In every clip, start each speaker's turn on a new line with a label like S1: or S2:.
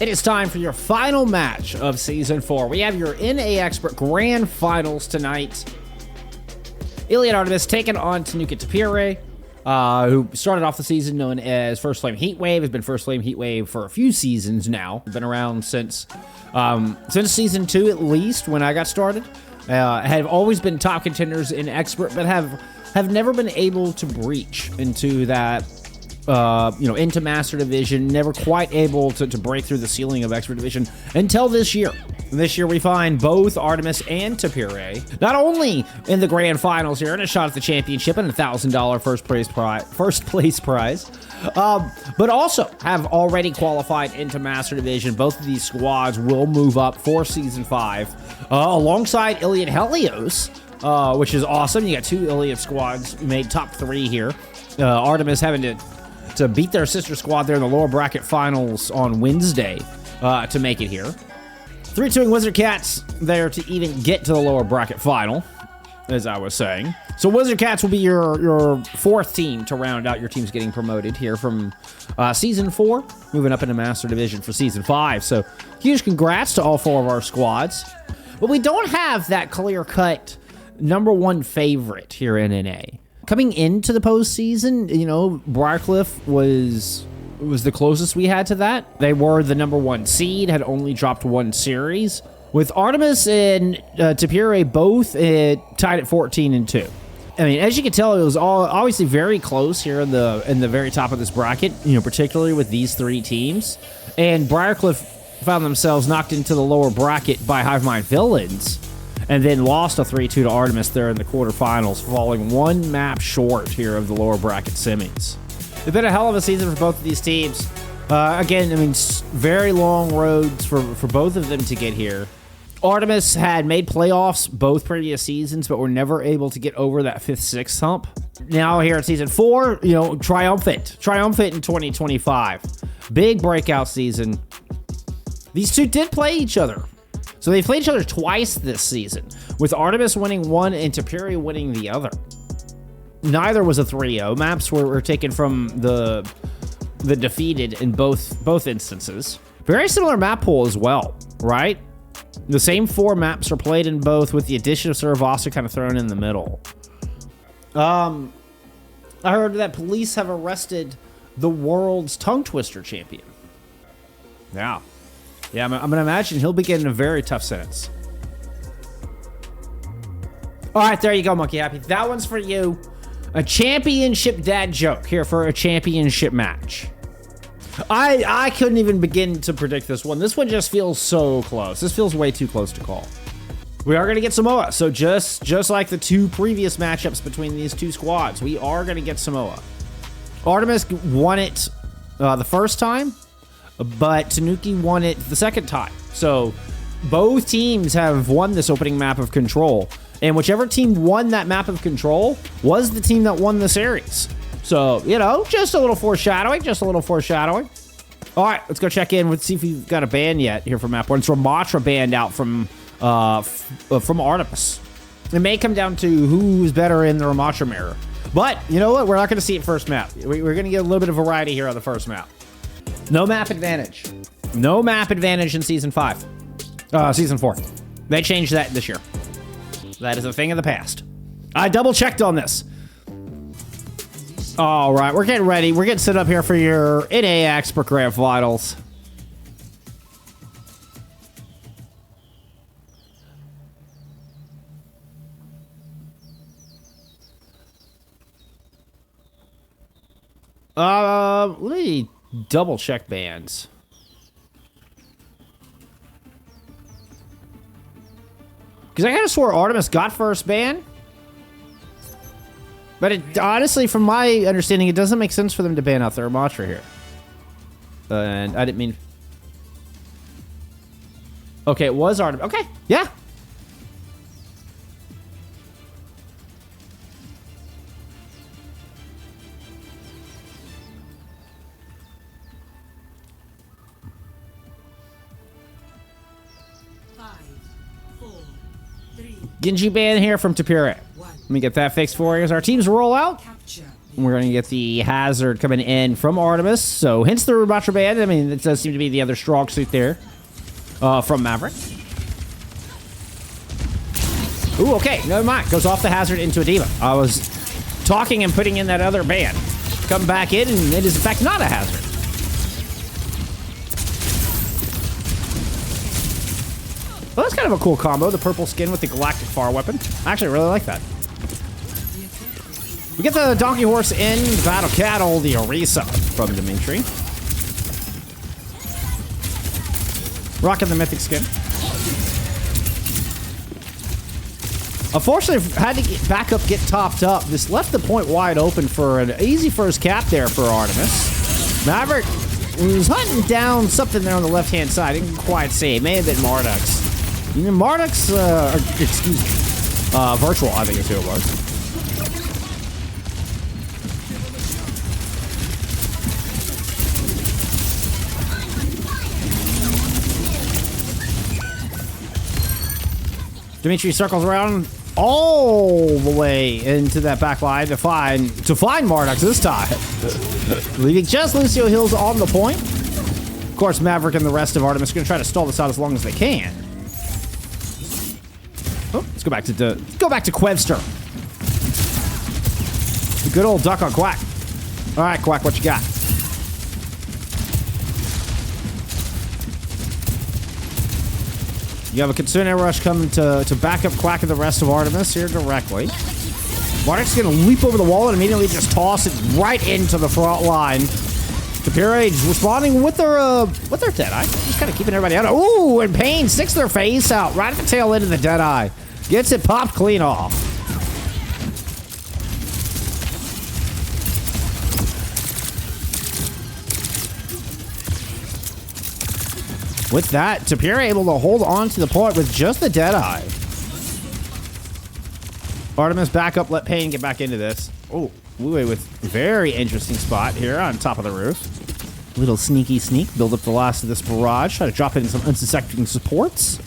S1: It is time for your final match of Season 4. We have your NA Expert Grand Finals tonight. Iliad Artemis taking on Tanuki Tapire, who started off the season known as First Flame Heatwave, has been First Flame Heatwave for a few seasons now. Been around since Season 2 at least, when I got started. Have always been top contenders in Expert, but have never been able to breach into that into Master Division, never quite able to break through the ceiling of Expert Division until this year. This year we find both Artemis and Tapire not only in the Grand Finals here and a shot at the championship and a $1,000 first place prize, but also have already qualified into Master Division. Both of these squads will move up for Season 5 alongside Iliad Helios, which is awesome. You got two Iliad squads made top 3 here. Artemis having to beat their sister squad there in the lower bracket finals on Wednesday to make it here. 3-2ing Wizard Cats there to even get to the lower bracket final, as I was saying. So Wizard Cats will be your fourth team to round out your teams getting promoted here from Season 4, moving up into Master Division for Season 5. So huge congrats to all 4 of our squads. But we don't have that clear-cut #1 favorite here in NA. Coming into the postseason, Briarcliff was the closest we had to that. They were the #1 seed, had only dropped 1 series. With Artemis and Tapire both tied at 14-2. I mean, as you can tell, it was all obviously very close here in the very top of this bracket, particularly with these 3 teams. And Briarcliff found themselves knocked into the lower bracket by Hive Mind Villains, and then lost a 3-2 to Artemis there in the quarterfinals, falling 1 map short here of the lower bracket semis. It's been a hell of a season for both of these teams. Again, I mean, very long roads for both of them to get here. Artemis had made playoffs both previous seasons, but were never able to get over that 5th, 6th hump. Now here at Season 4, triumphant in 2025. Big breakout season. These two did play each other. So they played each other twice this season, with Artemis winning one and Tapire winning the other. Neither was a 3-0. Maps were taken from the defeated in both instances. Very similar map pool as well, right? The same 4 maps are played in both, with the addition of Saravasa kind of thrown in the middle. I heard that police have arrested the world's tongue twister champion. Yeah, I'm going to imagine he'll be getting a very tough sentence. All right, there you go, Monkey Happy. That one's for you. A championship dad joke here for a championship match. I couldn't even begin to predict this one. This one just feels so close. This feels way too close to call. We are going to get Samoa. So just like the 2 previous matchups between these 2 squads, we are going to get Samoa. Artemis won it the first time, but Tanuki won it the second time. So both teams have won this opening map of Control, and whichever team won that map of Control was the team that won the series. So, just a little foreshadowing, All right, let's go check in. Let's see if we've got a ban yet here for map 1. It's Ramatra banned out from Artemis. It may come down to who's better in the Ramatra mirror. But, you know what? We're not going to see it first map. We're going to get a little bit of variety here on the first map. No map advantage. No map advantage in Season 5. Season 4. They changed that this year. That is a thing of the past. I double-checked on this. All right, we're getting ready. We're getting set up here for your NA Expert Grand Finals. Let me double-check bans. Because I kind of swore Artemis got first ban. But honestly, from my understanding, it doesn't make sense for them to ban out their Ramatra here. And I didn't mean... Okay, it was Artemis. Okay, yeah. Genji ban here from Tapire. Let me get that fixed for you as our teams roll out. We're going to get the hazard coming in from Artemis. So hence the Rumatra Band. I mean, it does seem to be the other strong suit there from Maverick. Ooh, okay. Never mind. Goes off the hazard into a diva. I was talking and putting in that other band. Come back in, and it is in fact not a hazard. Well, that's kind of a cool combo. The purple skin with the galactic far weapon. I actually really like that. We get the donkey horse in, the battle cattle, the Orisa from Dimitri. Rocking the mythic skin. Unfortunately, had to get back up, get topped up. This left the point wide open for an easy first cap there for Artemis. Maverick was hunting down something there on the left-hand side. Didn't quite see. It may have been Marduk's. Marduk's, excuse me, Virtual, I think is who it was. Dimitri circles around all the way into that back line to find Marduk this time. Leaving just Lucio Hills on the point. Of course, Maverick and the rest of Artemis are going to try to stall this out as long as they can. Oh, let's go back to Quevster. Good old duck on Quack. All right, Quack, what you got? You have a Kitsune Rush coming to back up Quack and the rest of Artemis here directly. Marduk's going to leap over the wall and immediately just toss it right into the front line. Tapire responding with their Deadeye. Just kind of keeping everybody out. Ooh, and Pain sticks their face out right at the tail end of the Deadeye. Gets it popped clean off. With that, Tapire able to hold on to the point with just the Deadeye. Artemis back up, let Pain get back into this. Oh, Wu-Wei with very interesting spot here on top of the roof. Little sneaky sneak, build up the last of this barrage. Try to drop in some unsuspecting supports.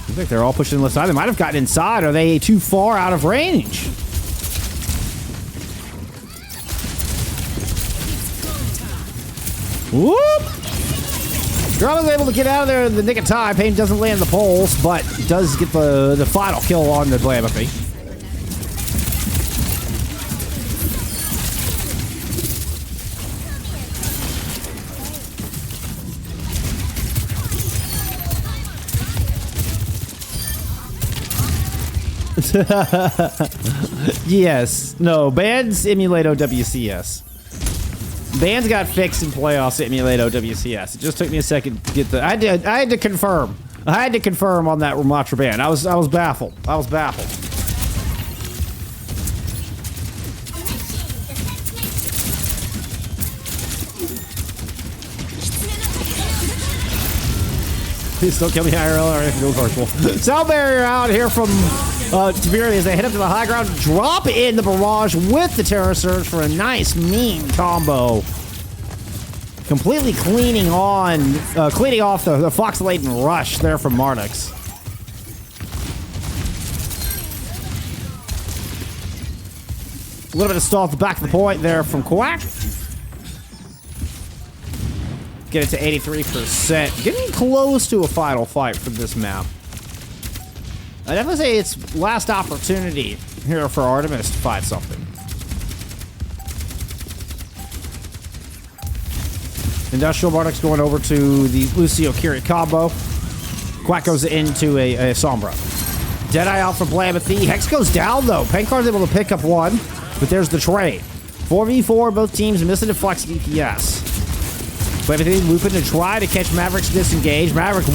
S1: Looks like they're all pushing the left side. They might have gotten inside. Are they too far out of range? Whoop! Dorado was able to get out of there in the nick of time. Pain doesn't land the poles, but does get the final kill on the Blamaphy. Yes. No. Bans emulate OWCS. Bans got fixed in playoffs. Emulate OWCS. It just took me a second to get the. I had to confirm. I had to confirm on that Rumatra ban. I was baffled. I was baffled. Please don't kill me IRL or anything virtual. Sound barrier out here from Tapire as they head up to the high ground, drop in the barrage with the Terror Surge for a nice, mean combo. Completely cleaning off the Fox Laden Rush there from Marduk's. A little bit of stall at the back of the point there from Quack. Get it to 83%. Getting close to a final fight for this map. I'd definitely say it's last opportunity here for Artemis to fight something. Industrial Marduk's going over to the Lucio Kiri combo. Quack goes into a Sombra. Deadeye out for Blamaphy. Hex goes down though. Pankard's able to pick up one, but there's the trade. 4v4, both teams missing to flex DPS. Blamaphy looping to try to catch Maverick's disengage. Maverick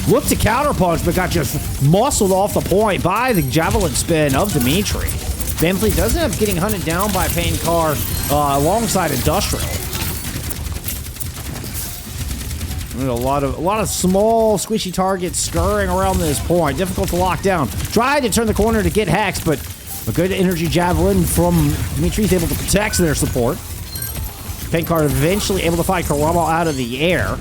S1: looked to counterpunch, but got just muscled off the point by the javelin spin of Dimitri. Blamaphy does end up getting hunted down by Pankard alongside Industrial. A lot of small, squishy targets scurrying around this point. Difficult to lock down. Tried to turn the corner to get Hex, but a good energy javelin from Dimitri's able to protect their support. Pankard eventually able to find Karama out of the air.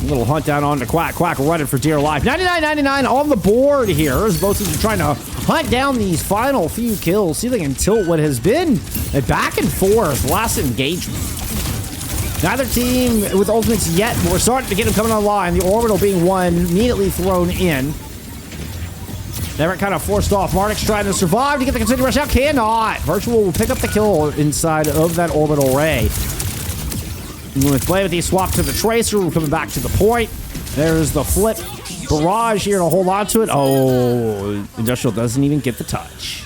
S1: A little hunt down onto Quack. Quack running for dear life. 99.99 on the board here as both teams are trying to hunt down these final few kills, see if they can tilt what has been a back and forth last engagement. Neither team with ultimates yet, but we're starting to get them coming online. The orbital being one, immediately thrown in. Never kind of forced off. Marduk's trying to survive to get the continued rush out. Cannot. Virtual will pick up the kill inside of that orbital ray. With Blamity swap to the Tracer, we're coming back to the point. There's the flip. Barrage here to hold on to it. Oh, Industrial doesn't even get the touch.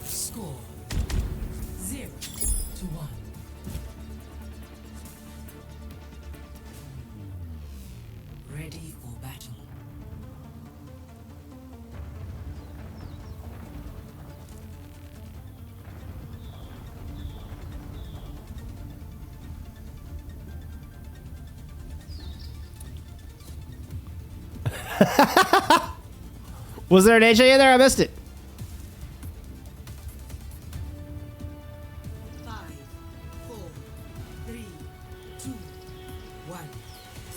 S2: Score 0-1. Ready for battle.
S1: Was there an AJ in there? I missed it.
S2: 5, 4, 3, 2, 1.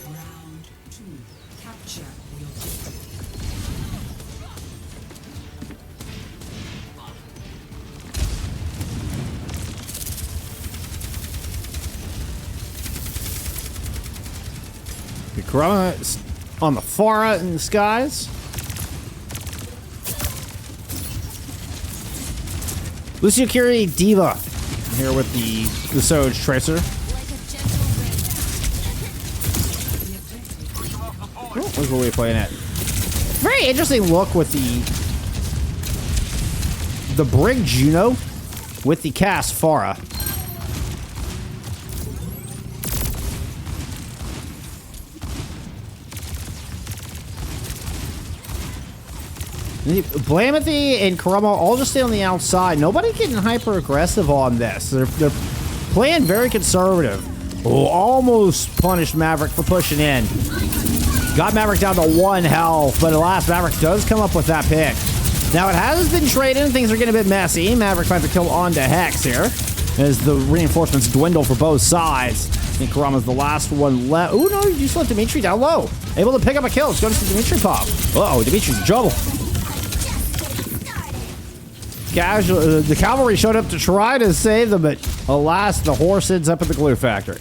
S2: Round 2. Capture the objective.
S1: The Kurama on the Pharah in the skies. Lucio Curie Diva here with the Soj Tracer. Oh, where's where we playing at? Very interesting look with the Brig Juno with the cast Pharah. Blamity and Kurama all just stay on the outside. Nobody getting hyper aggressive on this. They're playing very conservative. Oh, almost punished Maverick for pushing in. Got Maverick down to 1 health, but alas, Maverick does come up with that pick. Now it has been traded and things are getting a bit messy. Maverick finds a kill onto Hex here as the reinforcements dwindle for both sides. I think Kurama's the last one left. Oh no, you just let Dimitri down low. Able to pick up a kill. Let's go to the Dimitri pop. Uh-oh, Dimitri's in trouble. The cavalry showed up to try to save them, but alas, the horse ends up at the glue factory.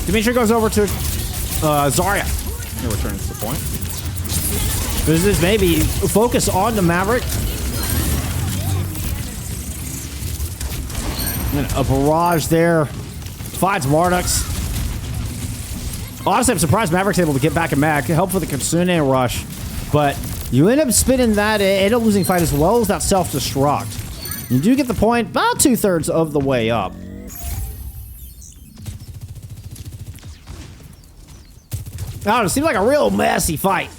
S1: Dimitri goes over to Zarya. He'll return to the point. This is maybe focus on the Maverick. And a barrage there. Finds Marduk's. Honestly, I'm surprised Maverick's able to get back and back. Help for the Kitsune rush. But you end up spinning that, end up losing fight as well as that self-destruct. You do get the point about 2/3 of the way up. I don't know, it seemed like a real messy fight.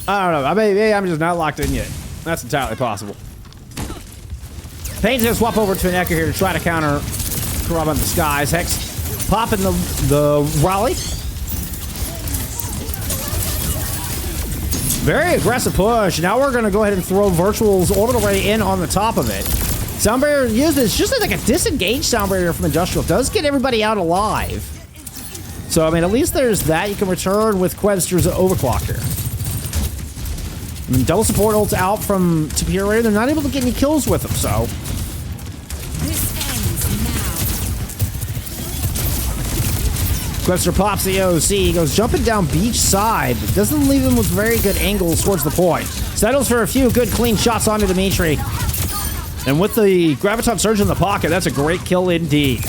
S1: I don't know. Maybe I'm just not locked in yet. That's entirely possible. Payne's gonna swap over to an Echo here to try to counter Kurama in the skies. Hex popping the rally. Very aggressive push. Now we're going to go ahead and throw Virtual's orbital ray in on the top of it. Sound barrier used is just like a disengaged sound barrier from Industrial. Does get everybody out alive. So, I mean, at least there's that. You can return with Quebster's overclocker. I mean, double support ults out from Tapire. They're not able to get any kills with them, so. Quebster pops the OC, goes jumping down beach side, but doesn't leave him with very good angles towards the point. Settles for a few good clean shots onto Dimitri. And with the Graviton Surge in the pocket, that's a great kill indeed.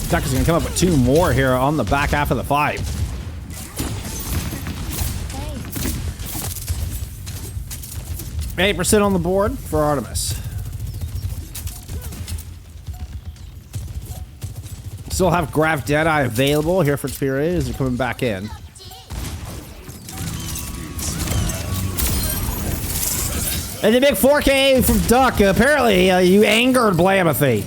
S1: Tucker's going to come up with 2 more here on the back half of the fight. 8% on the board for Artemis. Still have Graph Deadeye available here for Tapire as they're coming back in. And the big 4K from Duck. Apparently, you angered Blamothy.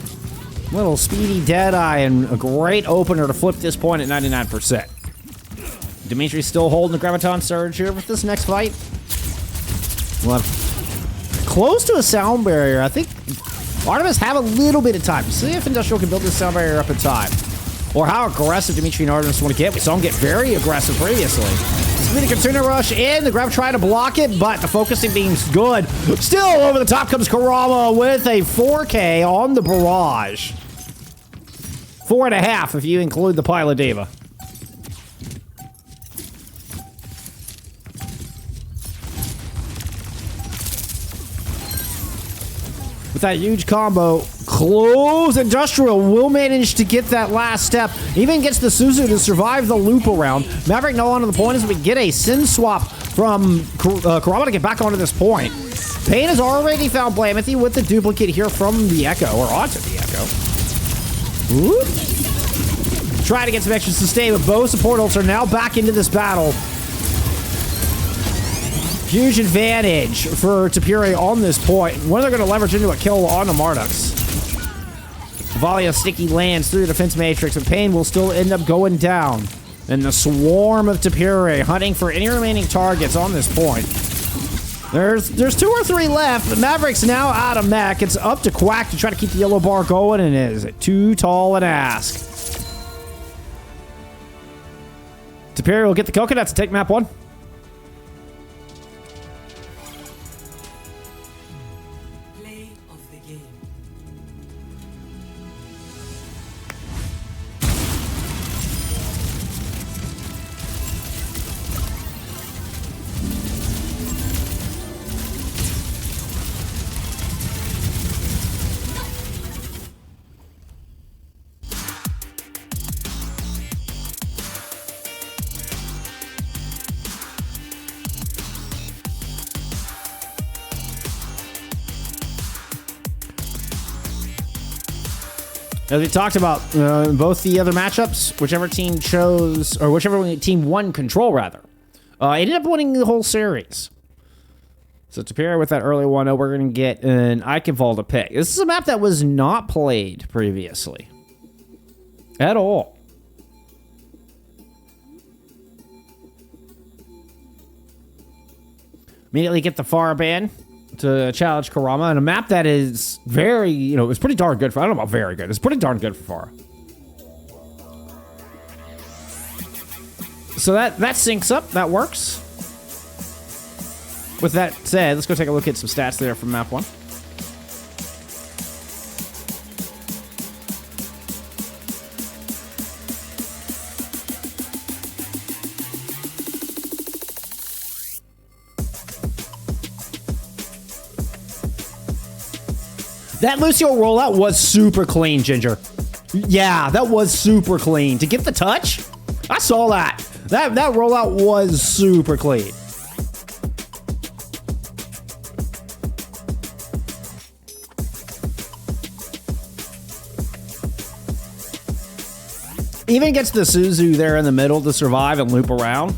S1: Little speedy Deadeye and a great opener to flip this point at 99%. Dimitri's still holding the Graviton Surge here with this next fight. We'll have close to a sound barrier. I think Artemis have a little bit of time. See if Industrial can build this sound barrier up in time. Or how aggressive Dimitri and Artemis want to get. We saw him get very aggressive previously. It's going to be the Katsuna rush in. The Grav trying to block it, but the focusing beam's good. Still over the top comes Kurama with a 4K on the barrage. 4.5 if you include the Pilot Diva. With that huge combo, close Industrial will manage to get that last step. Even gets the Suzu to survive the loop around. Maverick no onto the point as we get a Sin swap from Kurama to get back onto this point. Payne has already found Blamothy with the duplicate here from the Echo, or onto the Echo. Ooh. Try to get some extra sustain, but both support ults are now back into this battle. Huge advantage for Tapire on this point. When they're going to leverage into a kill on the Mardux. Volley of sticky lands through the defense matrix, and Payne will still end up going down. And the swarm of Tapire hunting for any remaining targets on this point. There's 2 or 3 left, but Maverick's now out of mech. It's up to Quack to try to keep the yellow bar going, and is it too tall an ask? Tapire will get the coconuts and take map 1. As we talked about, both the other matchups, whichever team chose, or whichever team won control, rather, ended up winning the whole series. So Tapire with that early 1-0, we're going to get an Eichenwalde pick. This is a map that was not played previously. At all. Immediately get the Farban to challenge Kurama, and a map that is very, it's pretty darn good for, I don't know about very good, it's pretty darn good for Farah. So that syncs up, that works. With that said, let's go take a look at some stats there from map 1. That Lucio rollout was super clean, Ginger. Yeah, that was super clean. To get the touch, I saw that. That rollout was super clean. Even gets the Suzu there in the middle to survive and loop around.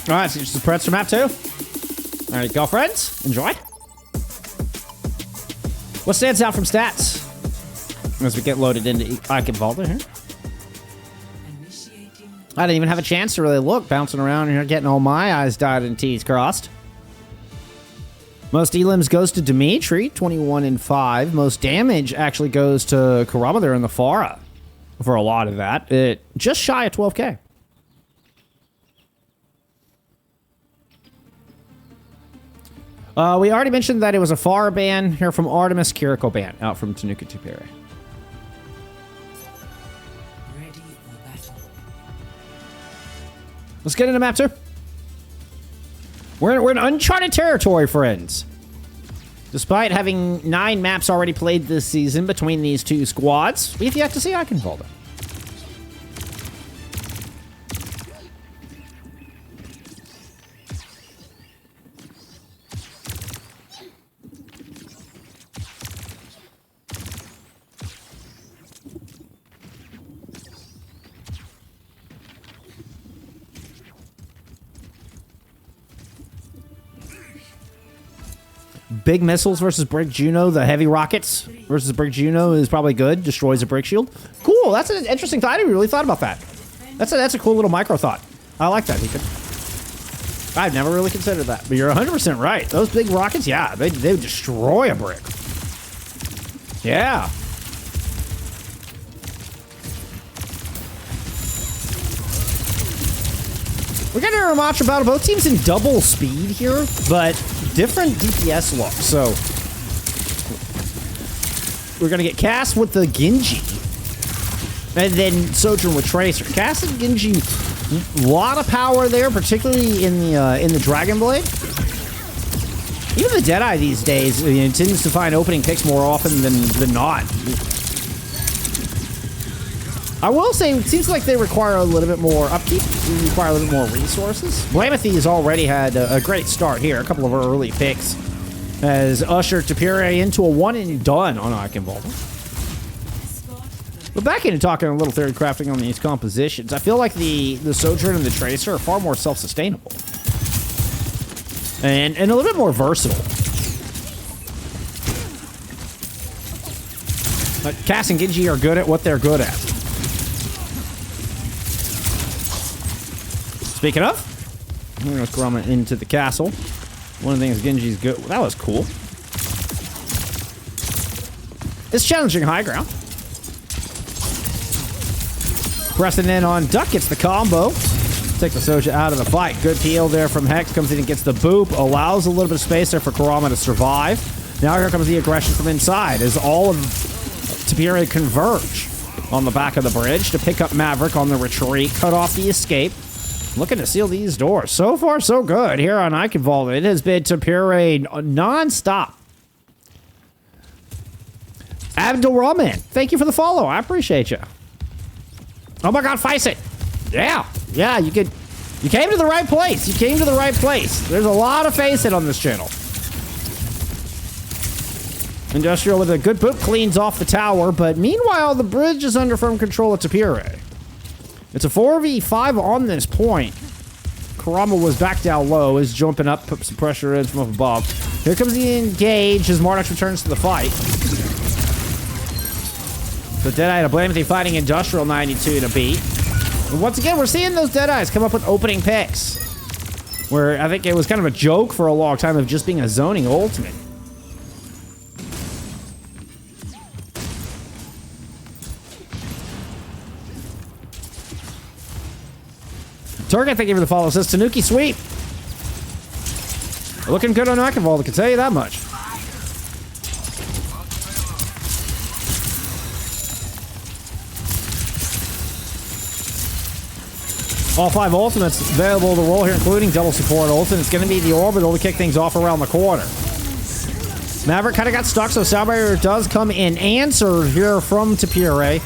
S1: All right, so just the Pretz from map 2. All right, go, friends. Enjoy. What stands out from stats as we get loaded into Eichenwalde here? I didn't even have a chance to really look, bouncing around here, getting all my I's dotted and T's crossed. Most elims goes to Dimitri, 21 and 5. Most damage actually goes to Kurama there in the Farah for a lot of that. Just shy of 12K. We already mentioned that it was a far ban here from Artemis, Kiriko ban out from Tanuki Tapire.
S2: Ready for battle.
S1: Let's get into map 2. We're in uncharted territory, friends. Despite having 9 maps already played this season between these two squads, we've yet to see Eichenwalde. Big missiles versus Brick Juno. The heavy rockets versus Brick Juno is probably good. Destroys a Brick Shield. Cool. That's an interesting thought. I didn't really thought about that. That's a cool little micro thought. I like that, Deacon. I've never really considered that. But you're 100% right. Those big rockets, yeah, they would destroy a brick. Yeah. We're getting a rematch about both teams in double speed here, but different DPS looks. So we're going to get Cass with the Genji, and then Sojourn with Tracer. Cass and Genji, a lot of power there, particularly in the Dragon Blade. Even the Deadeye these days tends to find opening picks more often than not. I will say, it seems like they require a little bit more upkeep. They require a little bit more resources. Blamethy has already had a great start here. A couple of early picks has ushered Tapire into a one and done on Eichenwalde. But back into talking a little theory crafting on these compositions, I feel like the Sojourn and the Tracer are far more self-sustainable. And a little bit more versatile. But Cass and Genji are good at what they're good at. Speaking of, I'm going to Kurama into the castle. One of the things Genji's good. That was cool. It's challenging high ground. Pressing in on Duck, gets the combo. Take the Soja out of the fight. Good peel there from Hex. Comes in and gets the boop. Allows a little bit of space there for Kurama to survive. Now here comes the aggression from inside as all of Tapire converge on the back of the bridge to pick up Maverick on the retreat. Cut off the escape. Looking to seal these doors. So far, so good here on Eichenwalde. It has been Tapire non-stop. Abdul Rahman, thank you for the follow. I appreciate you. Oh my God, FACEIT. Yeah, you came to the right place. You came to the right place. There's a lot of FACEIT on this channel. Industrial with a good boop cleans off the tower, but meanwhile, the bridge is under firm control of Tapire. It's a 4v5 on this point. Kurama was back down low, is jumping up, put some pressure in from up above. Here comes the engage as Marduk returns to the fight. So Deadeye to Blamethy fighting Industrial 92 to beat. And once again, we're seeing those Deadeyes come up with opening picks. Where I think it was kind of a joke for a long time of just being a zoning ultimate. Target, thank you for the follow. Says Tanuki sweep. Looking good on Eichenwalde, I can tell you that much. All 5 ultimates available to roll here, including double support ult, and it's going to be the orbital to kick things off around the corner. Maverick kind of got stuck, so Soundbarrier does come in answer here from Tapire.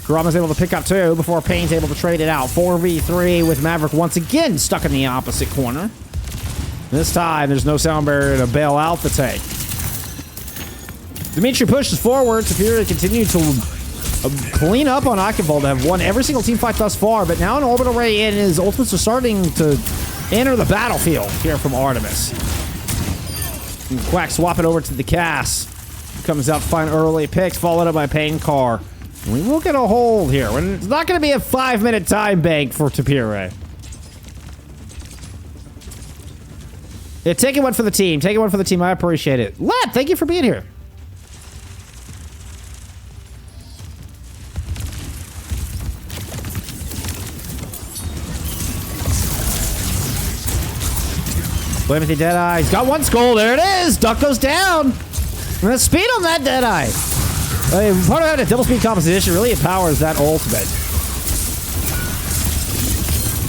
S1: Kurama's able to pick up 2 before Payne's able to trade it out. 4v3 with Maverick once again stuck in the opposite corner. This time, there's no sound barrier to bail out the tank. Dimitri pushes forward. Tapire continued to clean up on Eichenwalde. Have won every single team fight thus far, but now an orbital ray in his ultimates are starting to enter the battlefield here from Artemis. And Quack swap it over to the Cass. Comes out to find early picks, followed up by Pain Car. We will get a hold here. It's not going to be a 5-minute time bank for Tapire. Yeah, taking one for the team. Taking one for the team. I appreciate it. Let, thank you for being here. Blame the Deadeye. He's got one skull. There it is. Duck goes down. And the speed on that Deadeye. I mean, part of that double speed composition really empowers that ultimate.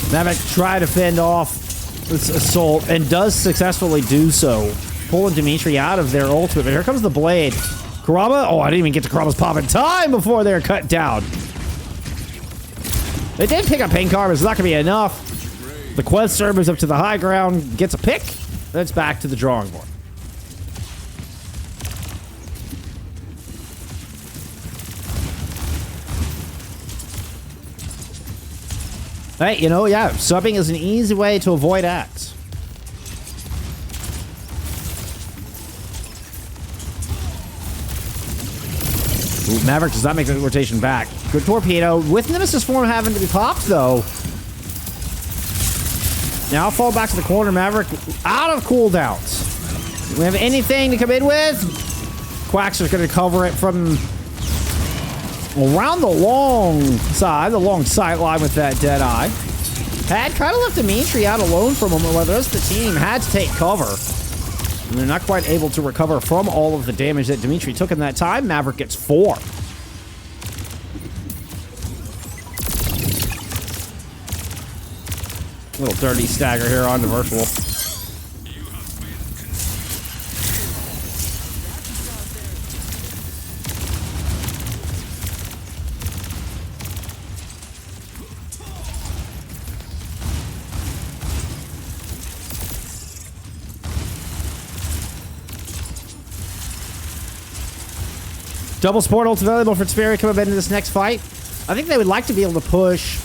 S1: Namek tried to fend off this assault and does successfully do so, pulling Dimitri out of their ultimate. But here comes the blade. Kurama. Oh, I didn't even get to Kurama's pop in time before they're cut down. They did pick up Pain Carve, but it's not going to be enough. The quest servers up to the high ground, gets a pick, then it's back to the drawing board. Hey, you know, yeah, subbing is an easy way to avoid acts. Ooh, Maverick does not make the rotation back. Good torpedo. With Nemesis form having to be popped, though. Now fall back to the corner. Maverick out of cooldowns. Do we have anything to come in with? Quaxer's going to cover it from around the long sight line with that Deadeye. Had kind of left Dimitri out alone for a moment while the rest of the team had to take cover. And they're not quite able to recover from all of the damage that Dimitri took in that time. Maverick gets 4. Little dirty stagger here on the Virtual. Double support ult available for Tapire coming into this next fight. I think they would like to be able to push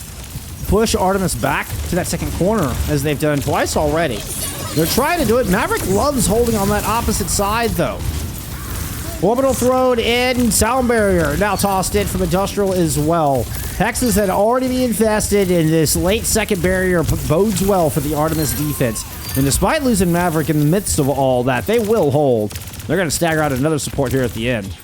S1: Artemis back to that second corner, as they've done twice already. They're trying to do it. Maverick loves holding on that opposite side, though. Orbital thrown in. Sound barrier now tossed in from Industrial as well. Hexes had already been infested, and this late second barrier bodes well for the Artemis defense. And despite losing Maverick in the midst of all that, they will hold. They're going to stagger out another support here at the end.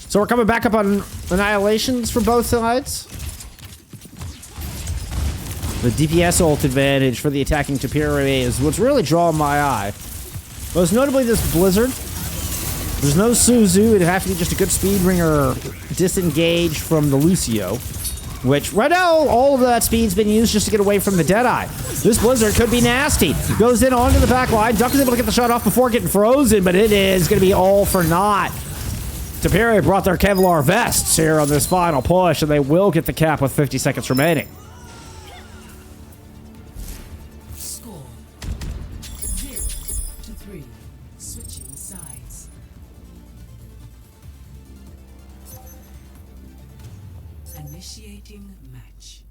S1: So we're coming back up on annihilations for both sides. The DPS ult advantage for the attacking Tapire is what's really drawing my eye. Most notably this Blizzard. There's no Suzu. It'd have to be just a good Speedbringer disengage from the Lucio. Which, right now, all of that speed's been used just to get away from the Deadeye. This Blizzard could be nasty. Goes in onto the back line. Duck is able to get the shot off before getting frozen, but it is going to be all for naught. Tapire brought their Kevlar vests here on this final push, and they will get the cap with 50 seconds remaining.
S2: Score 0-3. Switching sides. Initiating match.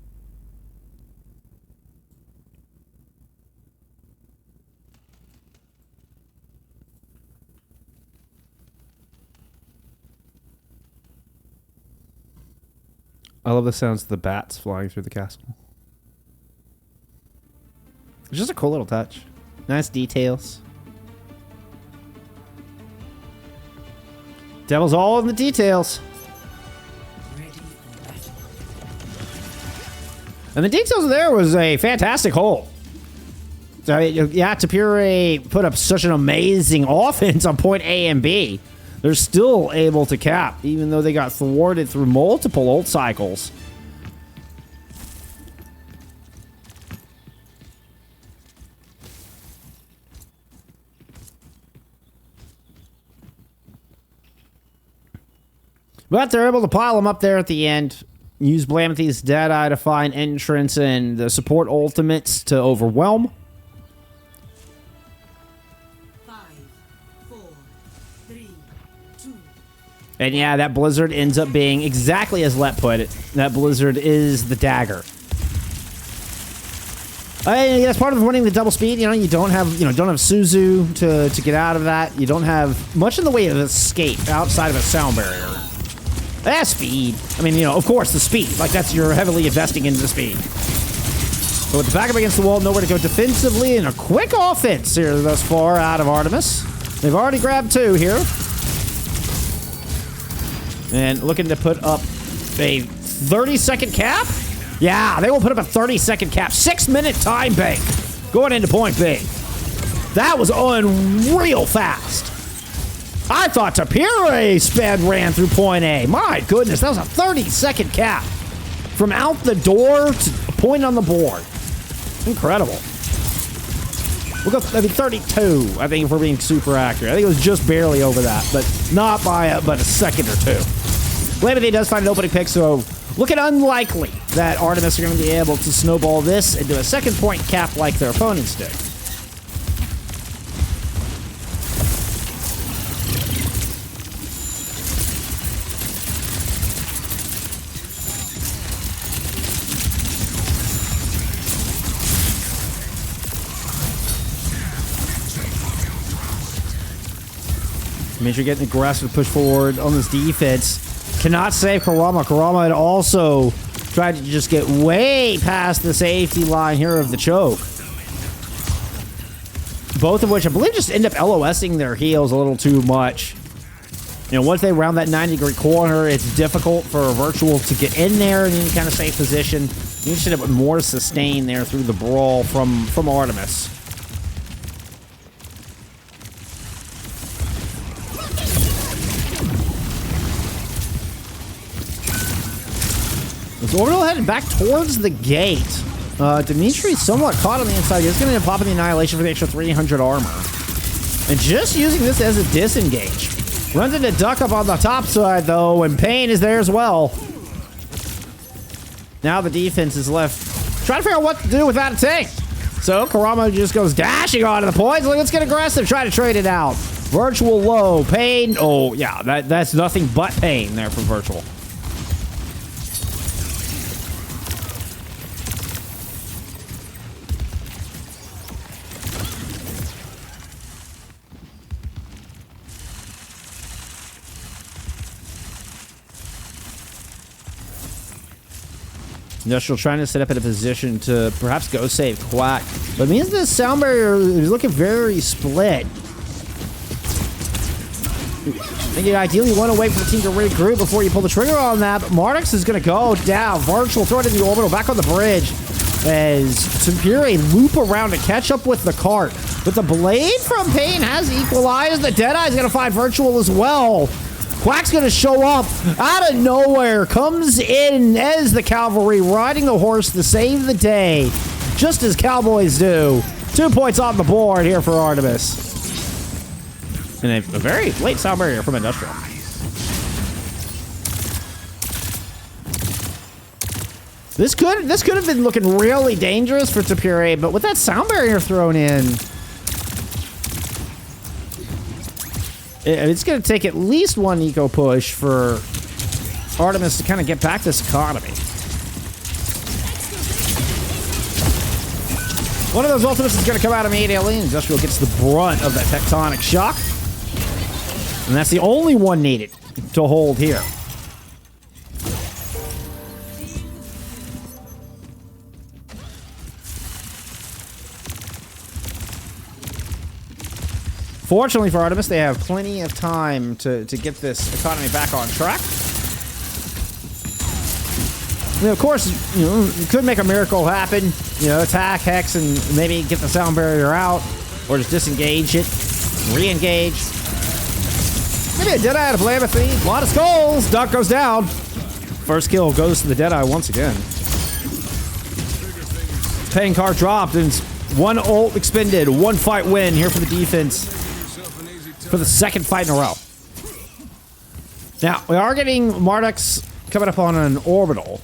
S1: I love the sounds of the bats flying through the castle. It's just a cool little touch. Nice details. Devil's all in the details.
S2: Ready for battle.
S1: And the details there was a fantastic hole. So, yeah, Tapire put up such an amazing offense on point A and B. They're still able to cap, even though they got thwarted through multiple ult cycles. But they're able to pile them up there at the end. Use Blamethy's Deadeye to find entrance and the support ultimates to overwhelm.
S2: 5, 4, 3, 2.
S1: And yeah, that Blizzard ends up being exactly as Let put it. That Blizzard is the dagger. That's part of winning the double speed. You know, you don't have Suzu to get out of that. You don't have much in the way of escape outside of a sound barrier. That's speed. I mean, of course, the speed. Like, that's you're heavily investing into the speed. But with the back up against the wall, nowhere to go defensively, and a quick offense here thus far out of Artemis. They've already grabbed 2 here. And looking to put up a 30-second cap? Yeah, they will put up a 30-second cap. 6-minute time bank going into point B. That was unreal fast. I thought Tapire sped ran through point A. My goodness, that was a 30-second cap. From out the door to a point on the board. Incredible. We'll go, 32, I think, if we're being super accurate. I think it was just barely over that, but not by but a second or 2. Lamity does find an opening pick, so looking unlikely that Artemis are going to be able to snowball this into a second point cap like their opponents did. Dimitri getting aggressive, push forward on this defense. Cannot save Kurama. Kurama had also tried to just get way past the safety line here of the choke. Both of which I believe just end up LOSing their heals a little too much. You know, once they round that 90-degree corner, it's difficult for a virtual to get in there in any kind of safe position. You should have more sustain there through the brawl from Artemis. So Orbital headed back towards the gate. Dimitri's somewhat caught on the inside. He's going to end up popping the Annihilation for the extra 300 armor. And just using this as a disengage. Runs into Duck up on the top side, though, and Pain is there as well. Now the defense is left trying to figure out what to do without a tank. So Kurama just goes dashing onto the points. Like, let's get aggressive. Try to trade it out. Virtual low. Pain. Oh, yeah. That's nothing but pain there for Virtual. Industrial trying to set up in a position to perhaps go save Quack. But it means the sound barrier is looking very split. I think you ideally want to wait for the team to regroup before you pull the trigger on that. But Mardix is going to go down. Virtual throw it in the orbital back on the bridge. As Tapire loop around to catch up with the cart. But the blade from Pain has equalized. The Deadeye is going to find Virtual as well. Quack's going to show up out of nowhere, comes in as the cavalry, riding a horse to save the day, just as Cowboys do. 2 points on the board here for Artemis. And a very late sound barrier from Industrial. This could have been looking really dangerous for Tapire, but with that sound barrier thrown in, it's going to take at least 1 eco push for Artemis to kind of get back this economy. One of those ultimates is going to come out immediately. Industrial gets the brunt of that tectonic shock. And that's the only one needed to hold here. Fortunately for Artemis, they have plenty of time to get this economy back on track. I mean, of course, you could make a miracle happen. Attack Hex and maybe get the sound barrier out, or just disengage it, re-engage. Maybe a Deadeye out of Lambathy. A lot of skulls. Duck goes down. First kill goes to the Deadeye once again. Pain card dropped, and it's 1 ult expended. 1 fight win here for the defense. For the 2nd fight in a row. Now, we are getting Mardix coming up on an orbital.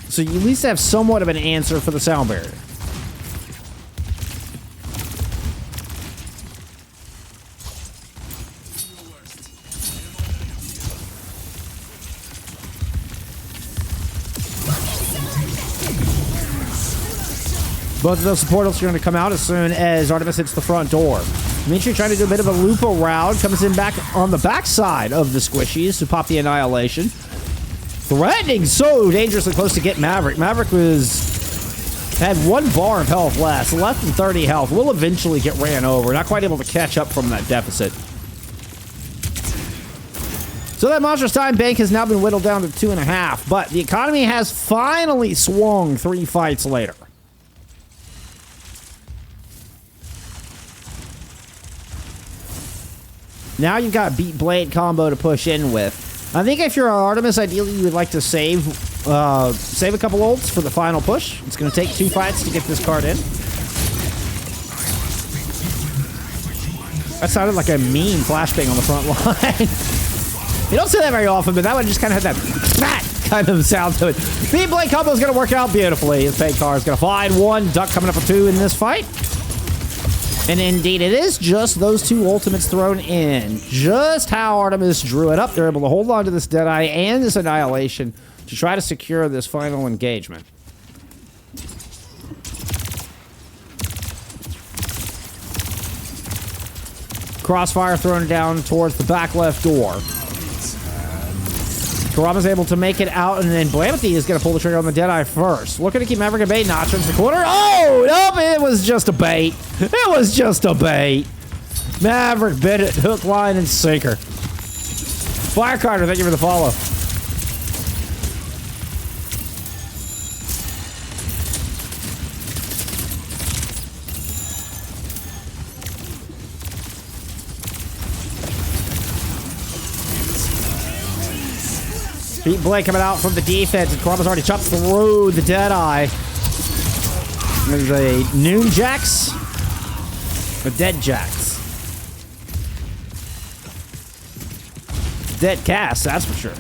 S1: So you at least have somewhat of an answer for the sound barrier. Both of those support ults are going to come out as soon as Artemis hits the front door. Dimitri trying to do a bit of a loop around. Comes in back on the backside of the squishies to pop the Annihilation. Threatening so dangerously close to get Maverick. Maverick was Had 1 bar of health less than 30 health. Will eventually get ran over. Not quite able to catch up from that deficit. So that Monstrous Time Bank has now been whittled down to 2.5, but the economy has finally swung 3 fights later. Now you've got Beat Blade combo to push in with. I think if you're Artemis, ideally you would like to save a couple ults for the final push. It's going to take 2 fights to get this card in. That sounded like a mean flashbang on the front line. You don't say that very often, but that one just kind of had that kind of sound to it. Beat Blade combo is going to work out beautifully. His paid card is going to find 1. Duck coming up for 2 in this fight. And indeed, it is just those 2 ultimates thrown in. Just how Artemis drew it up. They're able to hold on to this Deadeye and this Annihilation to try to secure this final engagement. Crossfire thrown down towards the back left door. Kurama's able to make it out, and then Blamity is going to pull the trigger on the Deadeye first. Looking to keep Maverick at bait. Notch into the corner. Oh, nope, it was just a bait. It was just a bait. Maverick bit it. Hook, line, and sinker. Firecarter, thank you for the follow. Beat Blade coming out from the defense, and Kurama's already chopped through the Deadeye. There's a Noon Jax, a Dead Jax. Dead cast, that's for sure.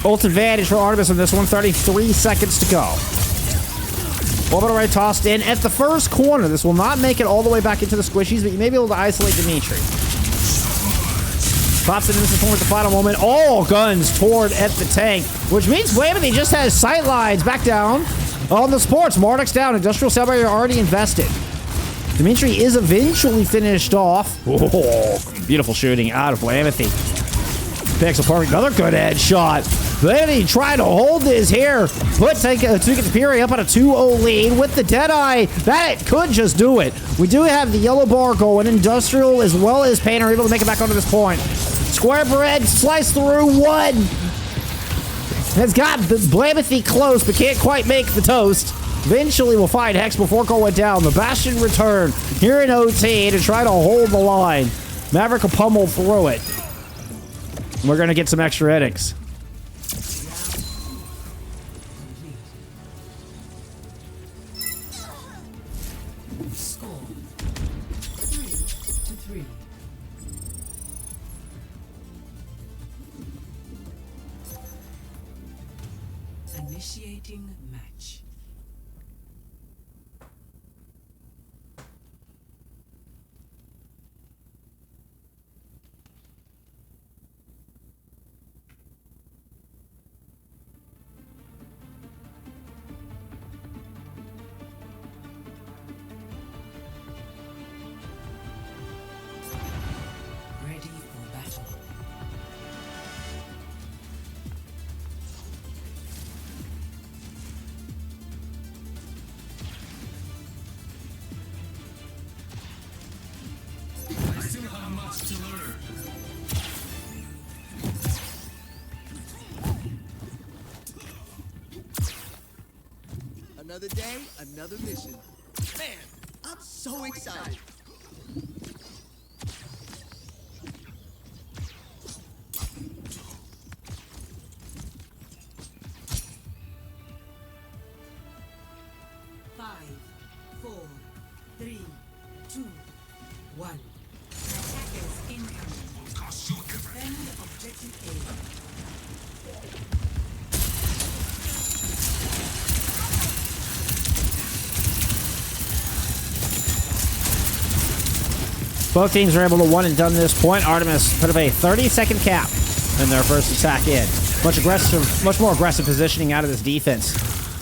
S1: Ult advantage for Artemis on this one, 33 seconds to go. Orbital Ray tossed in at the first corner. This will not make it all the way back into the squishies, but you may be able to isolate Dimitri. Pops it into the point at the final moment. All guns toward at the tank, which means Blamity just has sight lines back down on the sports. Marduk's down. Industrial Cell Barrier already invested. Dimitri is eventually finished off. Oh, beautiful shooting out of Blamity. Picks a perfect, another good headshot. Blamity trying to hold this here. Tapire up on a 2-0 lead with the Deadeye. That could just do it. We do have the yellow bar going. Industrial as well as Pain are able to make it back onto this point. Square bread, slice through 1. Has got Blamity close, but can't quite make the toast. Eventually we'll find Hex before going down. The Bastion return here in OT to try to hold the line. Maverick will pummel through it. We're going to get some extra innings.
S2: Score 3-3. Initiating match. Ready for battle.
S3: I still have much to learn.
S4: Another day, another mission. Man, I'm so excited.
S2: Five, 4, 3, 2, 1. Attackers incoming. Defend objective A.
S1: Both teams are able to one and done this point. Artemis put up a 30-second cap in their first attack in. Much more aggressive positioning out of this defense.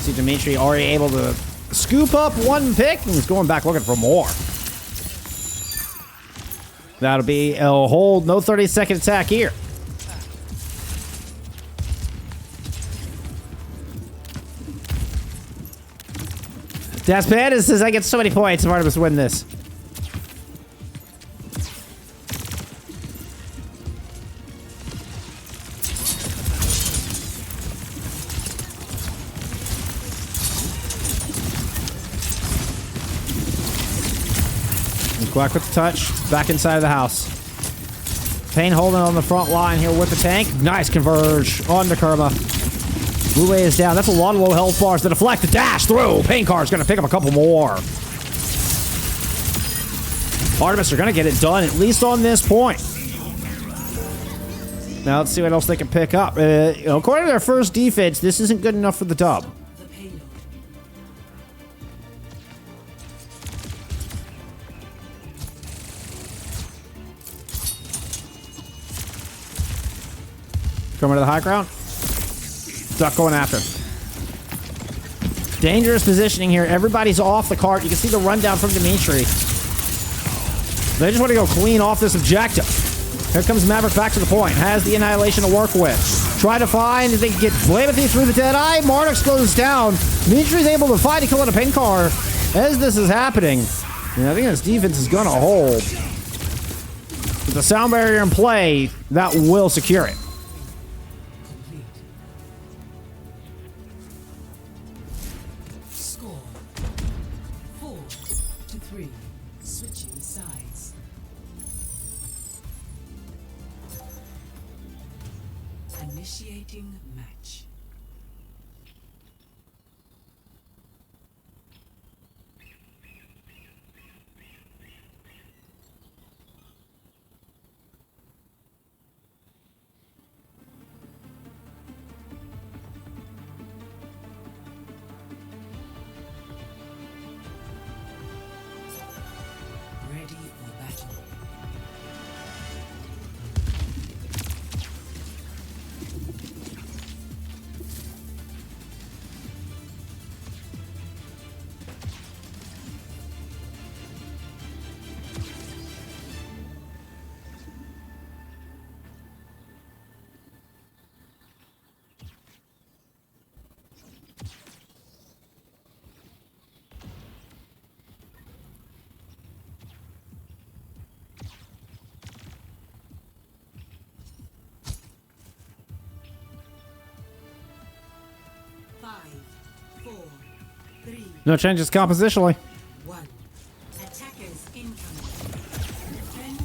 S1: See Dimitri already able to scoop up 1 pick and he's going back looking for more. That'll be a hold. No 30-second attack here. That's bad. It says I get so many points if Artemis win this. Quack with the touch. Back inside of the house. Pain holding on the front line here with the tank. Nice converge on the Kurma. Blue Way is down. That's a lot of low health bars to deflect the dash through. Pain Car's going to pick up a couple more. Artemis are going to get it done, at least on this point. Now let's see what else they can pick up. According to their first defense, this isn't good enough for the dub.
S2: The payload.
S1: Coming to the high ground. Duck going after him. Dangerous positioning here. Everybody's off the cart. You can see the rundown from Dimitri. They just want to go clean off this objective. Here comes Maverick back to the point. Has the Annihilation to work with. Try to find if they can get Blamothy through the Deadeye. Marduk goes down. Dimitri's able to find a kill on a pin car as this is happening. And I think this defense is going to hold. With the sound barrier in play, that will secure it.
S2: Score 4-3. Switching sides. Initiating match. Ready for battle. Five, four, three,
S1: No changes compositionally.
S2: 1. Attackers incoming. Defend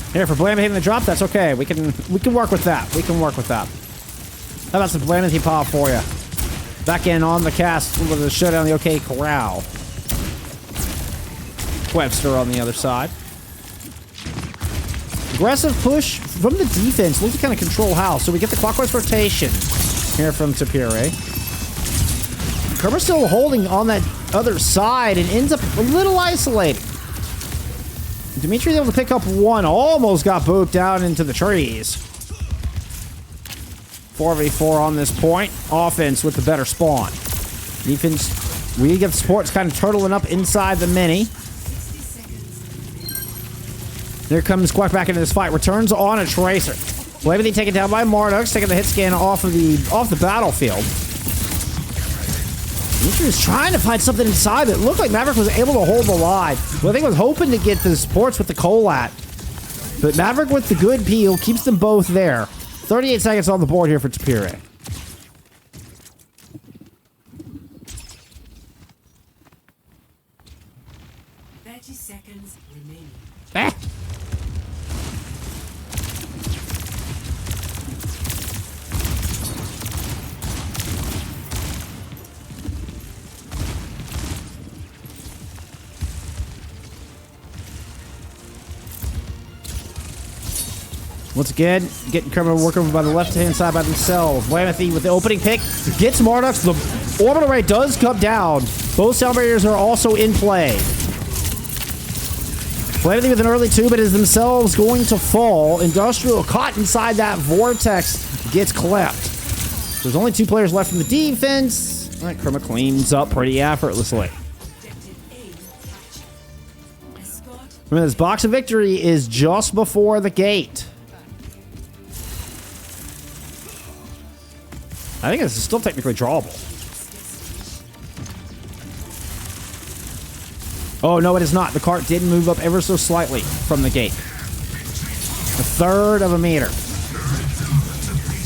S2: objective
S1: Here, for Blamity hitting the drop, that's okay. We can work with that. We can work with that. How about some Blamity pop for you? Back in on the cast with the showdown the OK Corral. Webster on the other side. Aggressive push from the defense. Look to kind of control house. So we get the clockwise rotation here from Tapire. Kerber's still holding on that other side and ends up a little isolated. Dimitri's able to pick up one. Almost got booped down into the trees. 4v4 on this point. Offense with the better spawn. Defense, we get supports kind of turtling up inside the mini. There comes Quack back into this fight. Returns on a Tracer. Blamity taken down by Marduk, taking the hit scan off the battlefield. Dimitri was trying to find something inside, but it looked like Maverick was able to hold the line. Well, I think I was hoping to get the supports with the Colat. But Maverick with the good peel keeps them both there. 38 seconds on the board here for Tapire.
S2: seconds remaining.
S1: Ah. Once again, getting Kermit work over by the left-hand side by themselves. Blamothy with the opening pick gets Marduk. The orbital rate does come down. Both sound barriers are also in play. Blamothy with an early 2, but is themselves going to fall. Industrial caught inside that vortex gets clipped. There's only 2 players left from the defense. All right, Chroma cleans up pretty effortlessly.
S2: Objective A captured. Escort
S1: Remember, this box of victory is just before the gate. I think this is still technically drawable. Oh, no, it is not. The cart did move up ever so slightly from the gate. A third of a meter.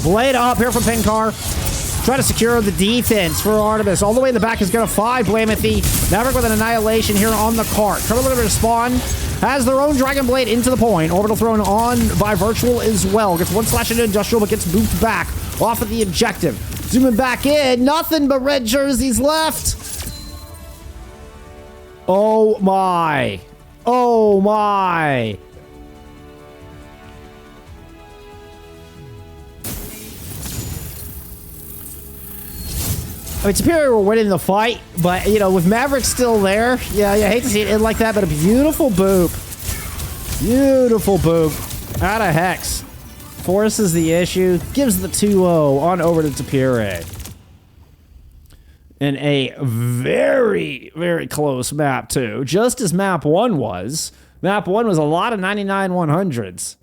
S1: Blade up here from Pinkar. Try to secure the defense for Artemis. All the way in the back is going to find Blamethy. Maverick with an annihilation here on the cart. Turtle looking to spawn. Has their own Dragon Blade into the point. Orbital thrown on by Virtual as well. Gets one slash into Industrial, but gets booped back off of the objective. Zooming back in. Nothing but red jerseys left. Oh my. Oh my. I mean, Tapire were winning the fight, but, you know, with Maverick still there, yeah, I hate to see it end like that, but a beautiful boop. Beautiful boop. Out of Hex. Forces the issue. Gives the 2-0 on over to Tapire. In a very, very close map, too. Just as map 1 was. Map 1 was a lot of 99 100s.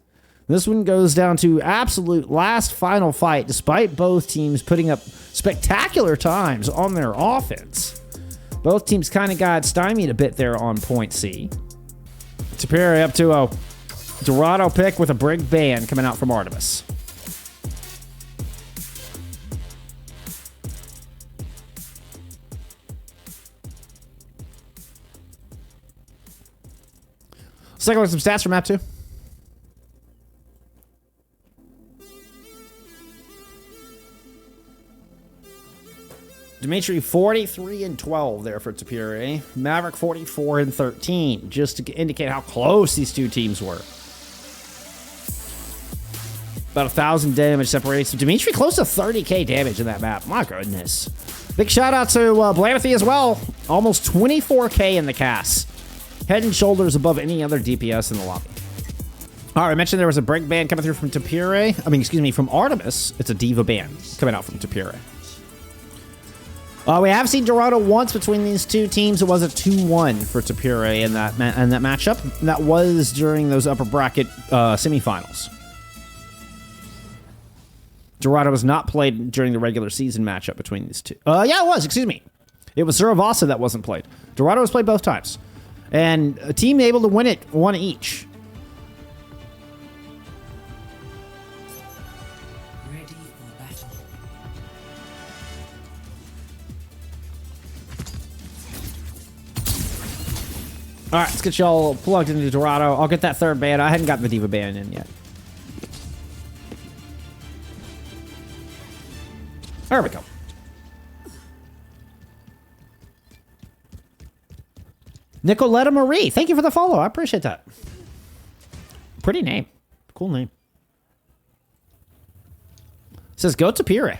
S1: This one goes down to absolute last final fight, despite both teams putting up spectacular times on their offense. Both teams kind of got stymied a bit there on point C. Tapire up 2-0. Dorado pick with a Brig Band coming out from Artemis. Let's take a look at some stats from map 2. Dimitri 43-12 there for Tapire. Maverick 44-13, just to indicate how close these two teams were. About 1,000 damage separating. So Dimitri close to 30k damage in that map. My goodness. Big shout out to Blamethy as well. Almost 24k in the cast. Head and shoulders above any other DPS in the lobby. All right, I mentioned there was a break band coming through from Tapire. I mean, excuse me, from Artemis. It's a Diva band coming out from Tapire. We have seen Dorado once between these two teams. It was a 2-1 for Tapire in that matchup. That was during those upper bracket semifinals. Dorado was not played during the regular season matchup between these two. Yeah, it was. Excuse me. It was Suravasa that wasn't played. Dorado was played both times. And a team able to win it, one each.
S2: ready for battle.
S1: All right, let's get y'all plugged into Dorado. I'll get that third band. I hadn't gotten the Diva band in yet. There we go. Nicoletta Marie, thank you for the follow. I appreciate that. Pretty name. Cool name. Says go Tapire.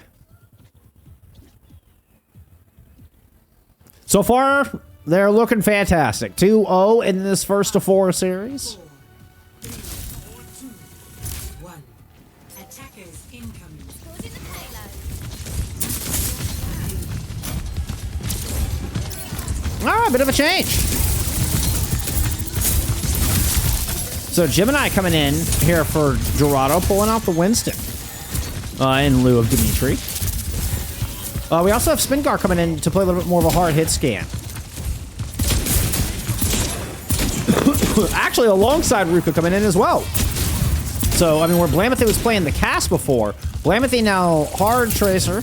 S1: So far, they're looking fantastic. 2-0 in this first of 4 series.
S2: 4, 3, 2, 1. Attackers incoming.
S1: All right, bit of a change. So Gemini coming in here for Dorado, pulling out the Winston in lieu of Dimitri. We also have Spingar coming in to play a little bit more of a hard hit scan. Actually, alongside Ruka coming in as well. So, I mean, where Blamethy was playing the cast before, Blamethy now hard tracer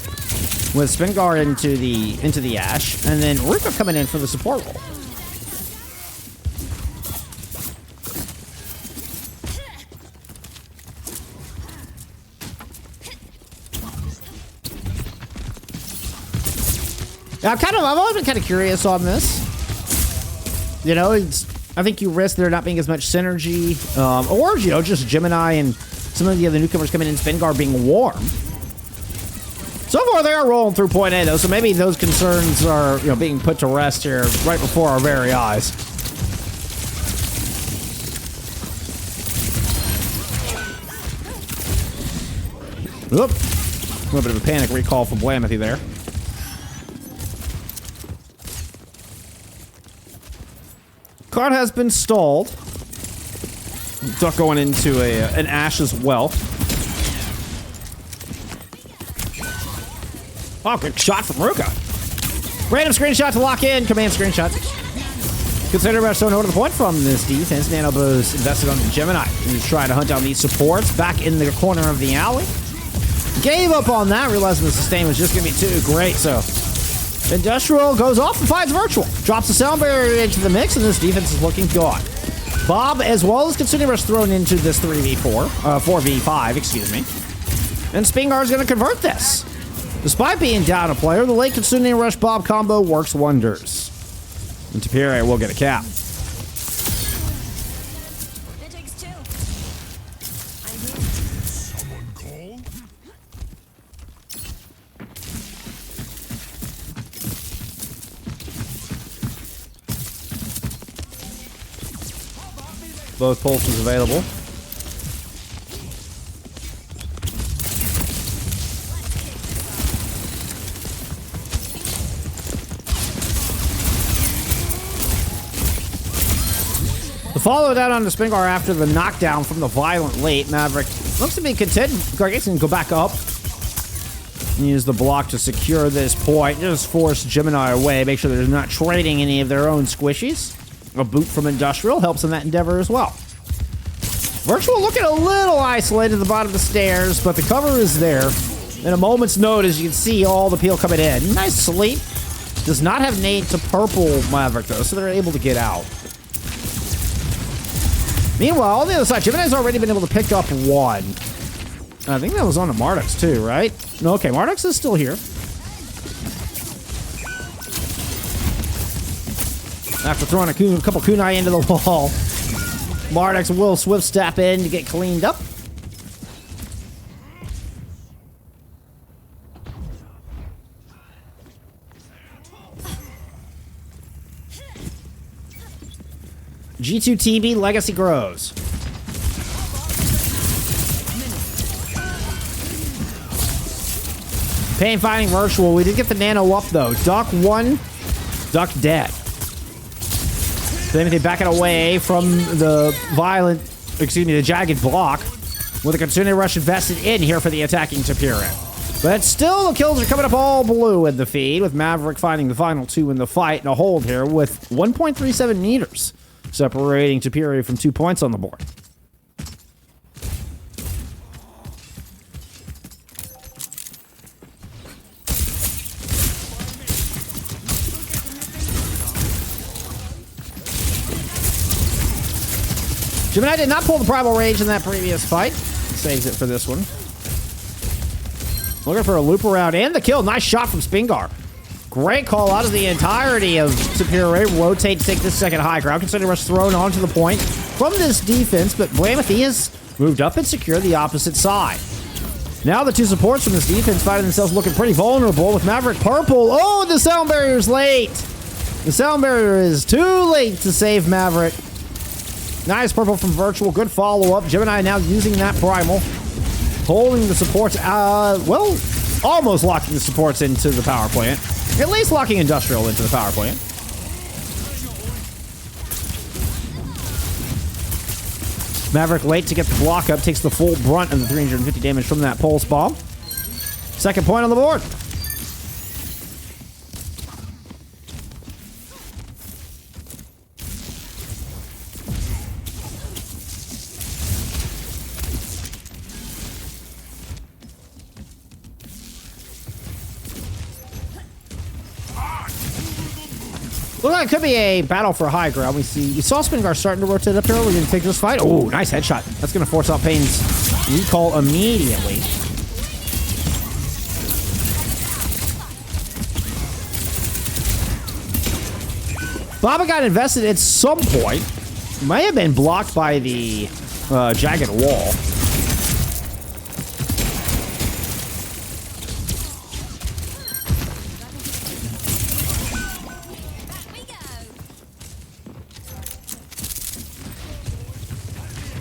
S1: with Spingar into the Ash, and then Ruka coming in for the support role. I've always been kind of curious on this. You know, I think you risk there not being as much synergy, or, you know, just Gemini and some of the other newcomers coming in, Spingar being warm. So far, they are rolling through point A, though, so maybe those concerns are, you know, being put to rest here right before our very eyes. Oop. A little bit of a panic recall from Blamethy there. Card has been stalled. Duck going into an Ashe as well. Oh, good shot from Ruka. Random screenshot to lock in. Command screenshot. Consider about throwing over the point from this defense. Nanobo's invested on the Gemini. He's trying to hunt down these supports back in the corner of the alley. Gave up on that, realizing the sustain was just going to be too great. So Industrial goes off and finds Virtual. Drops the sound barrier into the mix, and this defense is looking good. Bob, as well as Consuming Rush, thrown into this 4v5, excuse me. And Spingar is going to convert this. Despite being down a player, the late Consuming Rush Bob combo works wonders. And Tapire will get a cap.
S5: That takes two.
S3: Someone call?
S1: Both pulses available. The follow down on the Spingar after the knockdown from the violent late. Maverick looks to be content. Gargates can go back up. And use the block to secure this point. Just force Gemini away. Make sure they're not trading any of their own squishies. A boot from Industrial helps in that endeavor as well. Virtual looking a little isolated at the bottom of the stairs, but the cover is there. In a moment's notice, you can see all the peel coming in. Nice sleep. Does not have nade to purple Maverick, though, so they're able to get out. Meanwhile, on the other side, Gemini's already been able to pick up one. I think that was on the Mardux, too, right? No, okay, Mardux is still here. After throwing a couple kunai into the wall, Mardux will swift step in to get cleaned up. G2TB legacy grows. Pain fighting Virtual. We did get the nano up though. Duck one, Duck dead. Then they back it away from the the jagged block with a Consuming Rush invested in here for the attacking Tapire. But still, the kills are coming up all blue in the feed, with Maverick finding the final two in the fight and a hold here with 1.37 meters, separating Tapire from 2 points on the board. Gemini did not pull the Primal Rage in that previous fight. Saves it for this one. Looking for a loop around and the kill. Nice shot from Spingar. Great call out of the entirety of Tapire. Rotate to take this second high ground. Consuming Rush thrown onto the point from this defense, but Blamothy has moved up and secured the opposite side. Now the two supports from this defense finding themselves looking pretty vulnerable with Maverick purple. Oh, the sound barrier's late. The sound barrier is too late to save Maverick. Nice purple from Virtual. Good follow-up. Gemini now using that primal. Holding the supports, well, almost locking the supports into the power plant. At least locking Industrial into the power plant. Maverick late to get the block up. Takes the full brunt of the 350 damage from that pulse bomb. Second point on the board. Looks like it could be a battle for high ground. We saw Spingar starting to rotate up here. We're going to take this fight. Oh, nice headshot. That's going to force out Pain's recall immediately. Baba got invested at some point. May have been blocked by the jagged wall.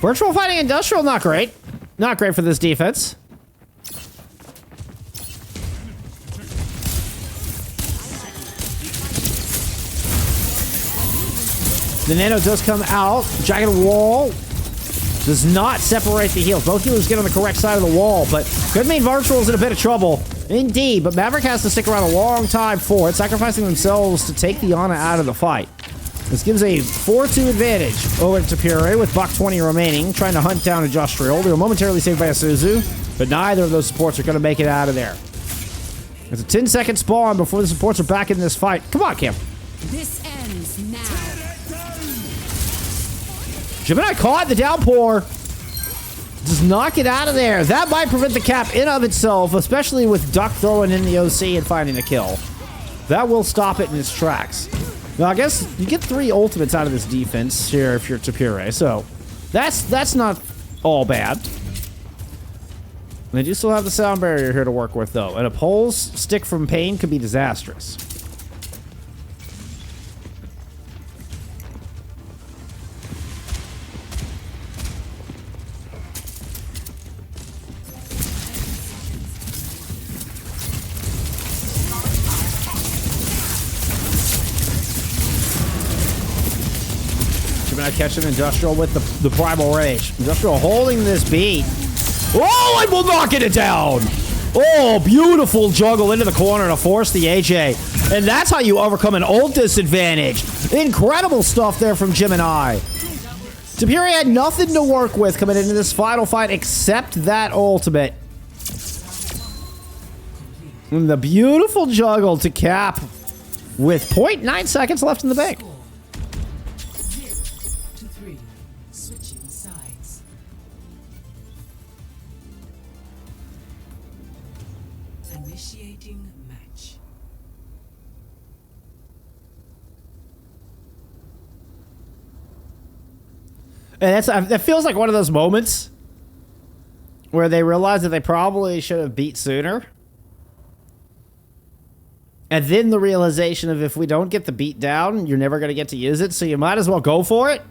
S1: Virtual fighting Industrial, not great. Not great for this defense. The nano does come out. Jagged wall does not separate the heals. Both healers get on the correct side of the wall, but could mean Virtual's in a bit of trouble. Indeed, but Maverick has to stick around a long time for it, sacrificing themselves to take the Ana out of the fight. This gives a 4-2 advantage over to Tapire with Buck 20 remaining, trying to hunt down Industrial. They were momentarily saved by a Suzu, but neither of those supports are going to make it out of there. It's a 10-second spawn before the supports are back in this fight. Come on, Kim.
S5: This ends now.
S1: Gemini caught the downpour. Does not get out of there. That might prevent the cap in of itself, especially with Duck throwing in the OC and finding the kill. That will stop it in its tracks. Now, I guess you get 3 ultimates out of this defense here if you're Tapire, so that's not all bad. They do still have the sound barrier here to work with, though, and a Pulse stick from Pain could be disastrous. Catching Industrial with the Primal Rage. Industrial holding this beat. Oh, and will knock it down. Oh, beautiful juggle into the corner to force the AJ. And that's how you overcome an ult disadvantage. Incredible stuff there from Gemini. Tapire had nothing to work with coming into this final fight except that ultimate. And the beautiful juggle to cap with 0.9 seconds left in the bank.
S2: Switching sides. Initiating match.
S1: And that feels like one of those moments where they realize that they probably should have beat sooner. And then the realization of if we don't get the beat down, you're never going to get to use it, so you might as well go for it.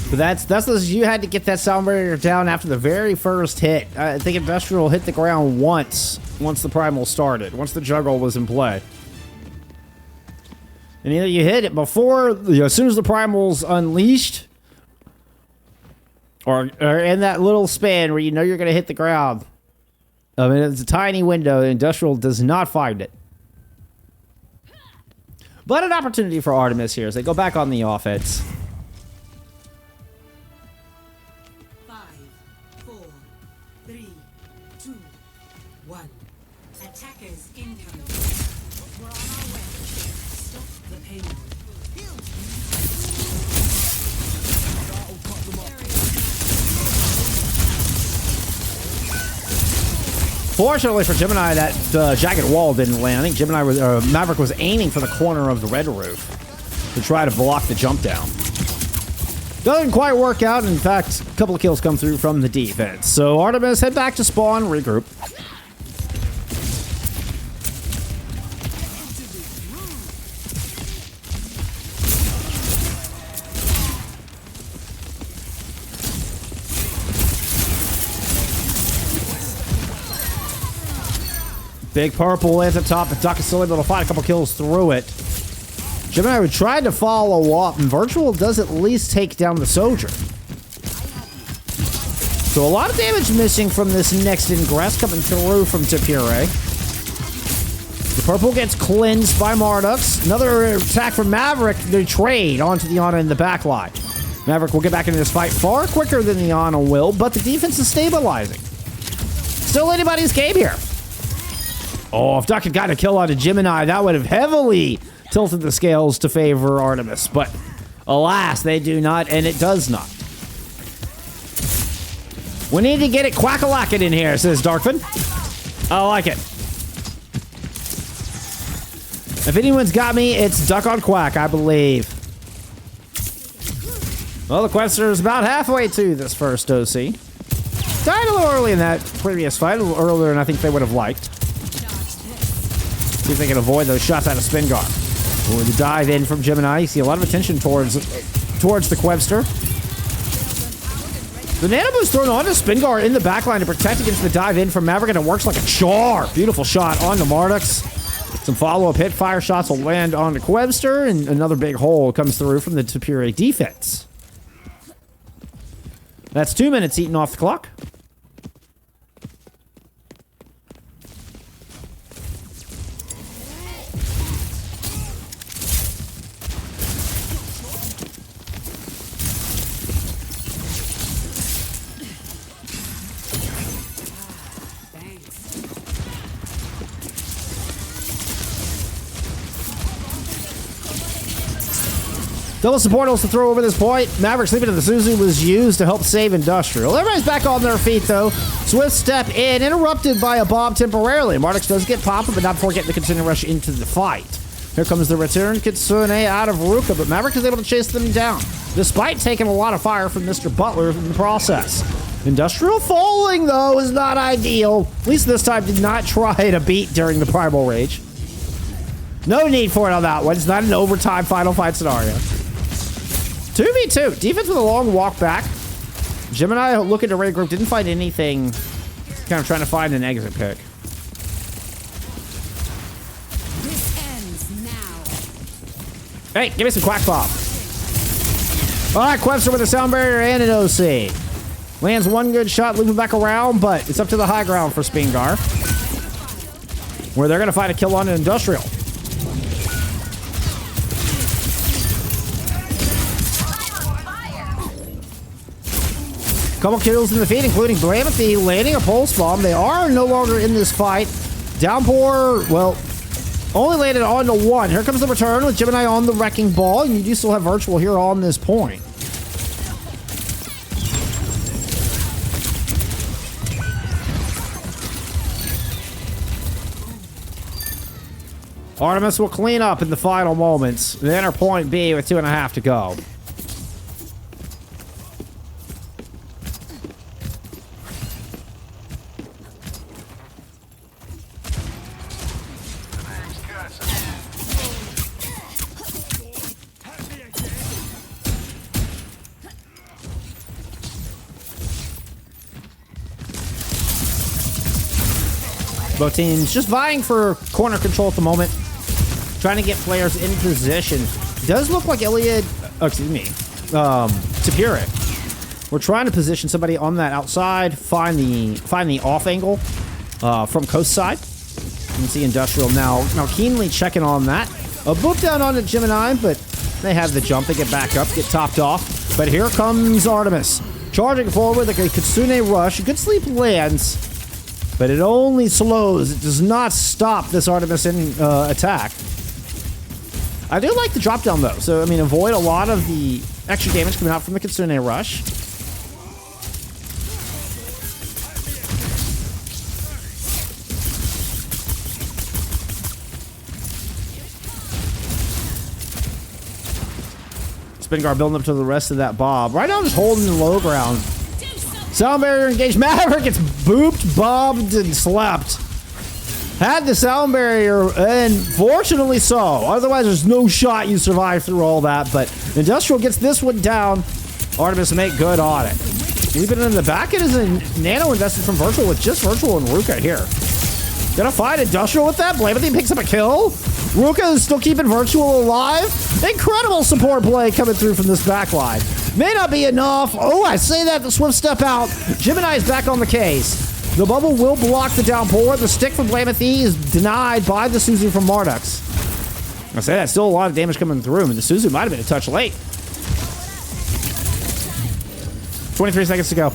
S1: But that's you had to get that sound barrier down after the very first hit. I think Industrial hit the ground once the Primal started, once the juggle was in play. And either you hit it before, as soon as the Primal's unleashed, or in that little span where you know you're going to hit the ground. I mean, it's a tiny window. Industrial does not find it. But an opportunity for Artemis here as they go back on the offense.
S2: 5, 4, 3, 2, 1. Attackers incoming. We're on our way. Stop the payload.
S1: Fortunately for Gemini, that jagged wall didn't land. I think Maverick was aiming for the corner of the red roof to try to block the jump down. Doesn't quite work out. In fact, a couple of kills come through from the defense. So Artemis head back to spawn, regroup. Big purple at the top, but Duck is still able to find a couple kills through it. Gemini would try to follow up, and Virtual does at least take down the soldier. So a lot of damage missing from this next ingress coming through from Tapire. The purple gets cleansed by Mardux. Another attack from Maverick. They trade onto the Ana in the back line. Maverick will get back into this fight far quicker than the Ana will, but the defense is stabilizing. Still anybody's game here. Oh, if Duck had gotten a kill out of Gemini, that would have heavily tilted the scales to favor Artemis. But alas, they do not, and it does not. We need to get it quack-a-lack-it in here, says Darkfin. I like it. If anyone's got me, it's Duck on Quack, I believe. Well, the Quester is about halfway to this first OC. Died a little early in that previous fight, a little earlier than I think they would have liked. See if they can avoid those shots out of Spin Guard. With the dive in from Gemini, you see a lot of attention towards the Quebster. The nano boost thrown onto Spingar in the backline to protect against the dive in from Maverick, and it works like a charm. Beautiful shot on the Mardux. Some follow-up hit fire shots will land on the Quebster, and another big hole comes through from the Tapire defense. That's 2 minutes eaten off the clock. Double supportals to throw over this point. Maverick sleeping in the Suzu was used to help save Industrial. Everybody's back on their feet, though. Swift step in, interrupted by a bomb temporarily. Mardux does get popped, but not before getting the Kitsune rush into the fight. Here comes the return Kitsune out of Ruka, but Maverick is able to chase them down, despite taking a lot of fire from Mr. Butler in the process. Industrial falling, though, is not ideal. At least this time did not try to beat during the Primal Rage. No need for it on that one. It's not an overtime final fight scenario. 2v2. Defense with a long walk back. Gemini looking to raid group. Didn't find anything. Kind of trying to find an exit pick.
S5: This ends now.
S1: Hey, give me some Quack Bomb. All right, Quebster with a sound barrier and an OC. Lands one good shot, looping back around, but it's up to the high ground for Spingar, where they're going to find a kill on an Industrial. Couple kills in the feed, including Blamothy landing a pulse bomb. They are no longer in this fight. Downpour, well, only landed on to one. Here comes the return with Gemini on the wrecking ball, and you do still have Virtual here on this point. Artemis will clean up in the final moments. They enter point B with 2.5 to go. Both teams just vying for corner control at the moment. Trying to get players in position. Does look like Iliad, Tapire. We're trying to position somebody on that outside, find the off angle from coast side. You can see Industrial now keenly checking on that. A boop down on the Gemini, but they have the jump. They get back up, get topped off. But here comes Artemis. Charging forward like a Kitsune rush. Good sleep lands, but it only slows. It does not stop this Artemis attack. I do like the drop down though, so I mean, avoid a lot of the extra damage coming out from the Kitsune rush. Spingar building up to the rest of that bob. Right now, I'm just holding the low ground. Sound barrier engaged. Maverick gets booped, bobbed, and slept. Had the sound barrier, and fortunately so. Otherwise, there's no shot you survive through all that. But Industrial gets this one down. Artemis make good on it. Leaving it in the back. It is a nano invested from Virtual with just Virtual and Ruka here. Gonna find Industrial with that. Blamothy picks up a kill. Ruka is still keeping Virtual alive. Incredible support play coming through from this backline. May not be enough. Oh, I say that. The swift step out. Gemini is back on the case. The bubble will block the downpour. The stick from Blamothy is denied by the Suzu from Mardux. I say that. Still a lot of damage coming through, and the Suzu might have been a touch late. 23 seconds to go.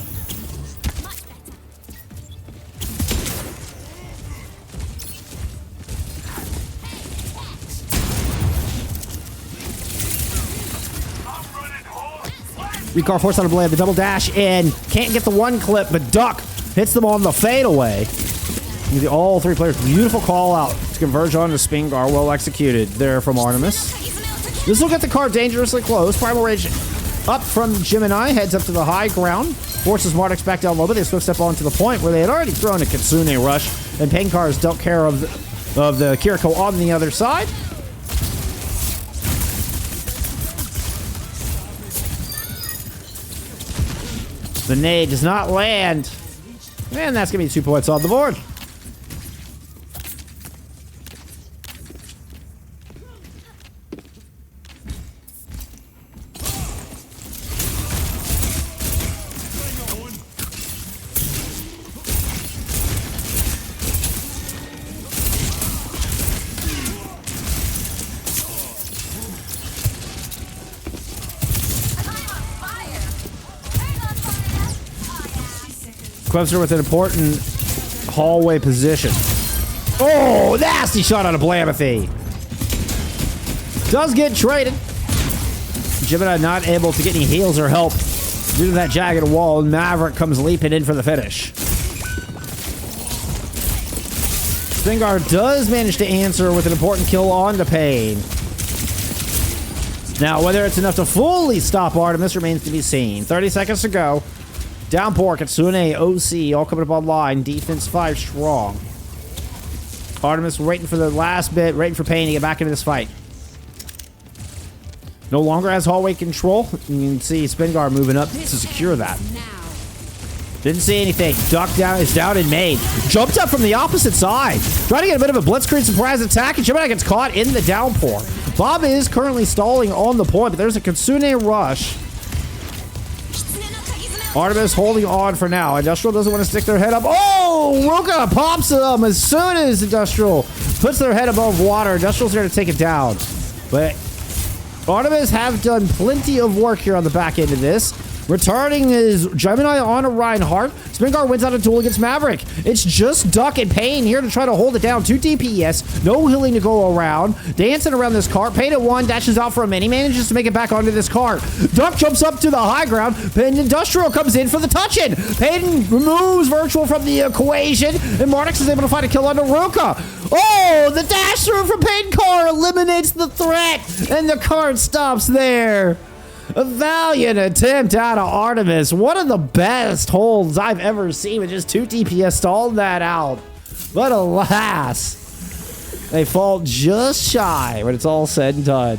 S1: Recar forced out a blade. The double dash in. Can't get the one clip, but Duck hits them on the fadeaway. All three players. Beautiful call out to converge onto Spingar. Well executed there from Artemis. This will get the card dangerously close. Primal Rage up from Gemini. Heads up to the high ground. Forces Mardux back down low, but they swift step on to the point where they had already thrown a Kitsune rush. And Penkar's dealt care of the Kiriko on the other side. The nade does not land. And that's going to be 2 points on the board. Equips her with an important hallway position. Oh, nasty shot on a Blamothy. Does get traded. Gemini not able to get any heals or help due to that jagged wall. Maverick comes leaping in for the finish. Stingar does manage to answer with an important kill on the Pain. Now, whether it's enough to fully stop Artemis remains to be seen. 30 seconds to go. Downpour, Kitsune, OC, all coming up online. Defense 5 strong. Artemis waiting for the last bit, waiting for Pain to get back into this fight. No longer has hallway control. You can see Spingar moving up to secure that. Didn't see anything. Duck down is down in main. Jumped up from the opposite side. Trying to get a bit of a blitzkrieg surprise attack, and Gemini gets caught in the downpour. Bob is currently stalling on the point, but there's a Kitsune rush. Artemis holding on for now. Industrial doesn't want to stick their head up. Oh! Ruka pops them as soon as Industrial puts their head above water. Industrial's there to take it down. But Artemis have done plenty of work here on the back end of this. Returning is Gemini on a Reinhardt. Spingar wins out a duel against Maverick. It's just Duck and Pain here to try to hold it down. 2 DPS. No healing to go around. Dancing around this cart. Pain at 1. Dashes out for a mini. Manages to make it back onto this cart. Duck jumps up to the high ground. Pain Industrial comes in for the touch-in. Pain removes Virtual from the equation. And Marnix is able to find a kill on Ruka. Oh! The dash through from Pain car eliminates the threat. And the cart stops there. A valiant attempt out of Artemis. One of the best holds I've ever seen with just 2 DPS stalled that out. But alas, they fall just shy when it's all said and done.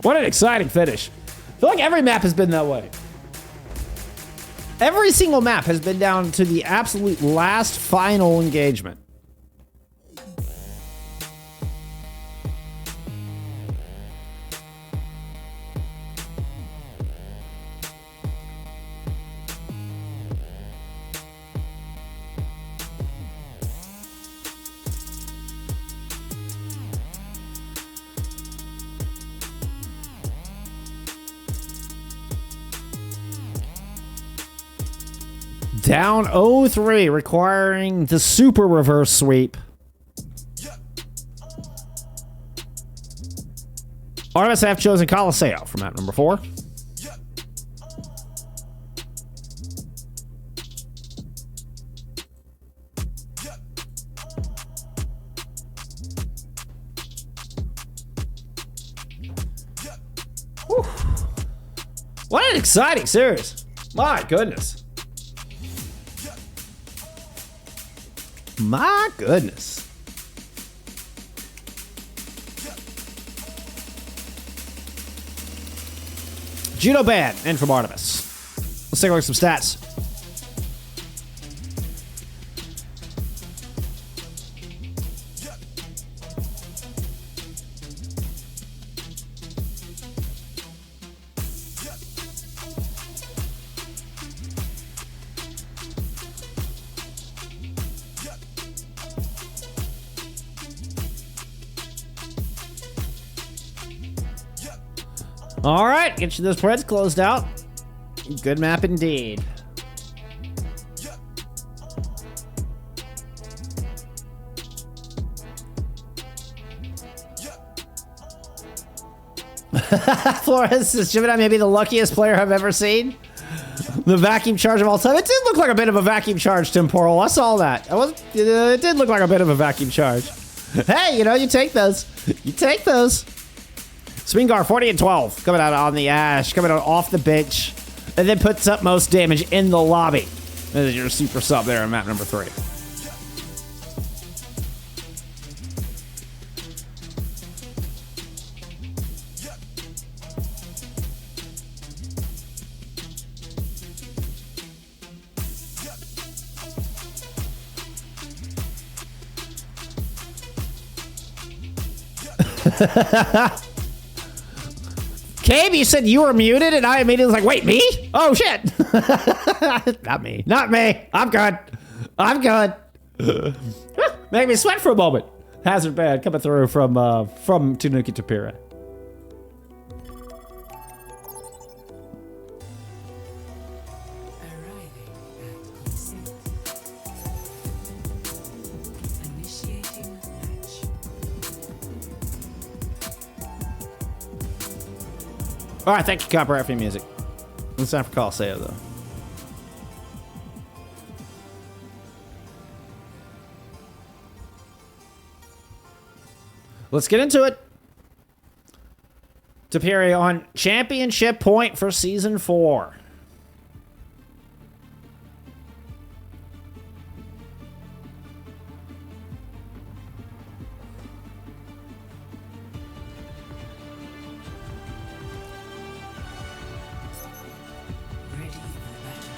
S1: What an exciting finish. I feel like every map has been that way. Every single map has been down to the absolute last final engagement. Down 0-3, requiring the super reverse sweep. Artemis have chosen Colosseo for map number 4. Whew. What an exciting series. My goodness. My goodness. Judo Band in from Artemis. Let's take a look at some stats. All right, get you those spreads closed out. Good map indeed. Flores says Gemini may be the luckiest player I've ever seen. The vacuum charge of all time. It did look like a bit of a vacuum charge, Temporal. I saw that. It did look like a bit of a vacuum charge. Hey, you know, you take those. You take those. Spingar 40 and 12 coming out on the Ash, coming out off the bench. and then puts up most damage in the lobby. There's your super sub there on map number 3. Cabe, you said you were muted, and I immediately was like, wait, me? Oh, shit. Not me. Not me. I'm good. I'm good. Make me sweat for a moment. Hazard band coming through from Tanuki Tapire.
S2: Arriving at Colosseo. Initiating match.
S1: All right, thank you, Copyright Free Music. It's time for Colosseo, though. Let's get into it. Tapire on championship point for Season 4.
S2: Ready for battle.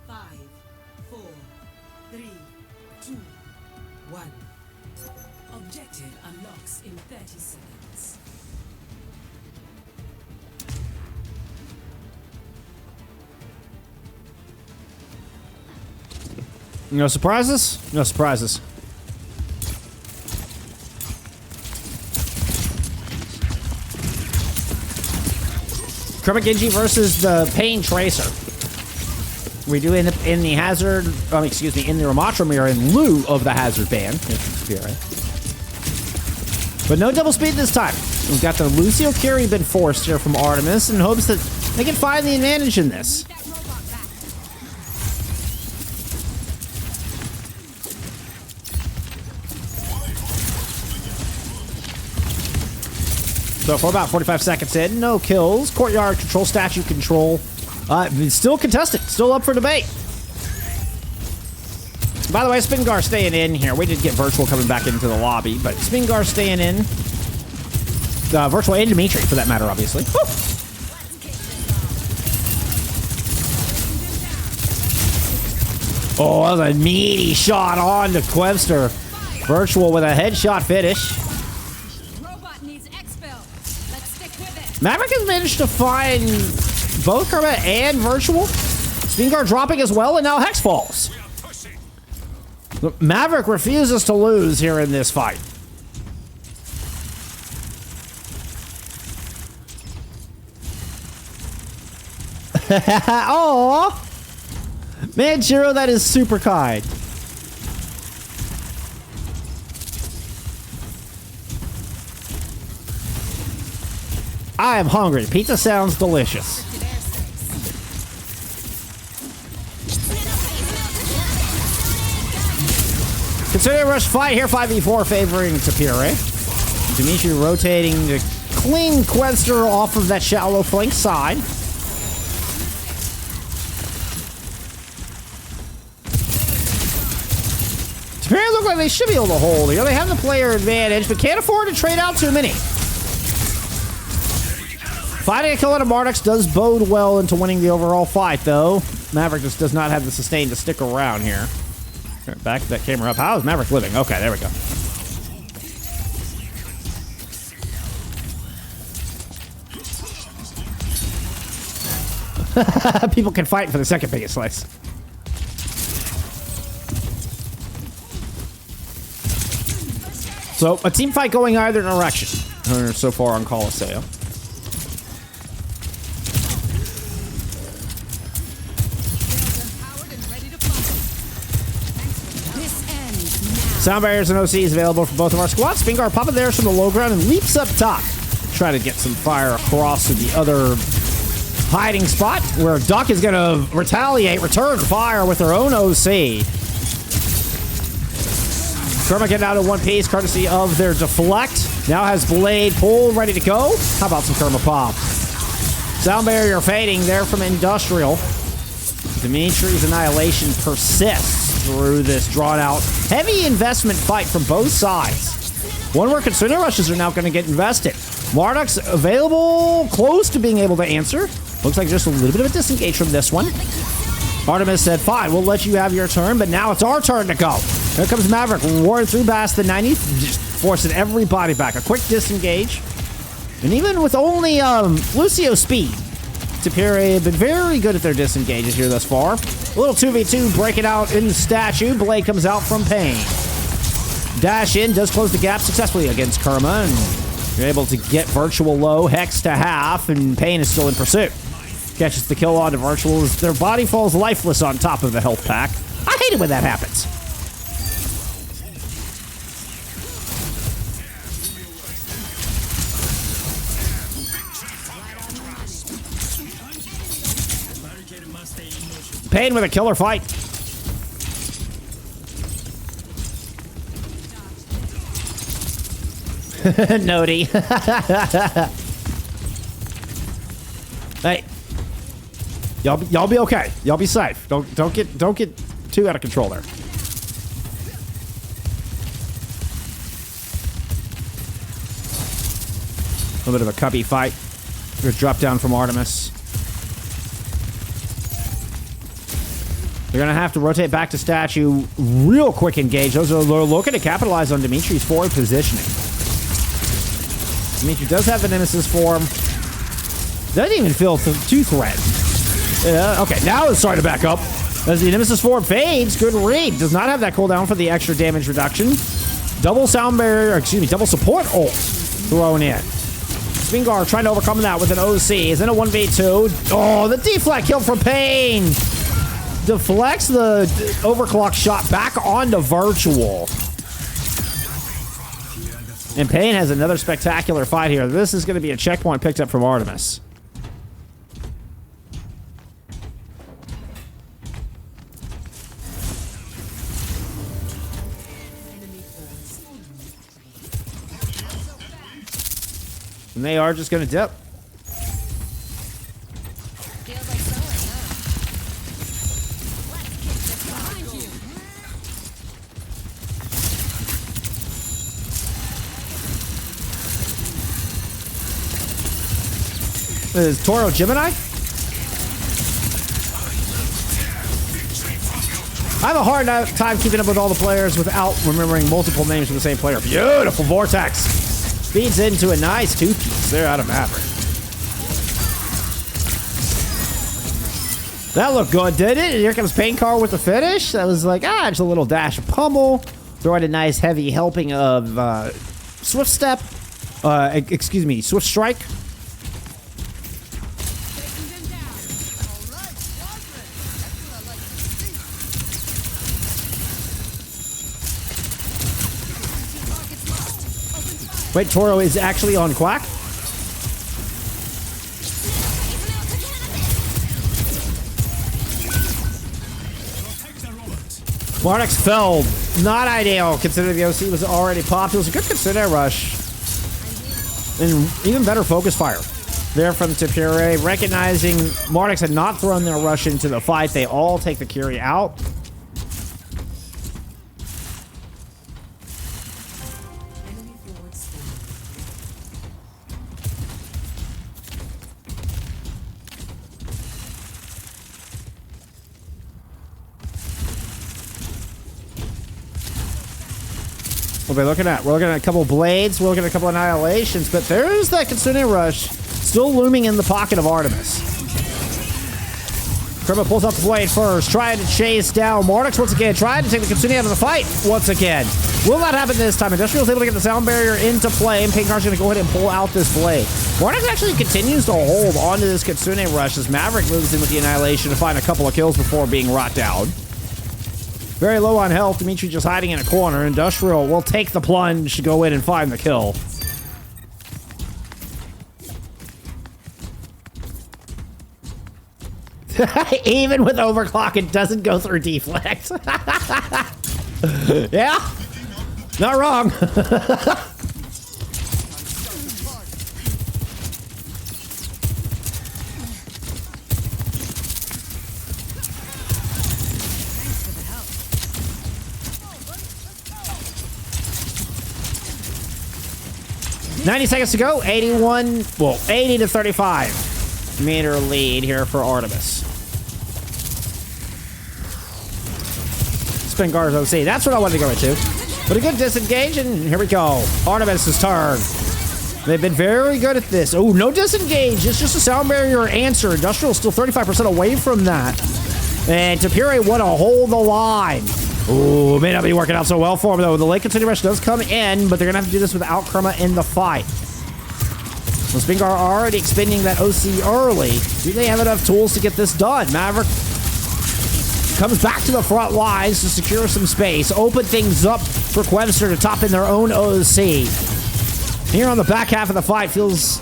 S2: Five, four, three, two, one. Objective unlocks in 30 seconds.
S1: No surprises? No surprises. Kermit Genji versus the Pain Tracer. We do end up in the hazard, excuse me, in the Ramatra mirror in lieu of the hazard ban. But no double speed this time. We've got the Lucio carry been forced here from Artemis in hopes that they can find the advantage in this.
S5: That robot back.
S1: So for about 45 seconds in, no kills. Courtyard control, statue control. It's still contested, still up for debate. By the way, Spingar staying in here. We did get Virtual coming back into the lobby, but Spingar staying in. Virtual and Dimitri, for that matter, obviously. Woo! Oh, that was a meaty shot on to Quebster. Virtual with a headshot finish.
S5: Robot needs exfil. Let's stick with it.
S1: Maverick has managed to find both Kermit and Virtual. Spingar dropping as well, and now Hex falls. Look, Maverick refuses to lose here in this fight. Aww. Man, Jiro, that is super kind. I am hungry. Pizza sounds delicious. Consider a rush fight here, 5v4 favoring Tapire. Dimitri rotating to clean Quebster off of that shallow flank side. Tapire look like they should be able to hold here. They have the player advantage, but can't afford to trade out too many. Finding a kill out of Mardux does bode well into winning the overall fight, though. Maverick just does not have the sustain to stick around here. Back that camera up. How is Maverick living? Okay, there we go. People can fight for the second biggest slice. So, a team fight going either direction so far on Colosseo. Sound barriers and OCs available for both of our squads. Spingar popping theirs from the low ground and leaps up top. try to get some fire across to the other hiding spot where Duck is going to return fire with her own OC. Kerma getting out in one piece, courtesy of their deflect. Now has Blade pull ready to go. How about some Kerma pop? Sound barrier fading there from Industrial. Dimitri's annihilation persists through this drawn-out, heavy investment fight from both sides. One where Kitsune Rushes are now going to get invested. Marduk's available, close to being able to answer. Looks like just a little bit of a disengage from this one. Artemis said, fine, we'll let you have your turn, but now it's our turn to go. Here comes Maverick, roaring through past the 90, just forcing everybody back. A quick disengage. And even with only Lucio speed, Tapire have been very good at their disengages here thus far. A little 2v2 breaking out in the statue. Blade comes out from Pain. Dash in, does close the gap successfully against Kerma, and you're able to get Virtual low, Hex to half, and Pain is still in pursuit. Catches the kill onto Virtual as their body falls lifeless on top of the health pack. I hate it when that happens. Pain with a killer fight. Nody. Hey, y'all be okay. Y'all be safe. Don't get too out of control there. A little bit of a cubby fight. There's drop down from Artemis. They're going to have to rotate back to statue. Real quick engage. Those are looking to capitalize on Dimitri's forward positioning. Dimitri does have the Nemesis form. Doesn't even feel too threatened. Okay, now it's starting to back up. As the Nemesis form fades, good read. Does not have that cooldown for the extra damage reduction. Double sound barrier, excuse me, double support ult thrown in. Spingar trying to overcome that with an OC. Is in a 1v2. Oh, the deflect kill from Pain. Deflects the overclock shot back onto Virtual. And Pain has another spectacular fight here. This is going to be a checkpoint picked up from Artemis. And they are just going to dip.
S5: Feels like sewing, huh?
S1: Is Toro Gemini? I have a hard time keeping up with all the players without remembering multiple names of the same player. Beautiful Vortex. Feeds into a nice two-piece there out of Maverick. That looked good, didn't it? And here comes Pain Car with the finish. That was like, just a little dash of pummel. Throw in a nice heavy helping of Swift Step. Excuse me, Swift Strike. Wait, Toro is actually on Quack? Marnix fell. Not ideal, considering the OC was already popped. It was a good Kitsune rush. And even better focus fire. There from Tapire, recognizing Marnix had not thrown their rush into the fight. They all take the Curie out. We're looking at a couple blades, we're looking at a couple annihilations, but there's that Kitsune rush still looming in the pocket of Artemis. Kerma pulls out the blade first, trying to chase down Mardux once again, trying to take the Kitsune out of the fight once again. Will not happen this time. Industrial's able to get the sound barrier into play, and Pinkar's going to go ahead and pull out this blade. Mardux actually continues to hold onto this Kitsune rush as Maverick moves in with the annihilation to find a couple of kills before being rocked out. Very low on health. Dimitri just hiding in a corner. Industrial will take the plunge to go in and find the kill. Even with overclock, it doesn't go through deflect. Yeah, not wrong. $90 seconds to go. 80 to 35 meter lead here for Artemis. Spingar's OC. That's what I wanted to go into. But a good disengage, and here we go. Artemis' turn. They've been very good at this. Oh, no disengage. It's just a sound barrier answer. Industrial still 35% away from that. And Tapire want to hold the line. Ooh, may not be working out so well for him, though. The late continued rush does come in, but they're going to have to do this without Karma in the fight. Well, Spingar already expending that OC early. Do they have enough tools to get this done? Maverick comes back to the front lines to secure some space, open things up for Quemster to top in their own OC. Here on the back half of the fight feels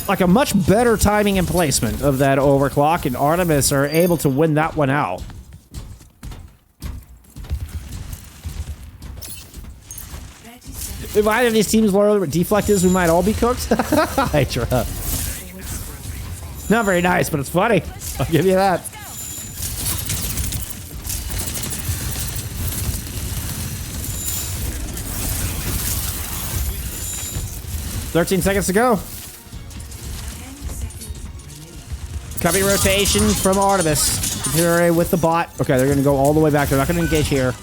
S1: like a much better timing and placement of that overclock, and Artemis are able to win that one out. If either of these teams learn what deflect is, we might all be cooked. Hydra. Not very nice, but it's funny. I'll give you that. $13 seconds to go. Copy rotation from Artemis. Tapire with the bot. Okay, they're going to go all the way back. They're not going to engage here.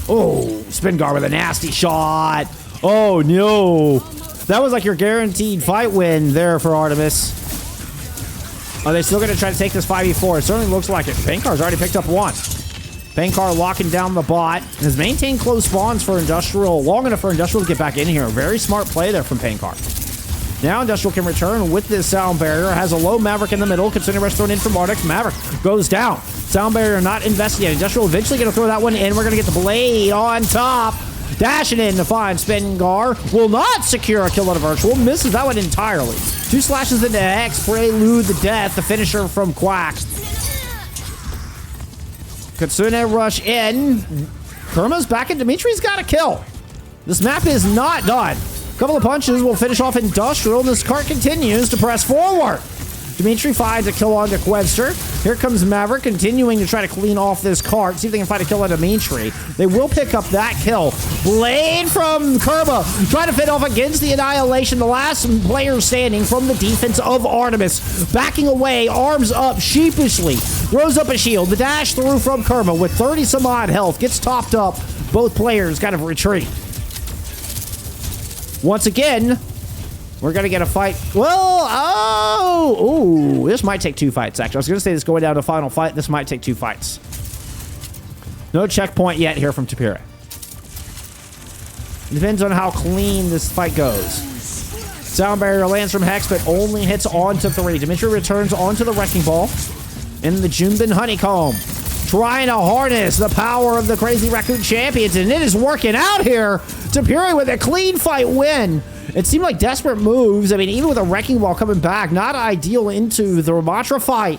S1: Oh, Spingar with a nasty shot. Oh, no. That was like your guaranteed fight win there for Artemis. Are they still going to try to take this 5v4? It certainly looks like it. Pankar's already picked up one. Pankar locking down the bot. Has maintained close spawns for Industrial, long enough for Industrial to get back in here. Very smart play there from Pankar. Now Industrial can return with this sound barrier. Has a low Maverick in the middle. Considering rush thrown in from Arctic. Maverick goes down. Sound barrier not invested yet. Industrial eventually going to throw that one in. We're going to get the blade on top. Dashing in to find Spingar. Will not secure a kill on a virtual. Misses that one entirely. 2 slashes into X. Prelude the death. The finisher from Quack. Kitsune rush in. Kurma's back and Dimitri's got a kill. This map is not done. A couple of punches will finish off Industrial. This cart continues to press forward. Dimitri finds a kill onto Quenster. Here comes Maverick continuing to try to clean off this cart. See if they can find a kill on Dimitri. They will pick up that kill. Blade from Kurma. Trying to fit off against the Annihilation. The last player standing from the defense of Artemis. Backing away, arms up sheepishly. Throws up a shield. The dash through from Kurma with 30 some odd health. Gets topped up. Both players kind of retreat. Once again, we're going to get a fight. Well, ooh, this might take 2 fights, actually. I was going to say this going down to final fight. This might take 2 fights. No checkpoint yet here from Tapire. Depends on how clean this fight goes. Sound barrier lands from Hex, but only hits onto 3. Dimitri returns onto the Wrecking Ball. In the Junbin Honeycomb. Trying to harness the power of the Crazy Raccoon Champions, and it is working out here. Tapire with a clean fight win. It seemed like desperate moves. I mean, even with a Wrecking Ball coming back, not ideal into the Ramatra fight.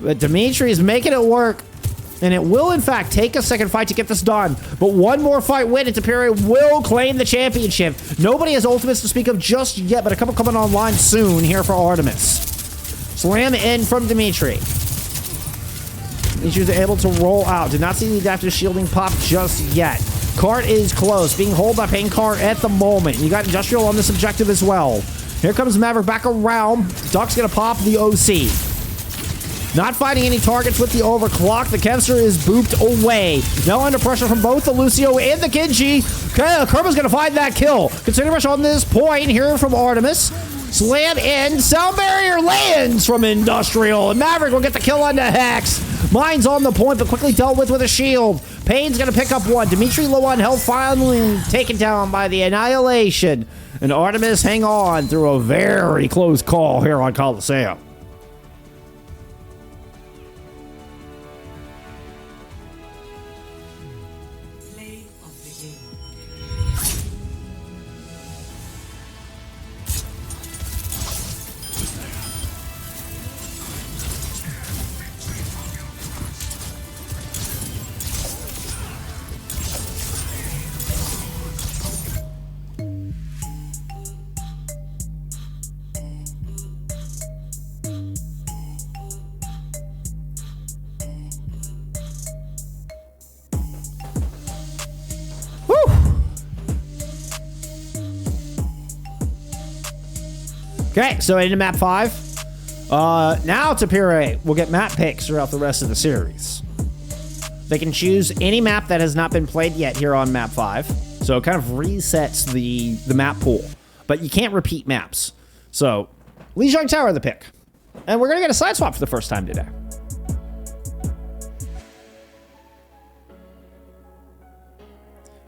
S1: But Dimitri is making it work. And it will, in fact, take a second fight to get this done. But one more fight win, and Tapire will claim the championship. Nobody has ultimates to speak of just yet, but a couple coming online soon here for Artemis. Slam in from Dimitri. Dimitri's able to roll out. Did not see the adaptive shielding pop just yet. Cart is close, being held by Pankar at the moment. You got Industrial on this objective as well. Here comes Maverick back around. Duck's gonna pop the OC. Not finding any targets with the overclock. The Kevster is booped away. Now under pressure from both the Lucio and the Genji. Kurma's gonna find that kill. Consider rush on this point here from Artemis. Slam in. Sound barrier lands from Industrial. And Maverick will get the kill on the Hex. Mine's on the point, but quickly dealt with a shield. Payne's going to pick up one. Dimitri low on health, finally taken down by the Annihilation. And Artemis hang on through a very close call here on Colosseo.
S2: Play of the game.
S1: Okay, so into map 5. Now Tapire will get map picks throughout the rest of the series. They can choose any map that has not been played yet here on map 5. So it kind of resets the map pool. But you can't repeat maps. So, Lijiang Tower the pick. And we're going to get a side swap for the first time today.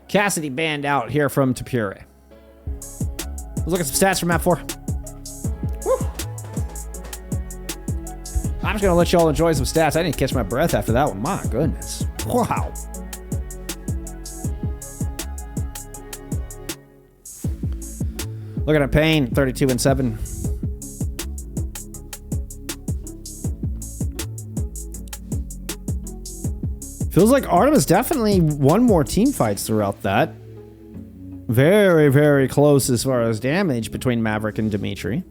S1: Cassidy banned out here from Tapire. Let's look at some stats for map 4. Woo. I'm just going to let you all enjoy some stats. I didn't catch my breath after that one. My goodness. Wow. Looking at Pain, 32-7. Feels like Artemis definitely won more team fights throughout that. Very, very close as far as damage between Maverick and Dimitri.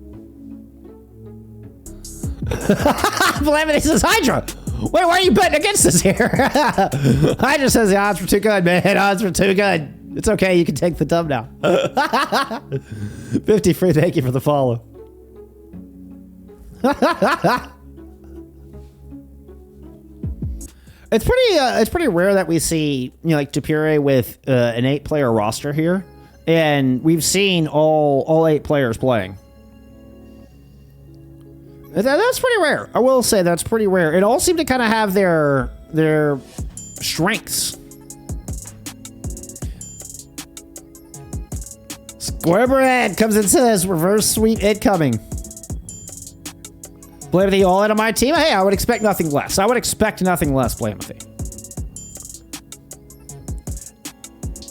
S1: Calamity says Hydra. Wait, why are you betting against us here? Hydra says the odds were too good, man. Odds were too good. It's okay. You can take the dub now. 50 free. Thank you for the follow. It's pretty rare that we see, you know, like Tapire with an 8-player roster here, and we've seen all 8 players playing. That's pretty rare. I will say that's pretty rare. It all seemed to kind of have their strengths. Squarebread comes and says reverse sweep incoming. Blamothy all in on my team. Hey, I would expect nothing less. I would expect nothing less, Blamothy.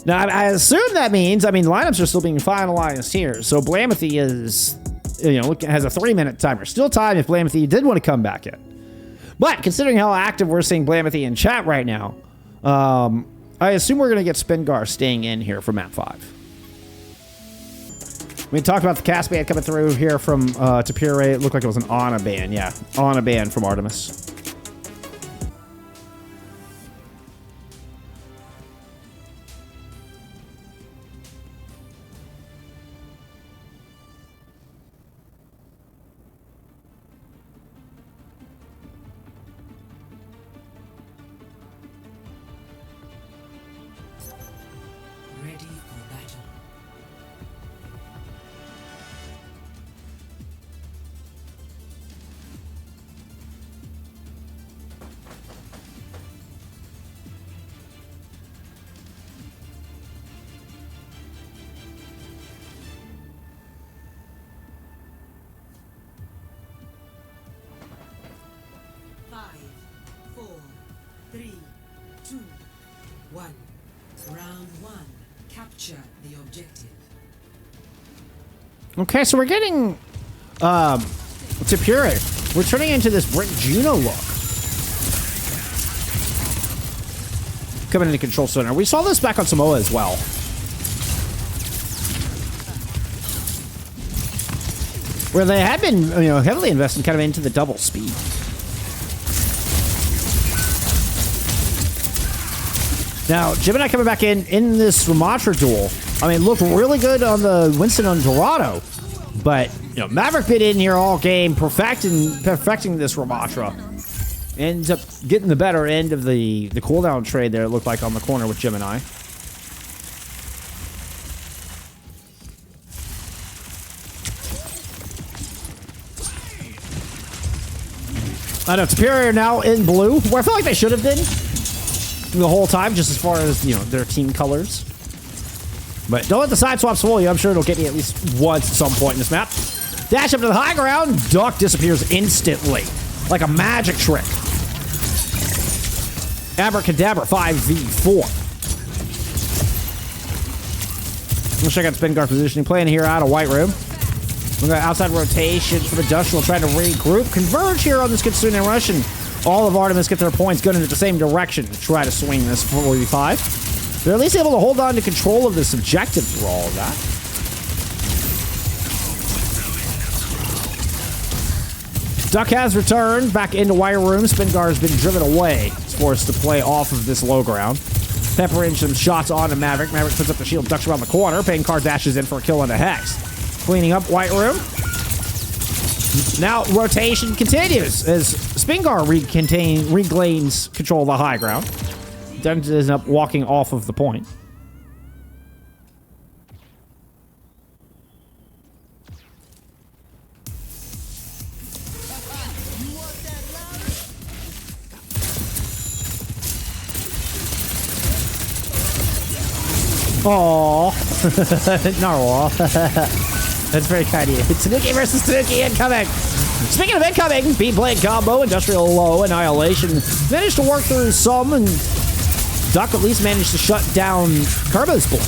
S1: Now, I assume that means, lineups are still being finalized here. So Blamothy is, has a 3-minute timer. Still time if Blamothy did want to come back in. But considering how active we're seeing Blamothy in chat right now, I assume we're going to get Spingar staying in here for map 5. We talked about the cast ban coming through here from Tapire. It looked like it was an Ana ban. Yeah, Ana ban from Artemis.
S2: Ready for battle. Five, 4, 3, 2, 1. Round 1. Capture the objective.
S1: Okay, so we're getting Tapire. We're turning into this Brick Juno look. Coming into Control Center. We saw this back on Samoa as well. Where they had been, heavily investing kind of into the double speed. Now, Gemini coming back in this Ramatra duel. Looked really good on the Winston on Dorado. But, Maverick been in here all game, perfecting this Ramatra. Ends up getting the better end of the cooldown trade there, it looked like, on the corner with Gemini. I know, Tapire now in blue, where I feel like they should have been the whole time, just as far as, their team colors. But don't let the side swaps fool you. I'm sure it'll get me at least once at some point in this map. Dash up to the high ground. Duck disappears instantly. Like a magic trick. Abracadabra 5v4. Let's check out Spingar positioning. Playing here out of White Room. We got outside rotation from Industrial trying to regroup. Converge here on this Kitsune and Russian. All of Artemis get their points going into the same direction to try to swing this 45. They're at least able to hold on to control of this objective through all of that. Duck has returned back into Wire Room. Spingar has been driven away. He's forced to play off of this low ground. Pepper in some shots on to Maverick. Maverick puts up the shield, ducks around the corner. Pain Card dashes in for a kill on the Hex. Cleaning up White Room. Now rotation continues as Spingar regains control of the high ground. Then ends up walking off of the point. Aww. Narwhal. That's very kind of you. Tanuki versus Tanuki incoming. Speaking of incoming, beat blade combo, industrial low, annihilation. Managed to work through some, and Duck at least managed to shut down Karma's blade.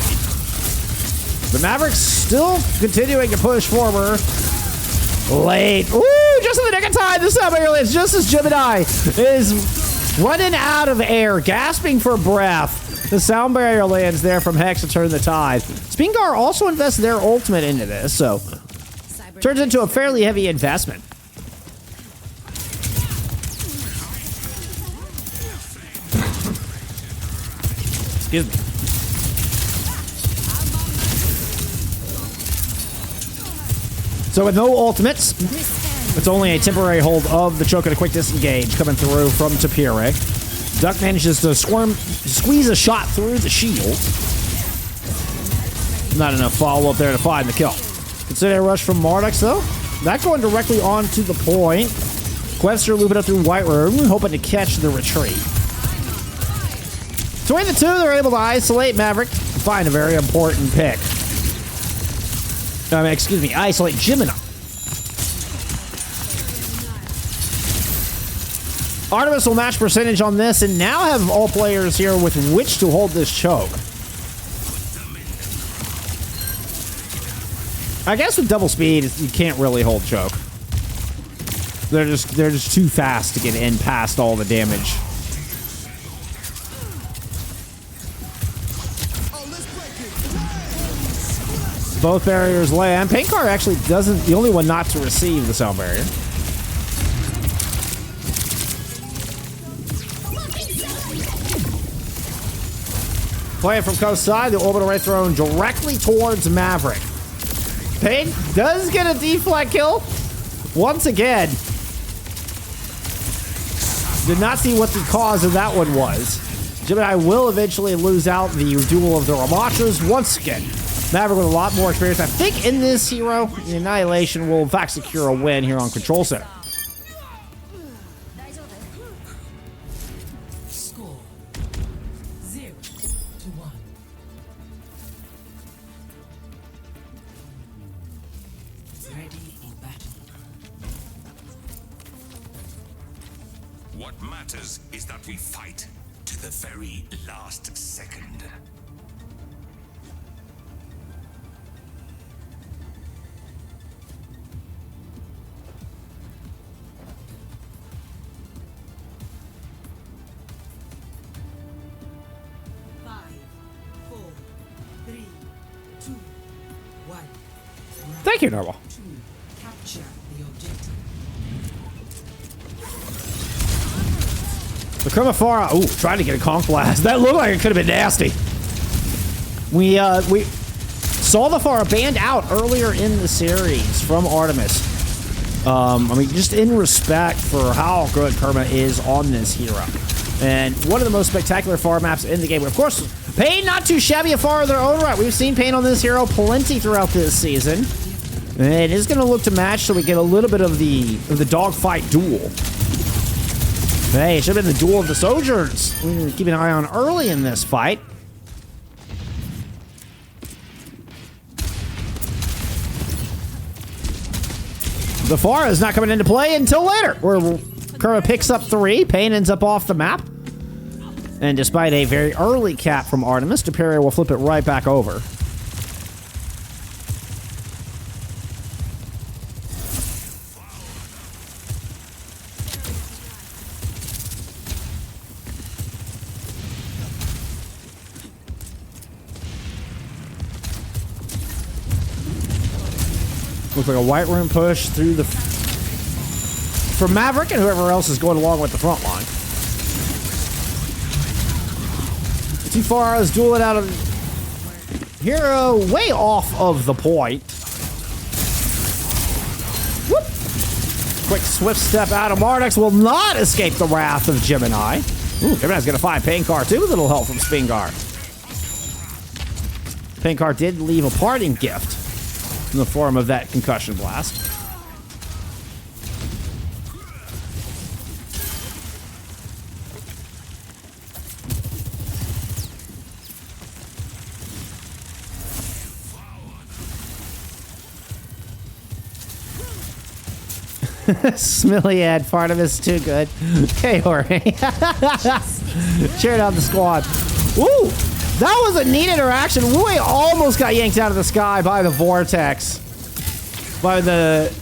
S1: The Mavericks still continuing to push forward. Late. Ooh, just in the nick of time. This time it's just as Gemini is running out of air, gasping for breath. The sound barrier lands there from Hex to turn the tide. Spingar also invests their ultimate into this, so turns into a fairly heavy investment. Excuse me. So with no ultimates, it's only a temporary hold of the choke and a quick disengage coming through from Tapire. Duck manages to squeeze a shot through the shield. Not enough follow-up there to find the kill. Consider a rush from Mardux, though. That going directly onto the point. Quester looping up through White Room, hoping to catch the retreat. Between the two, they're able to isolate Maverick and find a very important pick. Isolate Gemini. Artemis will match percentage on this and now have all players here with which to hold this choke. I guess with double speed, you can't really hold choke. They're just too fast to get in past all the damage. Both barriers land. Paincar actually doesn't, the only one not to receive the sound barrier. Playing from coast side, the orbital ray thrown directly towards Maverick. Pain does get a deflect kill. Once again. Did not see what the cause of that one was. Gemini will eventually lose out the duel of the Ramachas once again. Maverick with a lot more experience. I think in this hero, the Annihilation will in fact secure a win here on Control Center.
S2: Score 0-1. Ready for battle.
S3: What matters is that we fight to the very last second.
S1: Thank you, Narwhal.
S2: Capture the objective.
S1: The Chromafara, ooh, trying to get a conch blast. That looked like it could have been nasty. We saw the Pharah banned out earlier in the series from Artemis. I mean, just in respect for how good Kerma is on this hero. And one of the most spectacular Pharah maps in the game. Of course, Pain not too shabby a Pharah of their own right. We've seen Pain on this hero plenty throughout this season. And it is going to look to match so we get a little bit of the dogfight duel. Hey, it should have been the duel of the Sojourners. We need to keep an eye on early in this fight. The Pharah is not coming into play until later, where Kerma picks up 3. Pain ends up off the map. And despite a very early cap from Artemis, Tapire will flip it right back over. Looks like a White Room push through the... for Maverick and whoever else is going along with the front line. Too far, I was dueling out of... hero way off of the point. Whoop! quick swift step out of Marnix will not escape the wrath of Gemini. Ooh, Gemini's gonna find Pankar too with a little help from Spingar. Pankar did leave a parting gift in the form of that concussion blast. Smiliad, part of it's too good. Okay, Jorge. Cheering on the squad. Ooh, that was a neat interaction. Rui almost got yanked out of the sky by the vortex. By the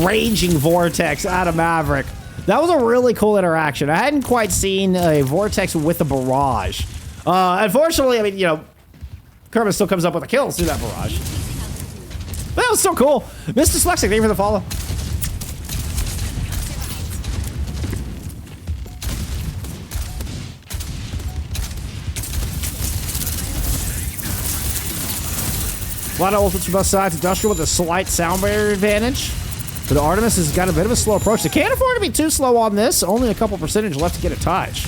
S1: raging vortex out of Maverick. That was a really cool interaction. I hadn't quite seen a vortex with a barrage. Unfortunately, I mean, you know, Kermit still comes up with the kills through that barrage. But that was so cool. Mr. Dyslexic, thank you for the follow. A lot of ultimates from both sides. Industrial with a slight sound barrier advantage. But Artemis has got a bit of a slow approach. They can't afford to be too slow on this. Only a couple percentage left to get a touch.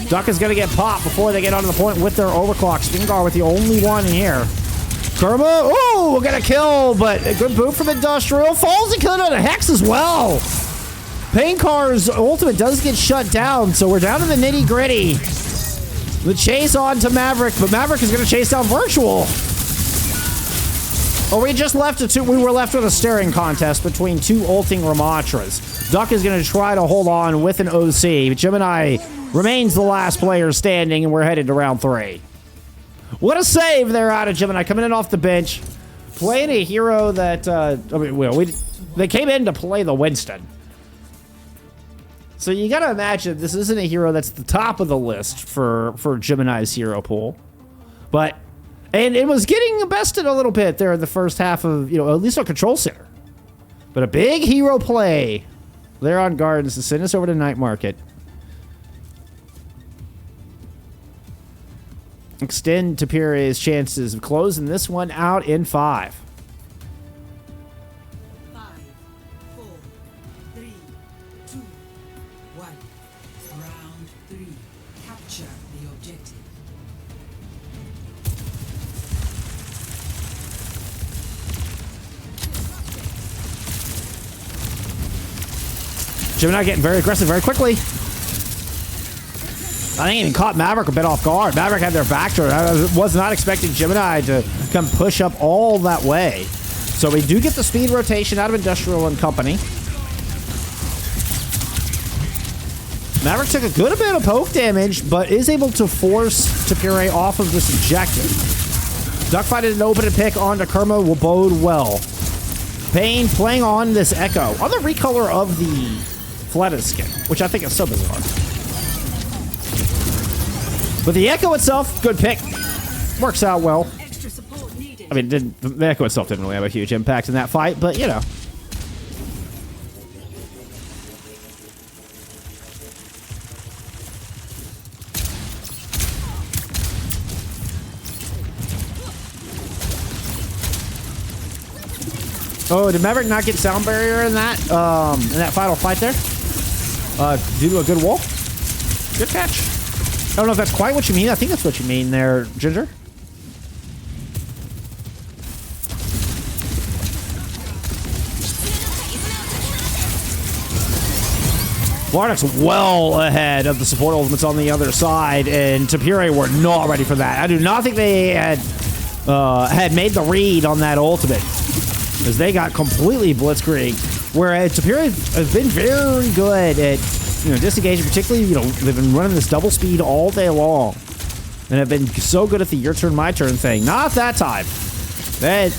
S1: Duck is going to get popped before they get onto the point with their overclock. Spingar with the only one here. Kurma, ooh, we'll get a kill, but a good boot from Industrial. Falls and killed on a Hex as well. Pankar's ultimate does get shut down, so we're down to the nitty gritty. The chase on to Maverick, but Maverick is going to chase down Virtual. Oh, we just left we were left with a staring contest between two ulting Ramatras. Duck is going to try to hold on with an OC, but Gemini remains the last player standing, and we're headed to round 3. What a save there out of Gemini, coming in off the bench, playing a hero that, they came in to play the Winston. So you gotta imagine this isn't a hero that's the top of the list for Gemini's hero pool. And it was getting bested a little bit there in the first half of, you know, at least on Control Center. But a big hero play there on Gardens to send us over to Night Market. Extend Tapire's chances of closing this one out in 5.
S2: 5, 4, 3, 2, 1. Round 3. Capture the objective.
S1: Gemini getting very aggressive very quickly. I think even caught Maverick a bit off guard. Maverick had their back to it. I was not expecting Gemini to come push up all that way. So we do get the speed rotation out of Industrial and company. Maverick took a good bit of poke damage, but is able to force Tapire off of this objective. Duckfight and an open pick onto Kerma will bode well. Pain playing on this Echo. On the recolor of the Fleta skin, which I think is so bizarre. But the Echo itself, good pick. Works out well.
S2: Extra support needed.
S1: I mean, the Echo itself didn't really have a huge impact in that fight, but, you know. Oh, did Maverick not get sound barrier in that final fight there? Due to a good wall? Good catch. I don't know if that's quite what you mean. I think that's what you mean there, Ginger. Larnock's well ahead of the support ultimates on the other side, and Tapire were not ready for that. I do not think they had made the read on that ultimate, as they got completely blitzkrieg. Whereas Tapire has been very good at, you know, disengaging, particularly, you know, they've been running this double speed all day long, and have been so good at the your turn, my turn thing. Not that time. That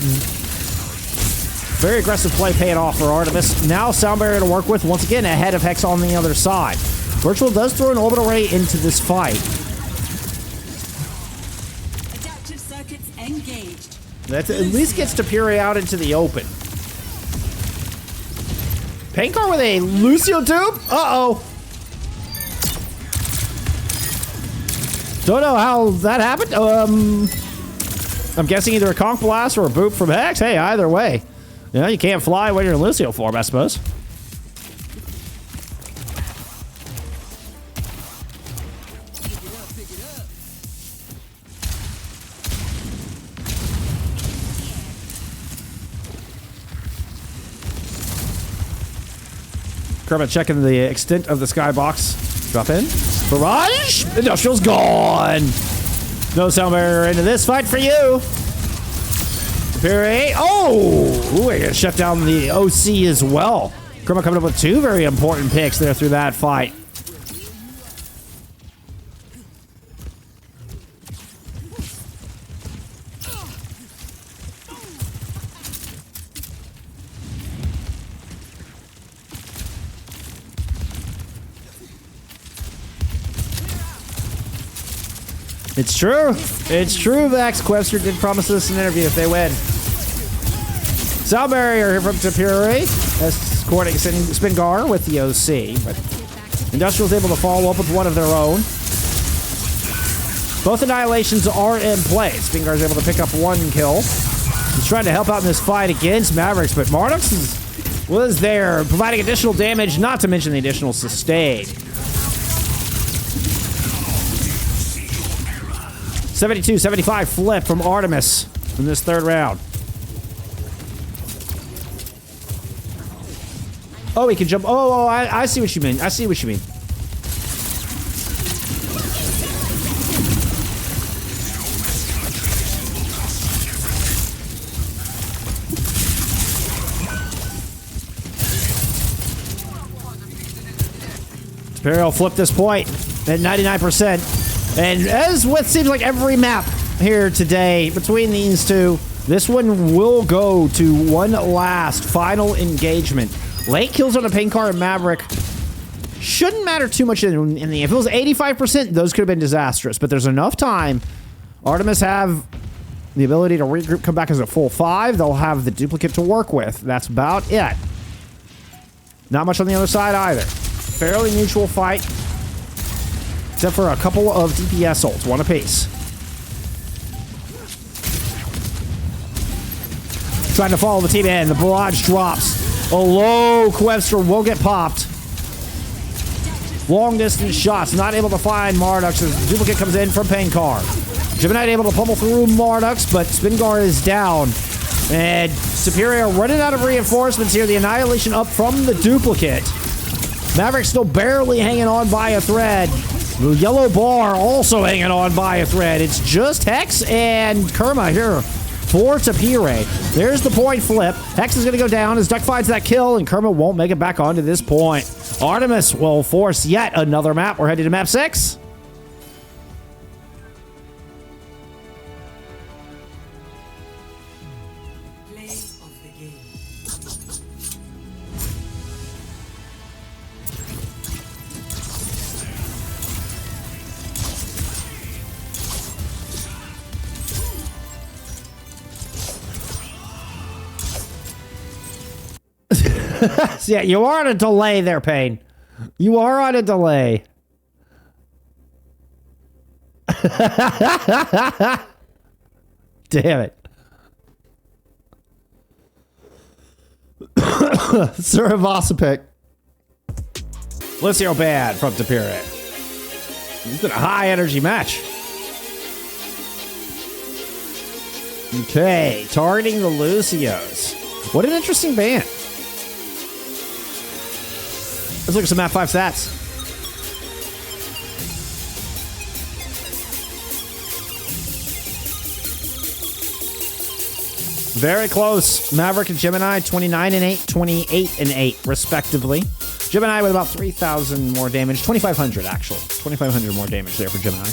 S1: very aggressive play paying off for Artemis. Now sound barrier to work with, once again ahead of Hex on the other side. Virtual does throw an orbital ray into this fight.
S2: Adaptive circuits engaged.
S1: That at least gets Tapire out into the open. Pankar with a Lucio tube? Uh-oh. Don't know how that happened. I'm guessing either a Conch Blast or a boop from Hex. Hey, either way. You know, you can't fly when you're in Lucio form, I suppose. Kermit checking the extent of the skybox. Drop in. Barrage! Industrial's gone! No sound barrier into this fight for you. Tapire. Oh! Ooh, we're gonna shut down the OC as well. Kermit coming up with 2 very important picks there through that fight. It's true. It's true, Vax. Quester did promise us an interview if they win. Sound barrier here from Tapire. Escorting Spingar with the OC. But Industrial's able to follow up with one of their own. Both annihilations are in place. Spingar's able to pick up 1 kill. He's trying to help out in this fight against Mavericks, but Mardux was there, providing additional damage, not to mention the additional sustain. 72-75 flip from Artemis in this 3rd round. Oh, he can jump. Oh, I see what you mean. I see what you mean. Tapire will flip this point at 99%. And as with seems like every map here today between these two, this one will go to one last final engagement. Late kills on a Paincar and Maverick shouldn't matter too much in the... If it was 85%, those could have been disastrous. But there's enough time. Artemis have the ability to regroup, come back as a full 5. They'll have the duplicate to work with. That's about it. Not much on the other side either. Fairly neutral fight. Except for a couple of DPS ults, 1 apiece. Trying to follow the team in. The barrage drops. A low Quester will get popped. Long distance shots. Not able to find Mardux as the duplicate comes in from Paincar. Gemini able to pummel through Mardux, but Spingar is down. And Tapire running out of reinforcements here. The annihilation up from the duplicate. Maverick still barely hanging on by a thread. The yellow bar also hanging on by a thread. It's just Hex and Kerma here for Tapire. There's the point flip. Hex is going to go down as Duck finds that kill, and Kerma won't make it back onto this point. Artemis will force yet another map. We're headed to map 6.
S2: Play of the game.
S1: Yeah, you are on a delay there, Pain. You are on a delay. Damn it. Suravasapik. Lucio bad from Tapire. It's been a high energy match. Okay, targeting the Lucios. What an interesting ban. Let's look at some map 5 stats. Very close. Maverick and Gemini, 29 and 8, 28 and 8, respectively. Gemini with about 3,000 more damage. 2,500, actually. 2,500 more damage there for Gemini.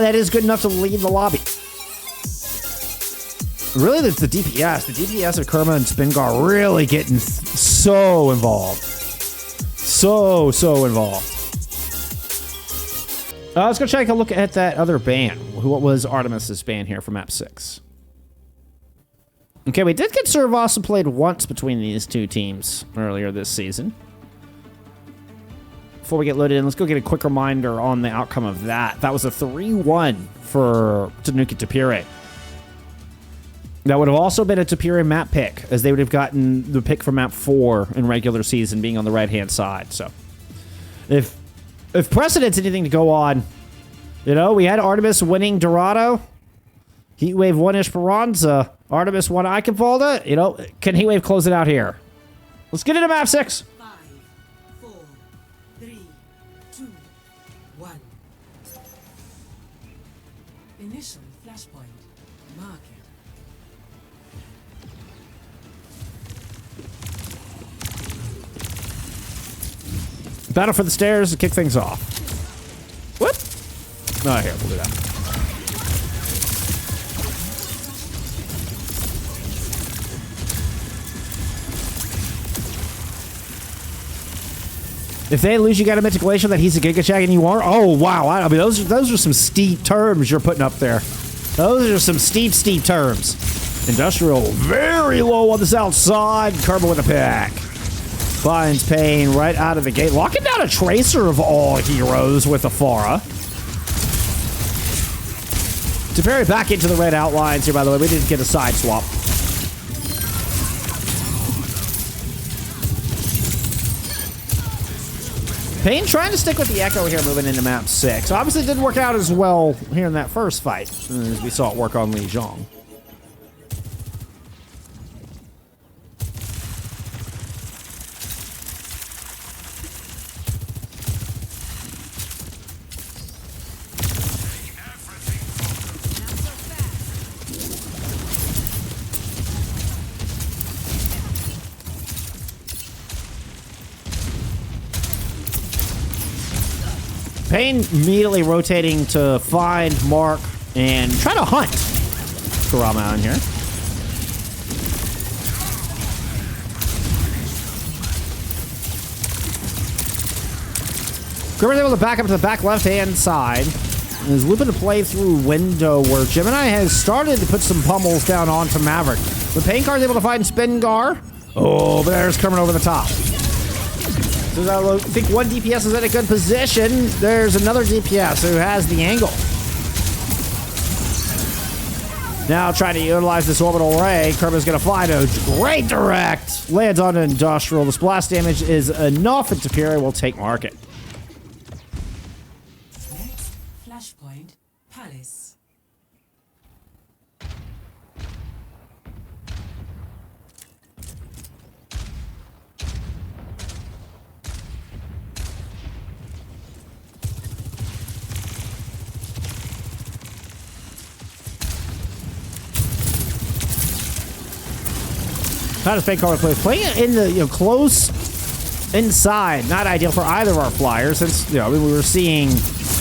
S1: That is good enough to lead the lobby. Really, it's the DPS. The DPS of Kerma and Spingar really getting so involved. So involved. Let's go take a look at that other ban. What was Artemis's ban here for map 6? Okay, we did get Suravasa played once between these two teams earlier this season. Before we get loaded in, let's go get a quick reminder on the outcome of that. That was a 3-1 for Tanuki Tapire. That would have also been a Tapire map pick, as they would have gotten the pick for map 4 in regular season being on the right-hand side. So, if precedent's anything to go on, you know, we had Artemis winning Dorado, Heatwave won Esperanza, Artemis won Eichenwalde. You know, can Heatwave close it out here? Let's get into map 6.
S2: 5, 4, 3, 2, 1. Initial flashpoint. Mark it.
S1: Battle for the stairs to kick things off. Whoop. No, here, we'll do that. If they lose, you got a Mythic Glacier that he's a Giga Chad and you are. Oh wow! I mean, those are some steep terms you're putting up there. Those are some steep terms. Industrial very low on the south side. Kerber with a pick. Finds Pain right out of the gate, locking down a Tracer of all heroes with a Pharah. Tapire back into the red outlines here. By the way, we didn't get a side swap. Pain trying to stick with the Echo here, moving into map 6. Obviously didn't work out as well here in that first fight as we saw it work on Lijiang. Pain immediately rotating to find, mark, and try to hunt Kurama out here. Kurama's able to back up to the back left-hand side. And is looping to play through window where Gemini has started to put some pummels down onto Maverick. But Pain Card's able to find Spingar. Oh, but there's Kermit over the top. So I think one DPS is in a good position. There's another DPS who has the angle. Now trying to utilize this orbital ray. Kerber's going to find a great direct. Lands on an industrial. The splash damage is enough, and Tapire will take market.
S2: Next flashpoint. Palace.
S1: Not as fake card plays. Playing it in the close inside, not ideal for either of our flyers. Since we were seeing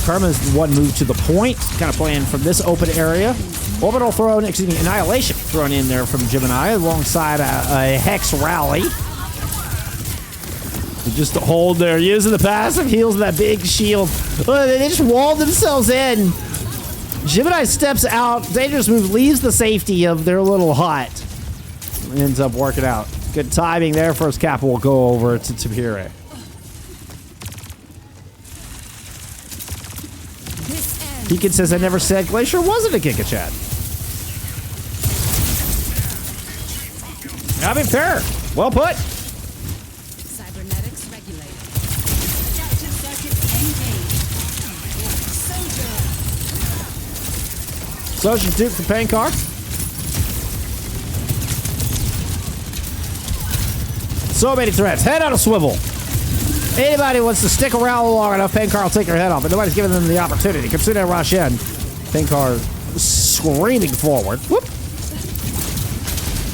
S1: Karma's one move to the point, kind of playing from this open area. Orbital thrown, Annihilation thrown in there from Gemini alongside a Hex Rally. They just hold there, using the passive heals that big shield. They just walled themselves in. Gemini steps out. Dangerous move leaves the safety of their little hut. Ends up working out. Good timing there. First cap will go over to Tapire. Deacon says, I never said Glacier wasn't a Giga Chad. I mean, fair. Well put.
S5: Cybernetics regulated.
S2: Adaptive circuits engaged.
S1: Social Duke for Pain Card. So many threats. Head on a swivel. Anybody wants to stick around long enough, Pankar will take your head off, but nobody's giving them the opportunity. Consider rush in. Pankar screaming forward. Whoop.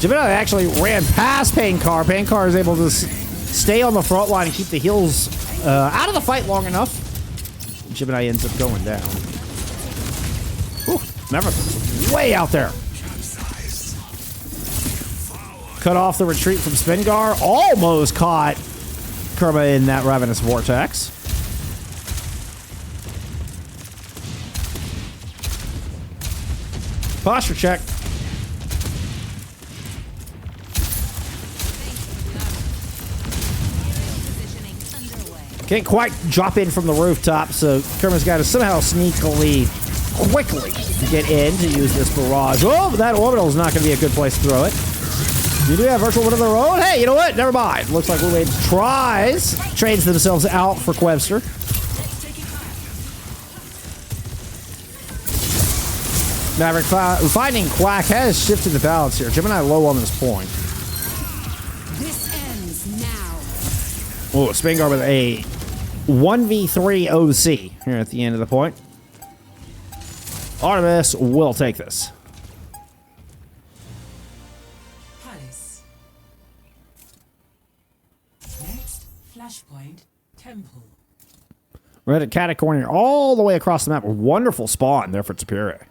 S1: Gemini actually ran past Pankar. Pankar is able to stay on the front line and keep the heels out of the fight long enough. Gemini ends up going down. Whew. Remember, way out there. Cut off the retreat from Spingar. Almost caught Kerma in that Ravenous Vortex. Posture check. Can't quite drop in from the rooftop, so Kerma's got to somehow sneakily quickly get in to use this barrage. Oh, but that orbital is not going to be a good place to throw it. You do have virtual one of their own. Hey, you know what? Never mind. Looks like Wu-Wei trades themselves out for Quebster. Maverick finding Quack has shifted the balance here. Gemini low on this point.
S5: This ends now.
S1: Oh, Spangar with a 1v3 OC here at the end of the point. Artemis will take this.
S2: Palace. Next, Flashpoint, Temple.
S1: We're at Catacorn all the way across the map. A wonderful spawn there for Tapire.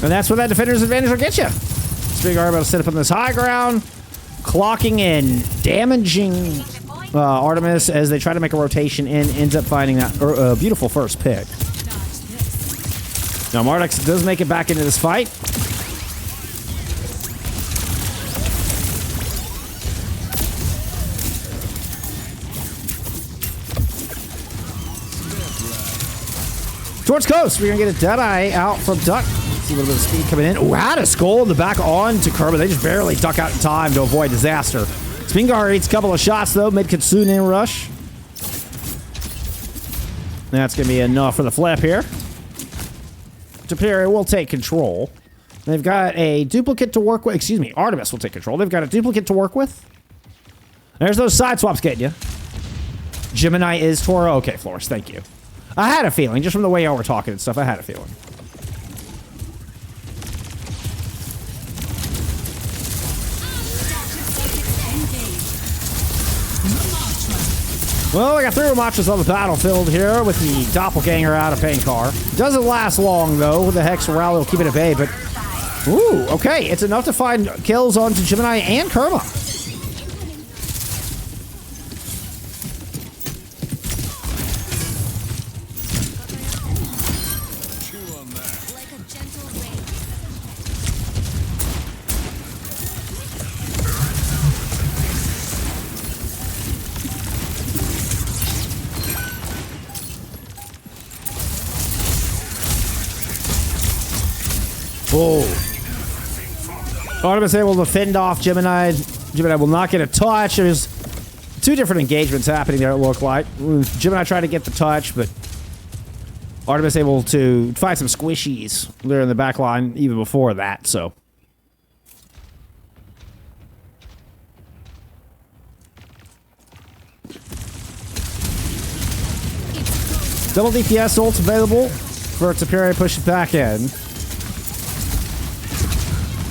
S1: And that's where that defender's advantage will get you. Spangar about to sit up on this high ground, clocking in, damaging Artemis as they try to make a rotation in, ends up finding that beautiful first pick. Now Mardex does make it back into this fight. Towards coast, we're gonna get a Deadeye out from Duck. See a little bit of speed coming in. Oh, had a skull in the back on to Kerma. They just barely duck out in time to avoid disaster. Spangar eats a couple of shots though, mid-Kitsune rush. That's gonna be enough for the flip here. Tapire will take control. They've got a duplicate to work with. Excuse me, Artemis will take control. They've got a duplicate to work with. There's those side swaps getting you. Gemini is Toro. Okay, Flores, thank you. I had a feeling, just from the way y'all were talking and stuff, I had a feeling. Well, we got 3 Ramachas on the battlefield here with the Doppelganger out of Pankar. Doesn't last long, though. The Hex Rally will keep it at bay, but... Ooh, okay. It's enough to find kills onto Gemini and Kerma. Oh. Artemis able to fend off Gemini. Gemini will not get a touch. There's 2 different engagements happening there, it looked like. Gemini tried to get the touch, but Artemis able to find some squishies there in the back line even before that, so. Double DPS ult available for Tapire pushing back in.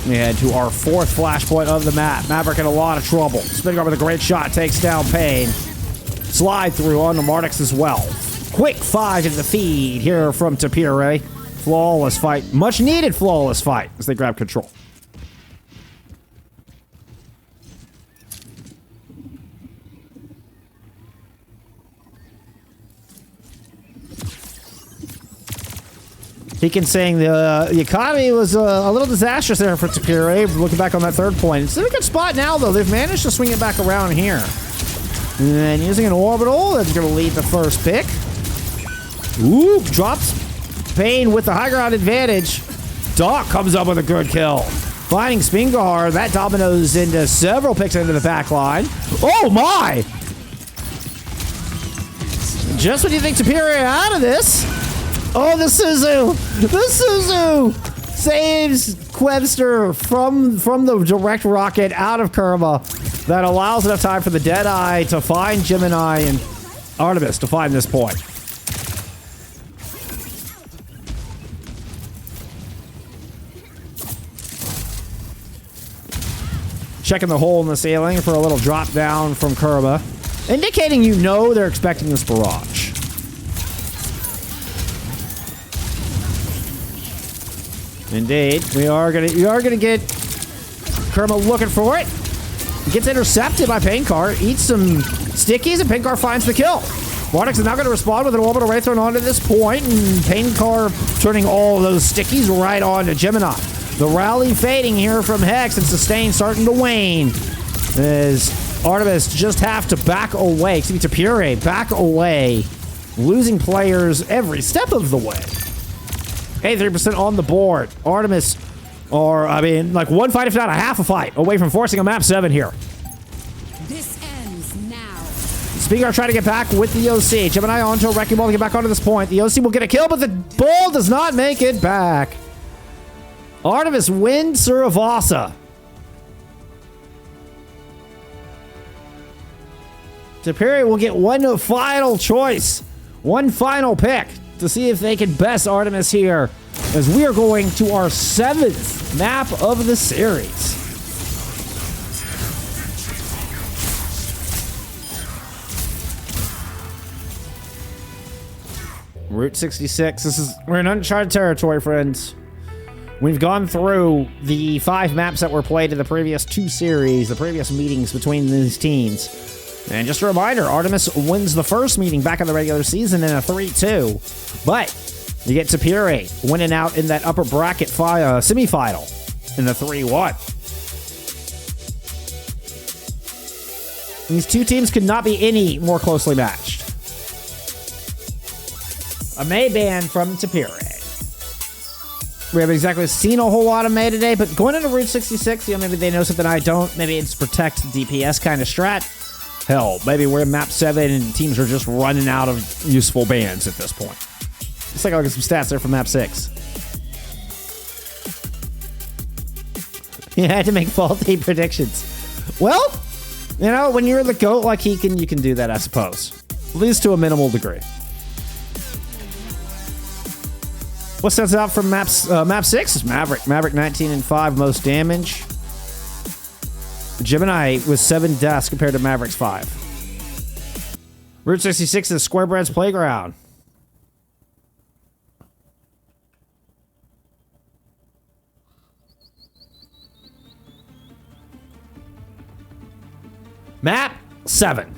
S1: We head to our 4th flashpoint of the map. Maverick in a lot of trouble. Spangar with a great shot, takes down Pain. Slide through onto Mardex as well. Quick 5 in the feed here from Tapire. Flawless fight. Much needed flawless fight as they grab control. He saying the economy was a little disastrous there for Tapire. Looking back on that 3rd point. It's in a good spot now, though. They've managed to swing it back around here. And using an orbital, that's going to lead the first pick. Ooh, drops Pain with the high ground advantage. Doc comes up with a good kill. Finding Spangar, that dominoes into several picks into the back line. Oh, my! Just when you think Tapire are out of this... Oh, the Suzu! The Suzu! Saves Quebster from the direct rocket out of Kerma. That allows enough time for the Deadeye to find Gemini and Artemis to find this point. Checking the hole in the ceiling for a little drop down from Kerma, indicating you know they're expecting this barrage. Indeed, we are gonna get Kerma looking for it. Gets intercepted by Pankar, eats some stickies, and Pankar finds the kill. Vortex is now going to respond with an orbital ray thrown onto this point, and Pankar turning all those stickies right on to Gemini. The rally fading here from Hex, and Sustain starting to wane. As Artemis just have to back away. Excuse me, Tapire back away. Losing players every step of the way. 83% on the board. Artemis, or I mean, like one fight, if not a half a fight, away from forcing a map 7 here.
S5: This ends now.
S1: Speaker trying to get back with the OC. Gemini onto a wrecking ball to get back onto this point. The OC will get a kill, but the ball does not make it back. Artemis wins Suravasa. Tapire will get one final choice, one final pick to see if they can best Artemis here, as we are going to our 7th map of the series. Route 66. We're in uncharted territory, friends. We've gone through the 5 maps that were played in the previous 2 series, the previous meetings between these teams. And just a reminder, Artemis wins the first meeting back in the regular season in a 3-2. But you get Tapire winning out in that upper bracket semifinal in the 3-1. These 2 teams could not be any more closely matched. A May ban from Tapire. We haven't exactly seen a whole lot of May today, but going into Route 66, you know, maybe they know something I don't. Maybe it's protect DPS kind of strat. Hell, maybe we're in map 7 and teams are just running out of useful bans at this point. Let's take a look at some stats there from map 6. You had to make faulty predictions. Well, you know, when you're the GOAT like he can, you can do that, I suppose. At least to a minimal degree. What sets out from map 6 is Maverick. Maverick 19 and 5 most damage. Gemini with 7 deaths compared to Maverick's 5. Route 66 is Squarebread's playground. Map 7.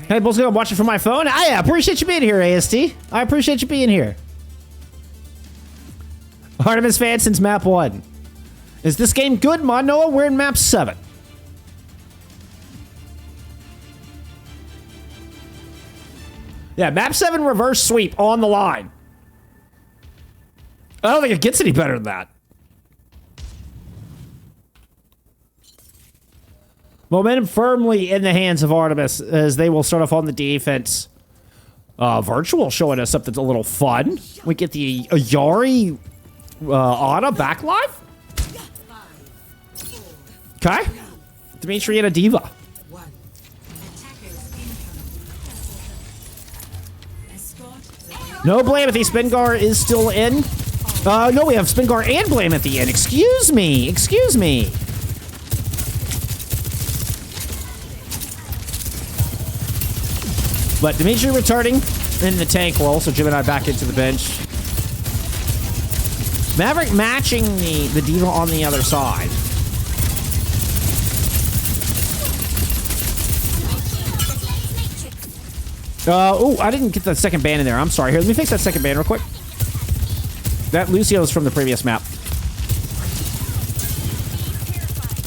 S1: Hey, Bull's gonna watch it from my phone. I appreciate you being here, AST. I appreciate you being here. Artemis fan since map 1. Is this game good, Monoa? We're in map 7. Yeah, map 7 reverse sweep on the line. I don't think it gets any better than that. Momentum firmly in the hands of Artemis as they will start off on the defense. Virtual showing us something a little fun. We get the Ayari Ana back live. Okay. Dimitri and a Diva. No Blamanthy. Spingar is still in. No, we have Spingar and Blamanthy in. Excuse me. Excuse me. But Dimitri returning in the tank role, so Gemini back into the bench. Maverick matching the Diva on the other side. Oh, I didn't get the second ban in there. I'm sorry. Here, let me fix that second ban real quick. That Lucio's from the previous map.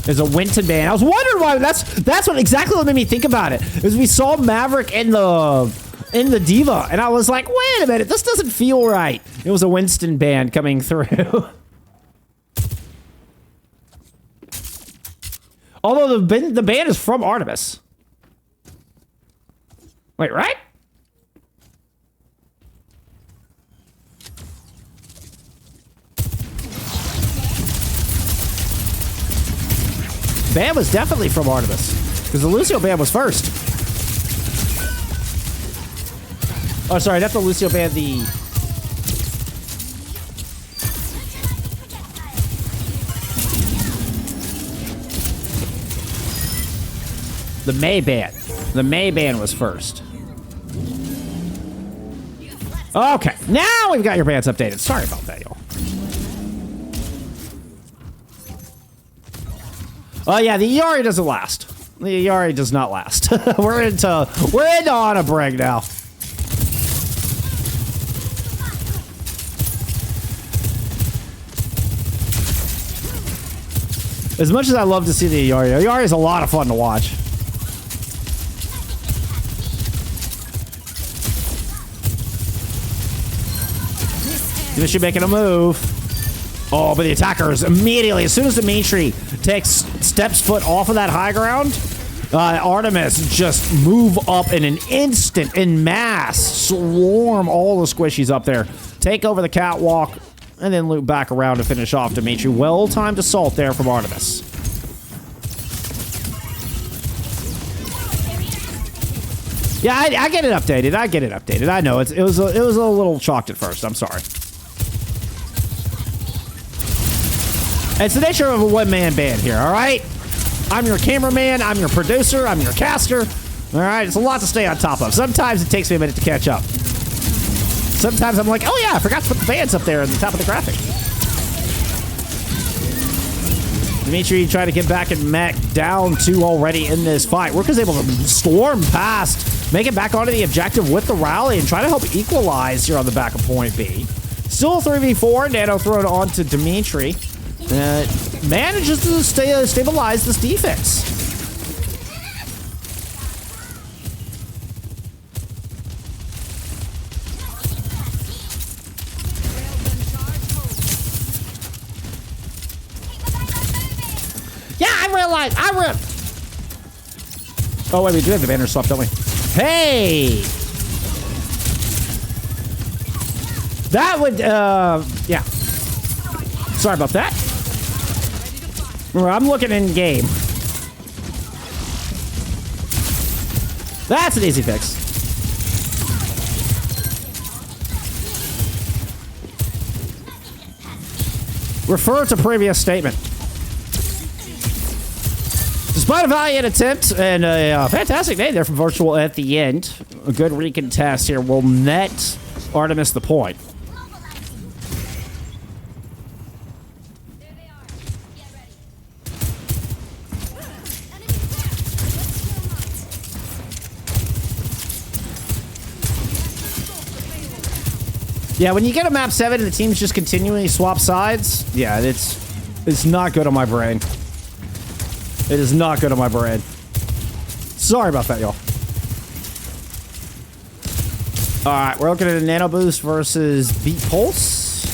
S1: There's a Winton ban. I was wondering why. That's what exactly what made me think about it. Is we saw Maverick in the Diva, and I was like, wait a minute, this doesn't feel right. It was a Winston ban coming through. Although the ban is from Artemis. Wait, right? Ban was definitely from Artemis, because the Lucio ban was first. Oh, sorry, not the Lucio ban, the... The May ban. The May ban was first. Okay, now we've got your bans updated. Sorry about that, y'all. Oh yeah, the Iari doesn't last. The Iari does not last. we're into on a break now. As much as I love to see the Iari is a lot of fun to watch. Dimitri making a move. Oh, but the attackers immediately, as soon as Dimitri steps foot off of that high ground, Artemis just move up in an instant, in mass, swarm all the squishies up there, take over the catwalk, and then loop back around to finish off Dimitri. Well-timed assault there from Artemis. Yeah, I get it updated. I get it updated. I know it was a little chalked at first. I'm sorry. It's the nature of a one-man band here, all right? I'm your cameraman, I'm your producer, I'm your caster. All right, it's a lot to stay on top of. Sometimes it takes me a minute to catch up. Sometimes I'm like, oh yeah, I forgot to put the bands up there at the top of the graphic. Dimitri trying to get back and mech down 2 already in this fight. Worker's able to storm past, make it back onto the objective with the rally and try to help equalize here on the back of point B. Still a 3v4, Nano thrown onto Dimitri. Manages to stabilize this defense. Yeah, I realized. Oh, wait, we do have the banner swap, don't we? Hey! That would, yeah. Sorry about that. Remember, I'm looking in game. That's an easy fix. Refer to previous statement. Despite a valiant attempt and a fantastic name there from Virtual at the end, a good recontest here will net Artemis the point. Yeah, when you get a map 7 and the teams just continually swap sides, yeah, it's not good on my brain. It is not good on my brain. Sorry about that, y'all. Alright, we're looking at a Nano Boost versus Beat Pulse.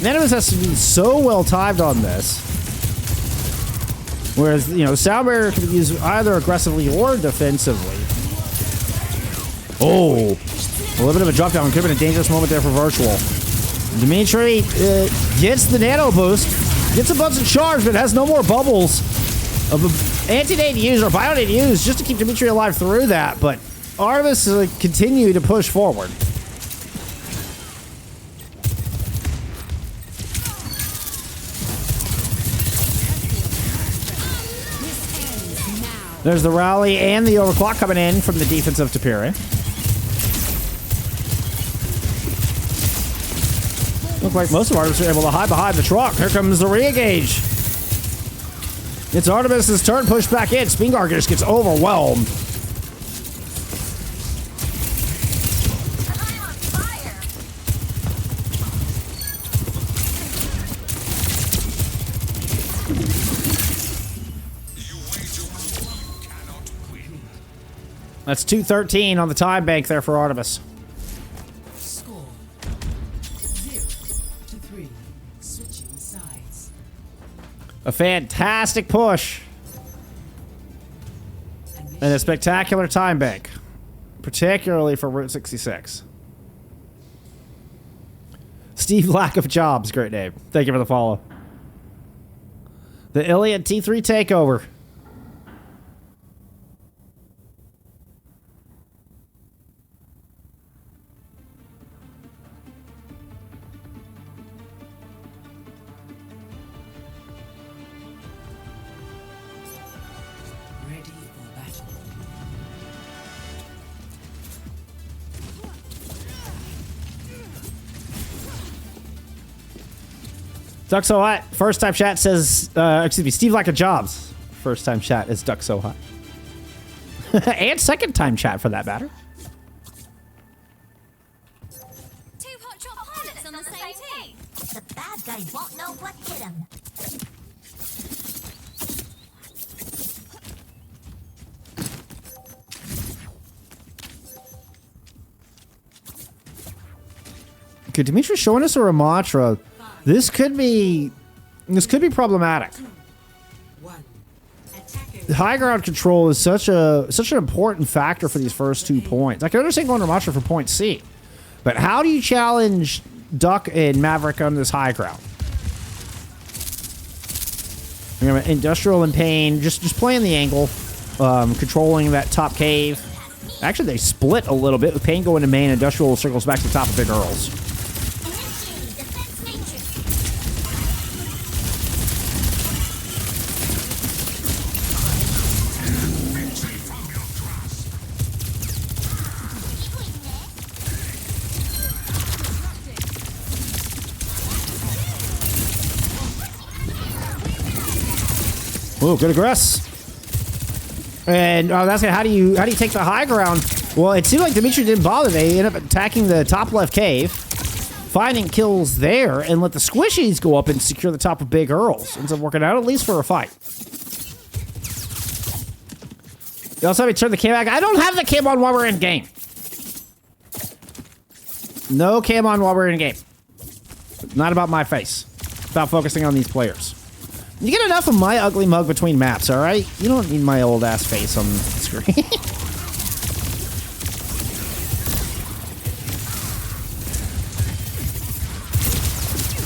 S1: Nano Boost has to be so well timed on this. Whereas, you know, Sound Barrier can be used either aggressively or defensively. Oh, a little bit of a drop down. Could have been a dangerous moment there for Virtual. Dimitri gets the Nano Boost, gets a bunch of charge, but has no more bubbles of anti-nade to use or bio-nade to use just to keep Dimitri alive through that. But Artemis continue to push forward. There's the rally and the overclock coming in from the defense of Tapire. Look like most of Artemis are able to hide behind the truck. Here comes the re-engage. It's Artemis' turn, pushed back in. Spingar just gets overwhelmed. That's 2:13 on the time bank there for Artemis.
S2: Score 0-3. Switching sides.
S1: A fantastic push. And a spectacular time bank. Particularly for Route 66. Steve Lack of Jobs, great name. Thank you for the follow. The Iliad T3 takeover.
S2: Ready for battle.
S1: Duck So Hot. First time chat says, excuse me, Steve Like a Jobs. First time chat is Duck So Hot. And second time chat for that matter.
S5: Two hotshot pilots on the same team.
S6: The bad guy won't know what hit him.
S1: Okay, Dimitri's showing us a Ramatra. This could be problematic. High ground control is such an important factor for these first 2 points. I can understand going Ramatra for point C, but how do you challenge Duck and Maverick on this high ground? Industrial and Pain, just playing the angle, controlling that top cave. Actually, they split a little bit with Pain going to main. Industrial circles back to the top of Big Earls. Oh, good aggress. And that's how do you take the high ground? Well, it seemed like Dimitri didn't bother. They ended up attacking the top left cave, finding kills there, and let the squishies go up and secure the top of Big Earls. Ends up working out at least for a fight. You also have to turn the cam back. I don't have the cam on while we're in game. No cam on while we're in game. Not about my face. It's about focusing on these players. You get enough of my ugly mug between maps, all right? You don't need my old ass face on the screen.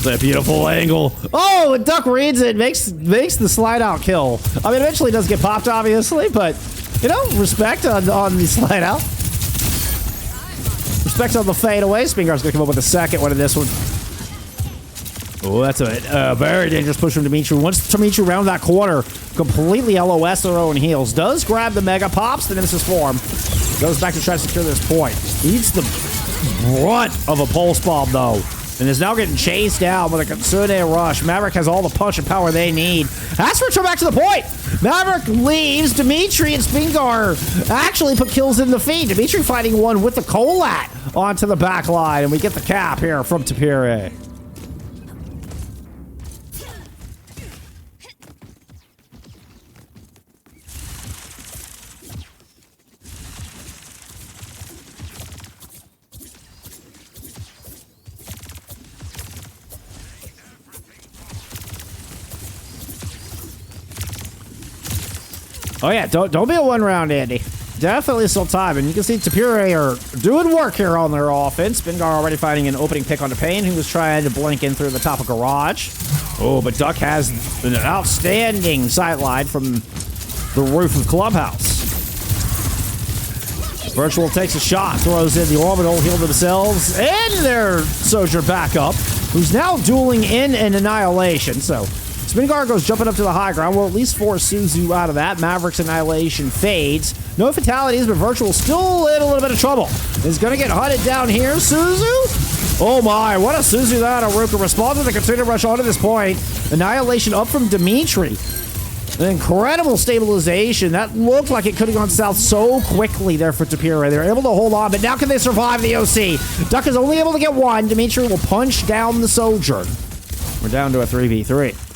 S1: That beautiful angle. Oh, and Duck reads it, makes the slide out kill. I mean, eventually it does get popped, obviously, but you know, respect on the slide out. Respect on the fade away. Spingar's gonna come up with a second one of this one. Oh, that's a very dangerous push from Dimitri. Once Dimitri round that corner, completely LOS their own heals. Does grab the Mega, pops the Nemesis form. Goes back to try to secure this point. Needs the brunt of a Pulse Bomb, though. And is now getting chased down with a Kitsune Rush. Maverick has all the punch and power they need. That's return back to the point. Maverick leaves. Dimitri and Spingar actually put kills in the feed. Dimitri fighting one with the Colat onto the back line. And we get the cap here from Tapire. Oh yeah, don't be a one round, Andy. Definitely still time, and you can see Tapire are doing work here on their offense. Spingar already finding an opening pick onto Pain, who was trying to blink in through the top of Garage. Oh, but Duck has an outstanding sight line from the roof of Clubhouse. Virtual takes a shot, throws in the orbital, heal themselves, and their Soldier back up, who's now dueling in an Annihilation, so Spingar goes jumping up to the high ground. Will at least force Suzu out of that. Maverick's Annihilation fades. No fatalities, but Virtual still in a little bit of trouble. Is going to get hunted down here. Suzu? Oh my, what a Suzu that Aruka. Responds with a Kitsune Rush onto this point. Annihilation up from Dimitri. An incredible stabilization. That looked like it could have gone south so quickly there for Tapire. They're able to hold on, but now can they survive the OC? Duck is only able to get one. Dimitri will punch down the Sojourn. We're down to a 3v3.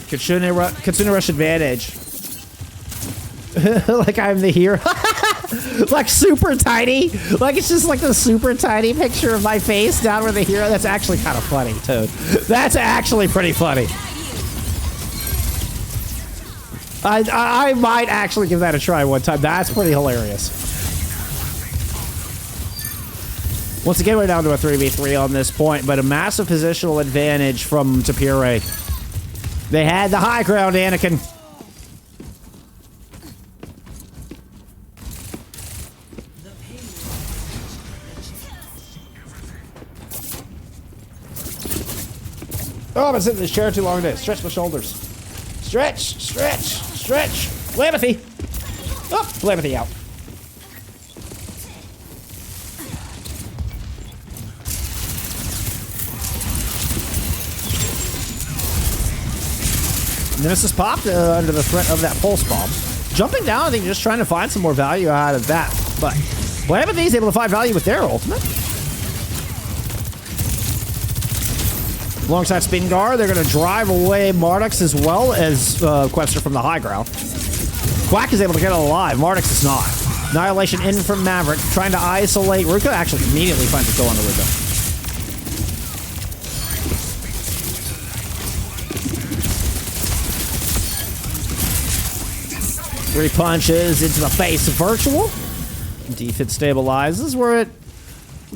S1: Kitsune Rush advantage. Like I'm the hero. Like super tiny. Like it's just like the super tiny picture of my face down where the hero. That's actually kind of funny, too. That's actually pretty funny. I might actually give that a try one time. That's pretty hilarious. Once again, we're down to a 3v3 on this point, but a massive positional advantage from Tapire. They had the high ground, Anakin. Oh, I've been sitting in this chair too long today. Stretch my shoulders. Stretch, stretch, stretch. Flammethy. Oh, Flammethy out. Nemesis popped under the threat of that pulse bomb. Jumping down, I think just trying to find some more value out of that. But Flammethy's able to find value with their ultimate. Alongside Spingar, they're going to drive away Mardux as well as Quester from the high ground. Quack is able to get it alive. Mardux is not. Annihilation in from Maverick, trying to isolate Ruka. Actually, immediately finds a kill on the Ruka. Three punches into the face of Virtual. Defense stabilizes. We're at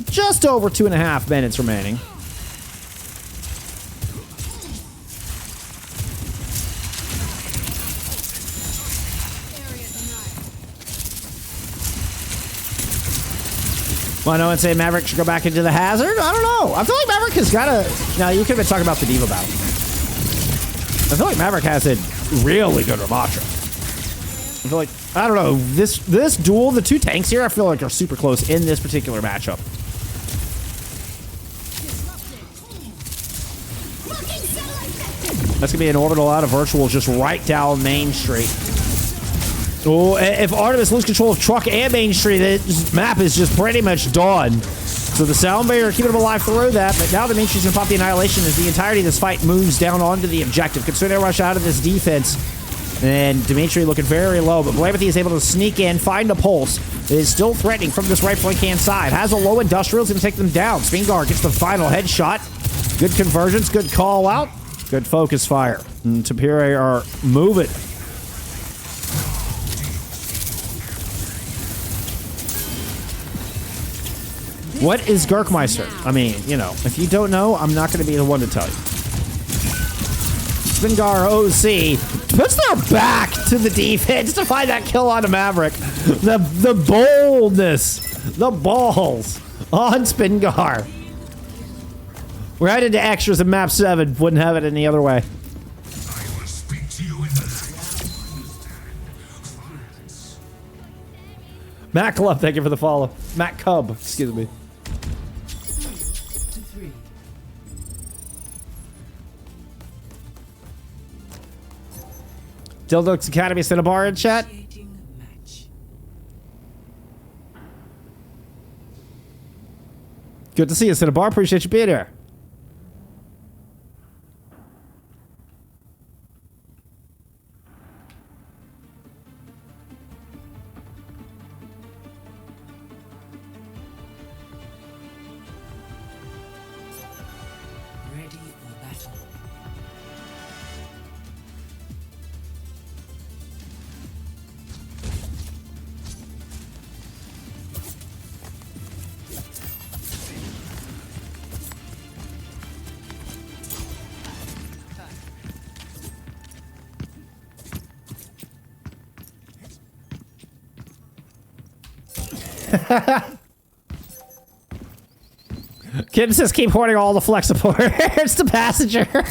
S1: just over 2.5 minutes remaining. Well, I know and say Maverick should go back into the hazard. I don't know. I feel like Maverick has got a... Now, you could have been talking about the Diva battle. I feel like Maverick has a really good Ramatra. I feel like, I don't know, this duel, the two tanks here, I feel like are super close in this particular matchup. That's going to be an orbital out of Virtual just right down Main Street. Oh, if Artemis loses control of Truck and Main Street, this map is just pretty much done. So the Sound Barrier keeping them alive through that, but now the Main Street's going to pop the Annihilation as the entirety of this fight moves down onto the objective. Consider they rush out of this defense. And Dimitri looking very low, but Flammethy is able to sneak in, find a pulse. It is still threatening from this right flank hand side. Has a low industrial, is going to take them down. Spingar gets the final headshot. Good convergence, good call out, good focus fire. And Tapire are moving. What is Gurkmeister? I mean, you know, if you don't know, I'm not going to be the one to tell you. Spingar OC puts their back to the defense to find that kill on a Maverick. The boldness, the balls on Spingar. We're headed to extras in map 7. Wouldn't have it any other way.
S3: I will speak to you in the
S1: Matt Club, thank you for the follow. Matt Cub, excuse me. Dildo's Academy sent a bar in chat. Good to see you, Cinnabar. Appreciate you being here.
S2: Ready for battle.
S1: Kim says keep hoarding all the flex support. It's the passenger.
S6: 5,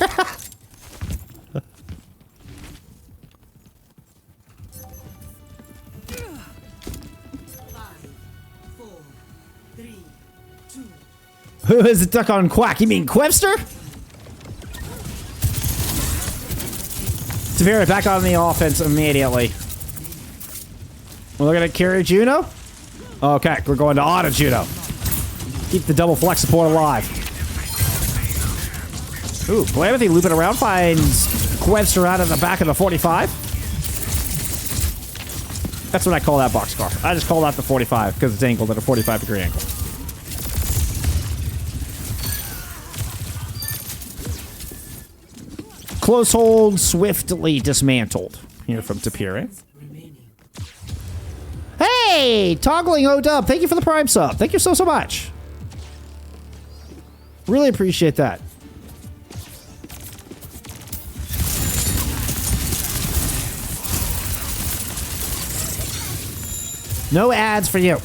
S6: 4, 3, 2.
S1: Who is the duck on Quack? You mean Quebster? Tapire back on the offense immediately. We're looking at carry Juno. Okay, we're going to auto Juno. Keep the double flex support alive. Ooh, Flammethy looping around finds Quebster out of the back of the 45. That's what I call that boxcar. I just call that the 45 because it's angled at a 45-degree angle. Close hold swiftly dismantled. Here from Tapire. Hey, toggling O-Dub. Thank you for the Prime sub. Thank you so much. Really appreciate that. No ads for you.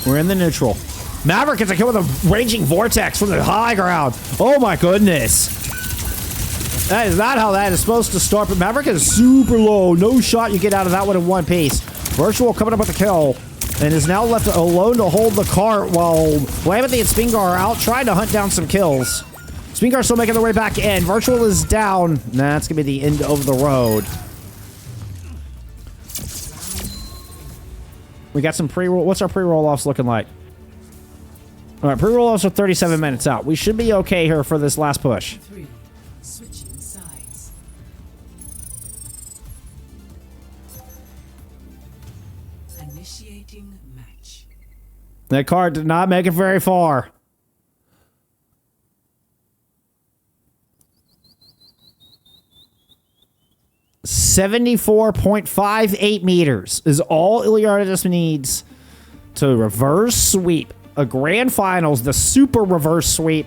S1: We're in the neutral. Maverick gets a kill with a raging vortex from the high ground. Oh my goodness. That is not how that is supposed to start, but Maverick is super low. No shot you get out of that one in one piece. Virtual coming up with a kill and is now left alone to hold the cart while Lamanthy and Spingar are out trying to hunt down some kills. Spingar still making their way back in. Virtual is down. That's going to be the end of the road. We got some pre-roll. What's our pre-roll-offs looking like? All right, pre-roll-offs are 37 minutes out. We should be okay here for this last push.
S2: 3. Switching sides. Initiating match.
S1: That card did not make it very far. .58 meters is all Iliad needs to reverse sweep a grand finals, the super reverse sweep,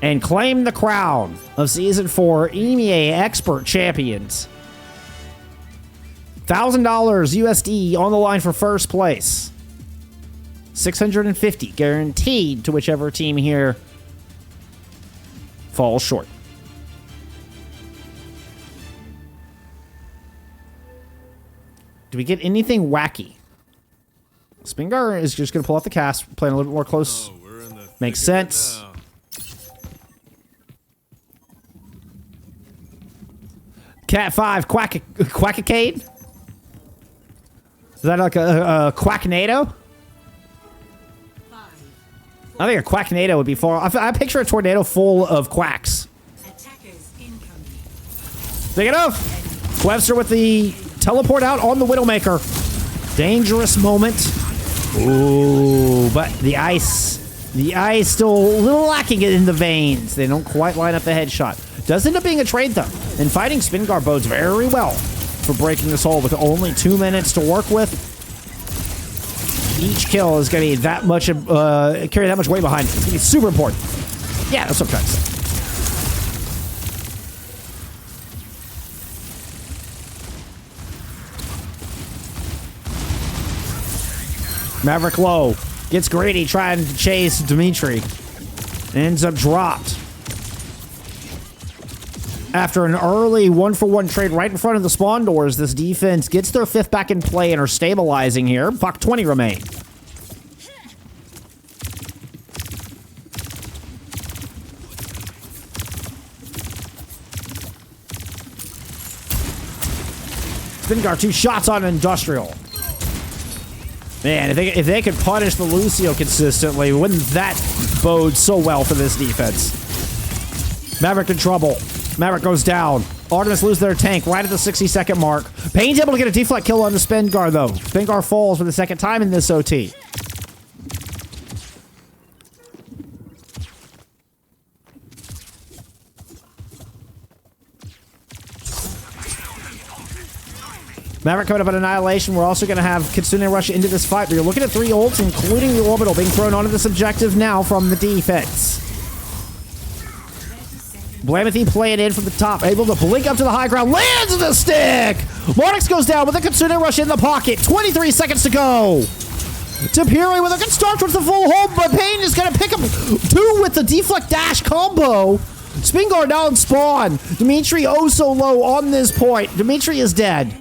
S1: and claim the crown of Season 4 EMEA Expert Champions. $1,000 USD on the line for first place. $650 guaranteed to whichever team here falls short. Do we get anything wacky? Spingar is just going to pull off the cast, playing a little bit more close. Makes sense. Cat 5, Quackicade? Is that like a Quacknado? I think a Quacknado would be far. I picture a tornado full of quacks.
S6: Attackers incoming.
S1: Big enough. Webster with the teleport out on the Widowmaker. Dangerous moment. Ooh, but the ice still a little lacking in the veins. They don't quite line up the headshot. Does end up being a trade though, and fighting Spingar bodes very well for breaking this hole with only 2 minutes to work with. Each kill is going to be that much, carry that much weight behind it. It's going to be super important. Yeah, that's what I'm trying to say. Maverick low. Gets greedy trying to chase Dimitri. Ends up dropped. After an early 1-for-1 trade right in front of the spawn doors, this defense gets their 5th back in play and are stabilizing here. Fuck 20 remain. Spingar 2 shots on Industrial. Man, if they could punish the Lucio consistently, wouldn't that bode so well for this defense? Maverick in trouble. Maverick goes down. Artemis lose their tank right at the 60-second mark. Payne's able to get a deflect kill on the Spingar, though. Spingar falls for the 2nd time in this OT. Maverick coming up at Annihilation. We're also going to have Kitsune rush into this fight, but you're looking at 3 ults, including the orbital, being thrown onto this objective now from the defense. Blamanthy playing in from the top, able to blink up to the high ground, lands the stick! Monix goes down with a Kitsune rush in the pocket, 23 seconds to go! Tapire with a good start towards the full hold, but Payne is going to pick up 2 with the deflect dash combo. Spingar down spawn. Dimitri oh so low on this point. Dimitri is dead.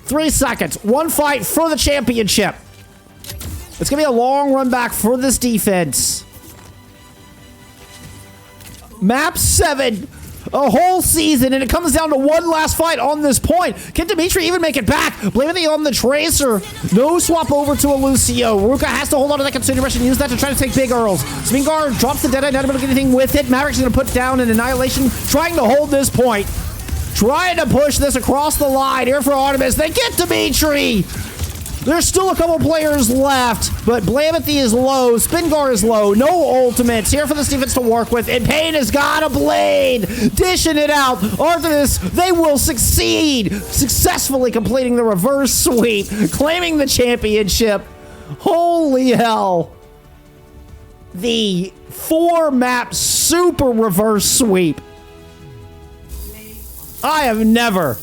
S1: 3 seconds. 1 fight for the championship. It's going to be a long run back for this defense. Map 7. A whole season, and it comes down to 1 last fight on this point. Can Dimitri even make it back? Blaming it on the Tracer. No swap over to a Lucio. Ruka has to hold on to that consideration and use that to try to take big Earls. Spingar drops the Deadeye, not able to get anything with it. Maverick's going to put down an Annihilation, trying to hold this point. Trying to push this across the line here for Artemis. They get Dimitri! There's still a couple players left, but Blamanthy is low. Spingar is low. No ultimates here for this defense to work with. And Payne has got a blade. Dishing it out. Artemis, they will succeed. Successfully completing the reverse sweep. Claiming the championship. Holy hell. The 4-map super reverse sweep. I have never.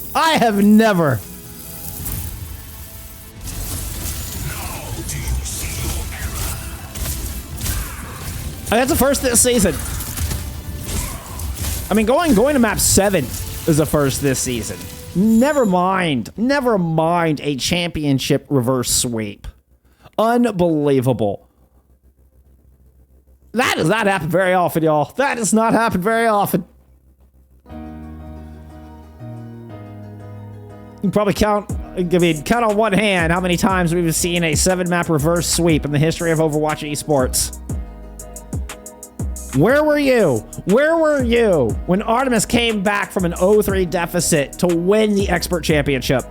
S1: That's the first this season. I mean, going to map 7 is the first this season. Never mind a championship reverse sweep. Unbelievable. That does not happen very often, y'all. That does not happen very often. You can probably count on one hand how many times we've seen a 7-map reverse sweep in the history of Overwatch esports. Where were you? Where were you when Artemis came back from an 0-3 deficit to win the Expert Championship?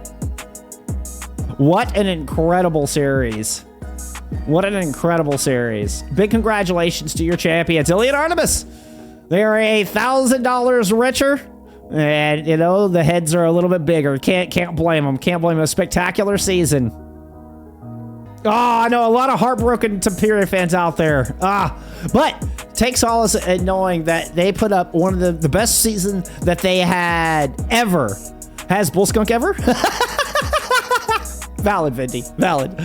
S1: What an incredible series. What an incredible series. Big congratulations to your champions, Iliad Artemis. They are $1,000 richer. And, you know, the heads are a little bit bigger. Can't blame them. Can't blame them. A spectacular season. Oh, I know a lot of heartbroken Tapire fans out there. But take solace in knowing that they put up one of the best seasons that they had ever. Has Bullskunk ever? Valid, Vindy. Valid.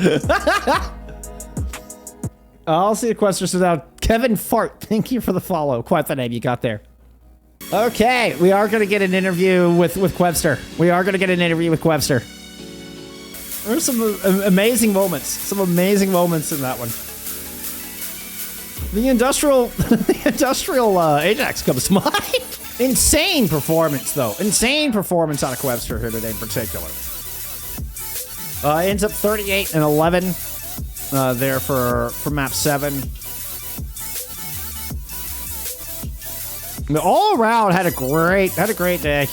S1: I'll see the questions now. Kevin Fart, thank you for the follow. Quite the name you got there. Okay, we are going to get an interview with Quebster. We are going to get an interview with Quebster. There's some amazing moments. Some amazing moments in that one. The industrial Ajax comes to mind. Insane performance, though. Insane performance out of Quebster here today in particular. Ends up 38-11 there for map 7. All around had a great day.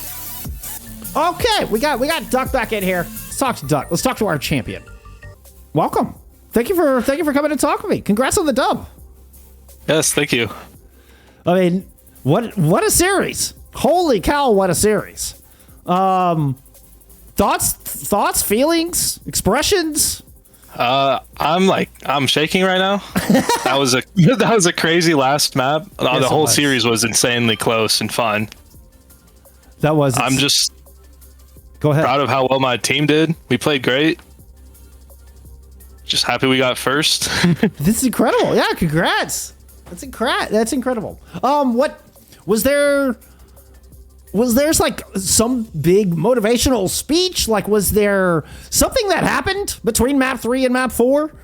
S1: Okay, we got Duck back in here. Let's talk to Duck. Let's talk to our champion. Welcome. Thank you for coming to talk with me. Congrats on the dub.
S7: Yes, thank you.
S1: I mean, what a series. Holy cow, what a series. Thoughts, feelings, expressions?
S7: I'm shaking right now. That was a crazy last map. The whole series was insanely close and fun.
S1: That was.
S7: I'm just
S1: go ahead.
S7: Proud of how well my team did. We played great. Just happy we got first.
S1: This is incredible. Yeah, congrats. That's incredible. What was there? Was there like some big motivational speech? Like, was there something that happened between map 3 and map 4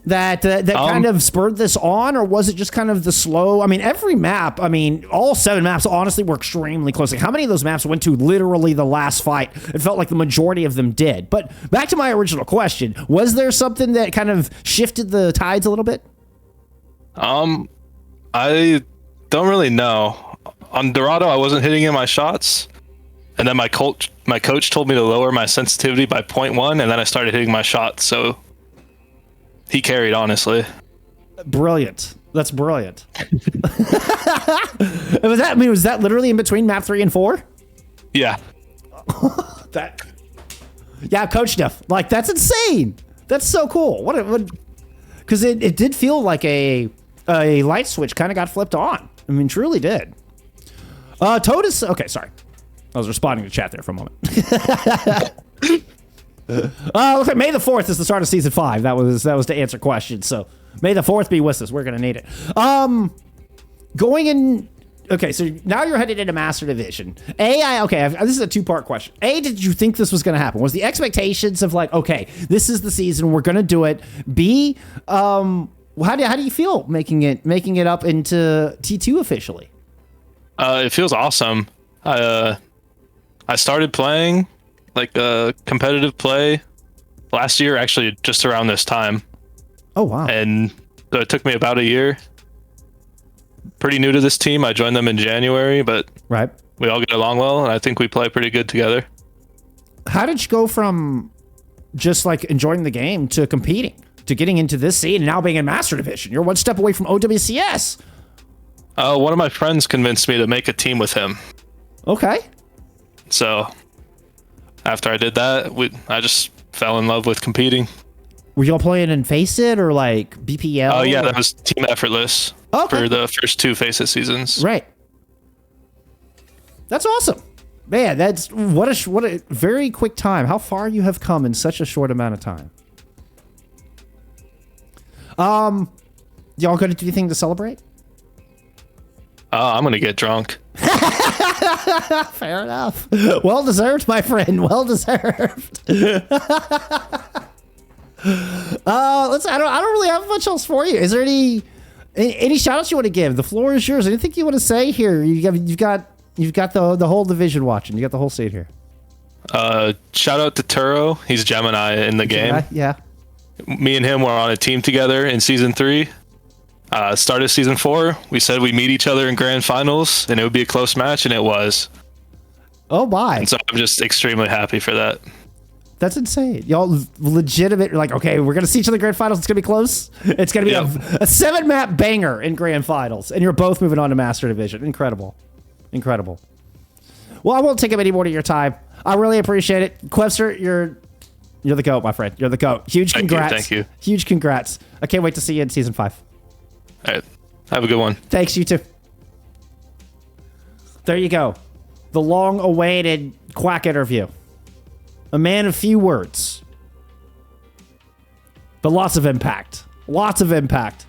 S1: that kind of spurred this on, or was it just kind of the slow? I mean, every map. I mean, all 7 maps honestly were extremely close. Like, how many of those maps went to literally the last fight? It felt like the majority of them did. But back to my original question: was there something that kind of shifted the tides a little bit?
S7: I don't really know. On Dorado, I wasn't hitting in my shots, and then my coach told me to lower my sensitivity by 0.1, and then I started hitting my shots. So he carried, honestly.
S1: Brilliant. That's brilliant. Was that literally in between map 3 and 4?
S7: Yeah.
S1: Yeah, Coach Duff. Like, that's insane. That's so cool. Because it did feel like a light switch kind of got flipped on. I mean, truly did. Totus. Okay, sorry. I was responding to chat there for a moment. Okay, May the 4th is the start of season 5. That was to answer questions. So May the 4th be with us. We're gonna need it. Going in. Okay, so now you're headed into Master Division. This is a 2-part question. A, did you think this was gonna happen? Was the expectations of like, okay, this is the season, we're gonna do it? B, how do you feel making it up into T2 officially?
S7: It feels awesome. I started playing like competitive play last year, actually just around this time.
S1: Oh, wow.
S7: And so it took me about a year. Pretty new to this team. I joined them in January, but
S1: right.
S7: We all get along well, and I think we play pretty good together.
S1: How did you go from just like enjoying the game to competing, to getting into this scene and now being in Master Division? You're one step away from OWCS.
S7: One of my friends convinced me to make a team with him.
S1: Okay.
S7: So after I did that, I just fell in love with competing.
S1: Were y'all playing in FACEIT or like BPL?
S7: Oh yeah, that was Team Effortless for the first 2 FACEIT seasons.
S1: Right. That's awesome. Man, that's what a very quick time. How far you have come in such a short amount of time. Y'all gonna do anything to celebrate?
S7: I'm gonna get drunk.
S1: Fair enough. Well deserved, my friend. Well deserved. I don't really have much else for you. Is there any shout outs you want to give? The floor is yours. Anything you want to say here? You've got the whole division watching. You got the whole state here.
S7: Shout out to Turo. He's Gemini in the game.
S1: Yeah.
S7: Me and him were on a team together in season 3. Start of season 4, we said we'd meet each other in grand finals and it would be a close match, and it was.
S1: Oh my.
S7: And so I'm just extremely happy for that.
S1: That's insane. Y'all legitimate. You're like, okay, we're going to see each other in grand finals. It's going to be close. It's going to be a 7-map banger in grand finals. And you're both moving on to Master Division. Incredible. Incredible. Well, I won't take up any more of your time. I really appreciate it. Quebster, you're the GOAT, my friend. You're the GOAT. Huge congrats.
S7: Thank you.
S1: Huge congrats. I can't wait to see you in season 5.
S7: All right. Have a good one.
S1: Thanks, you too. There you go. The long-awaited Quack interview. A man of few words. But lots of impact. Lots of impact.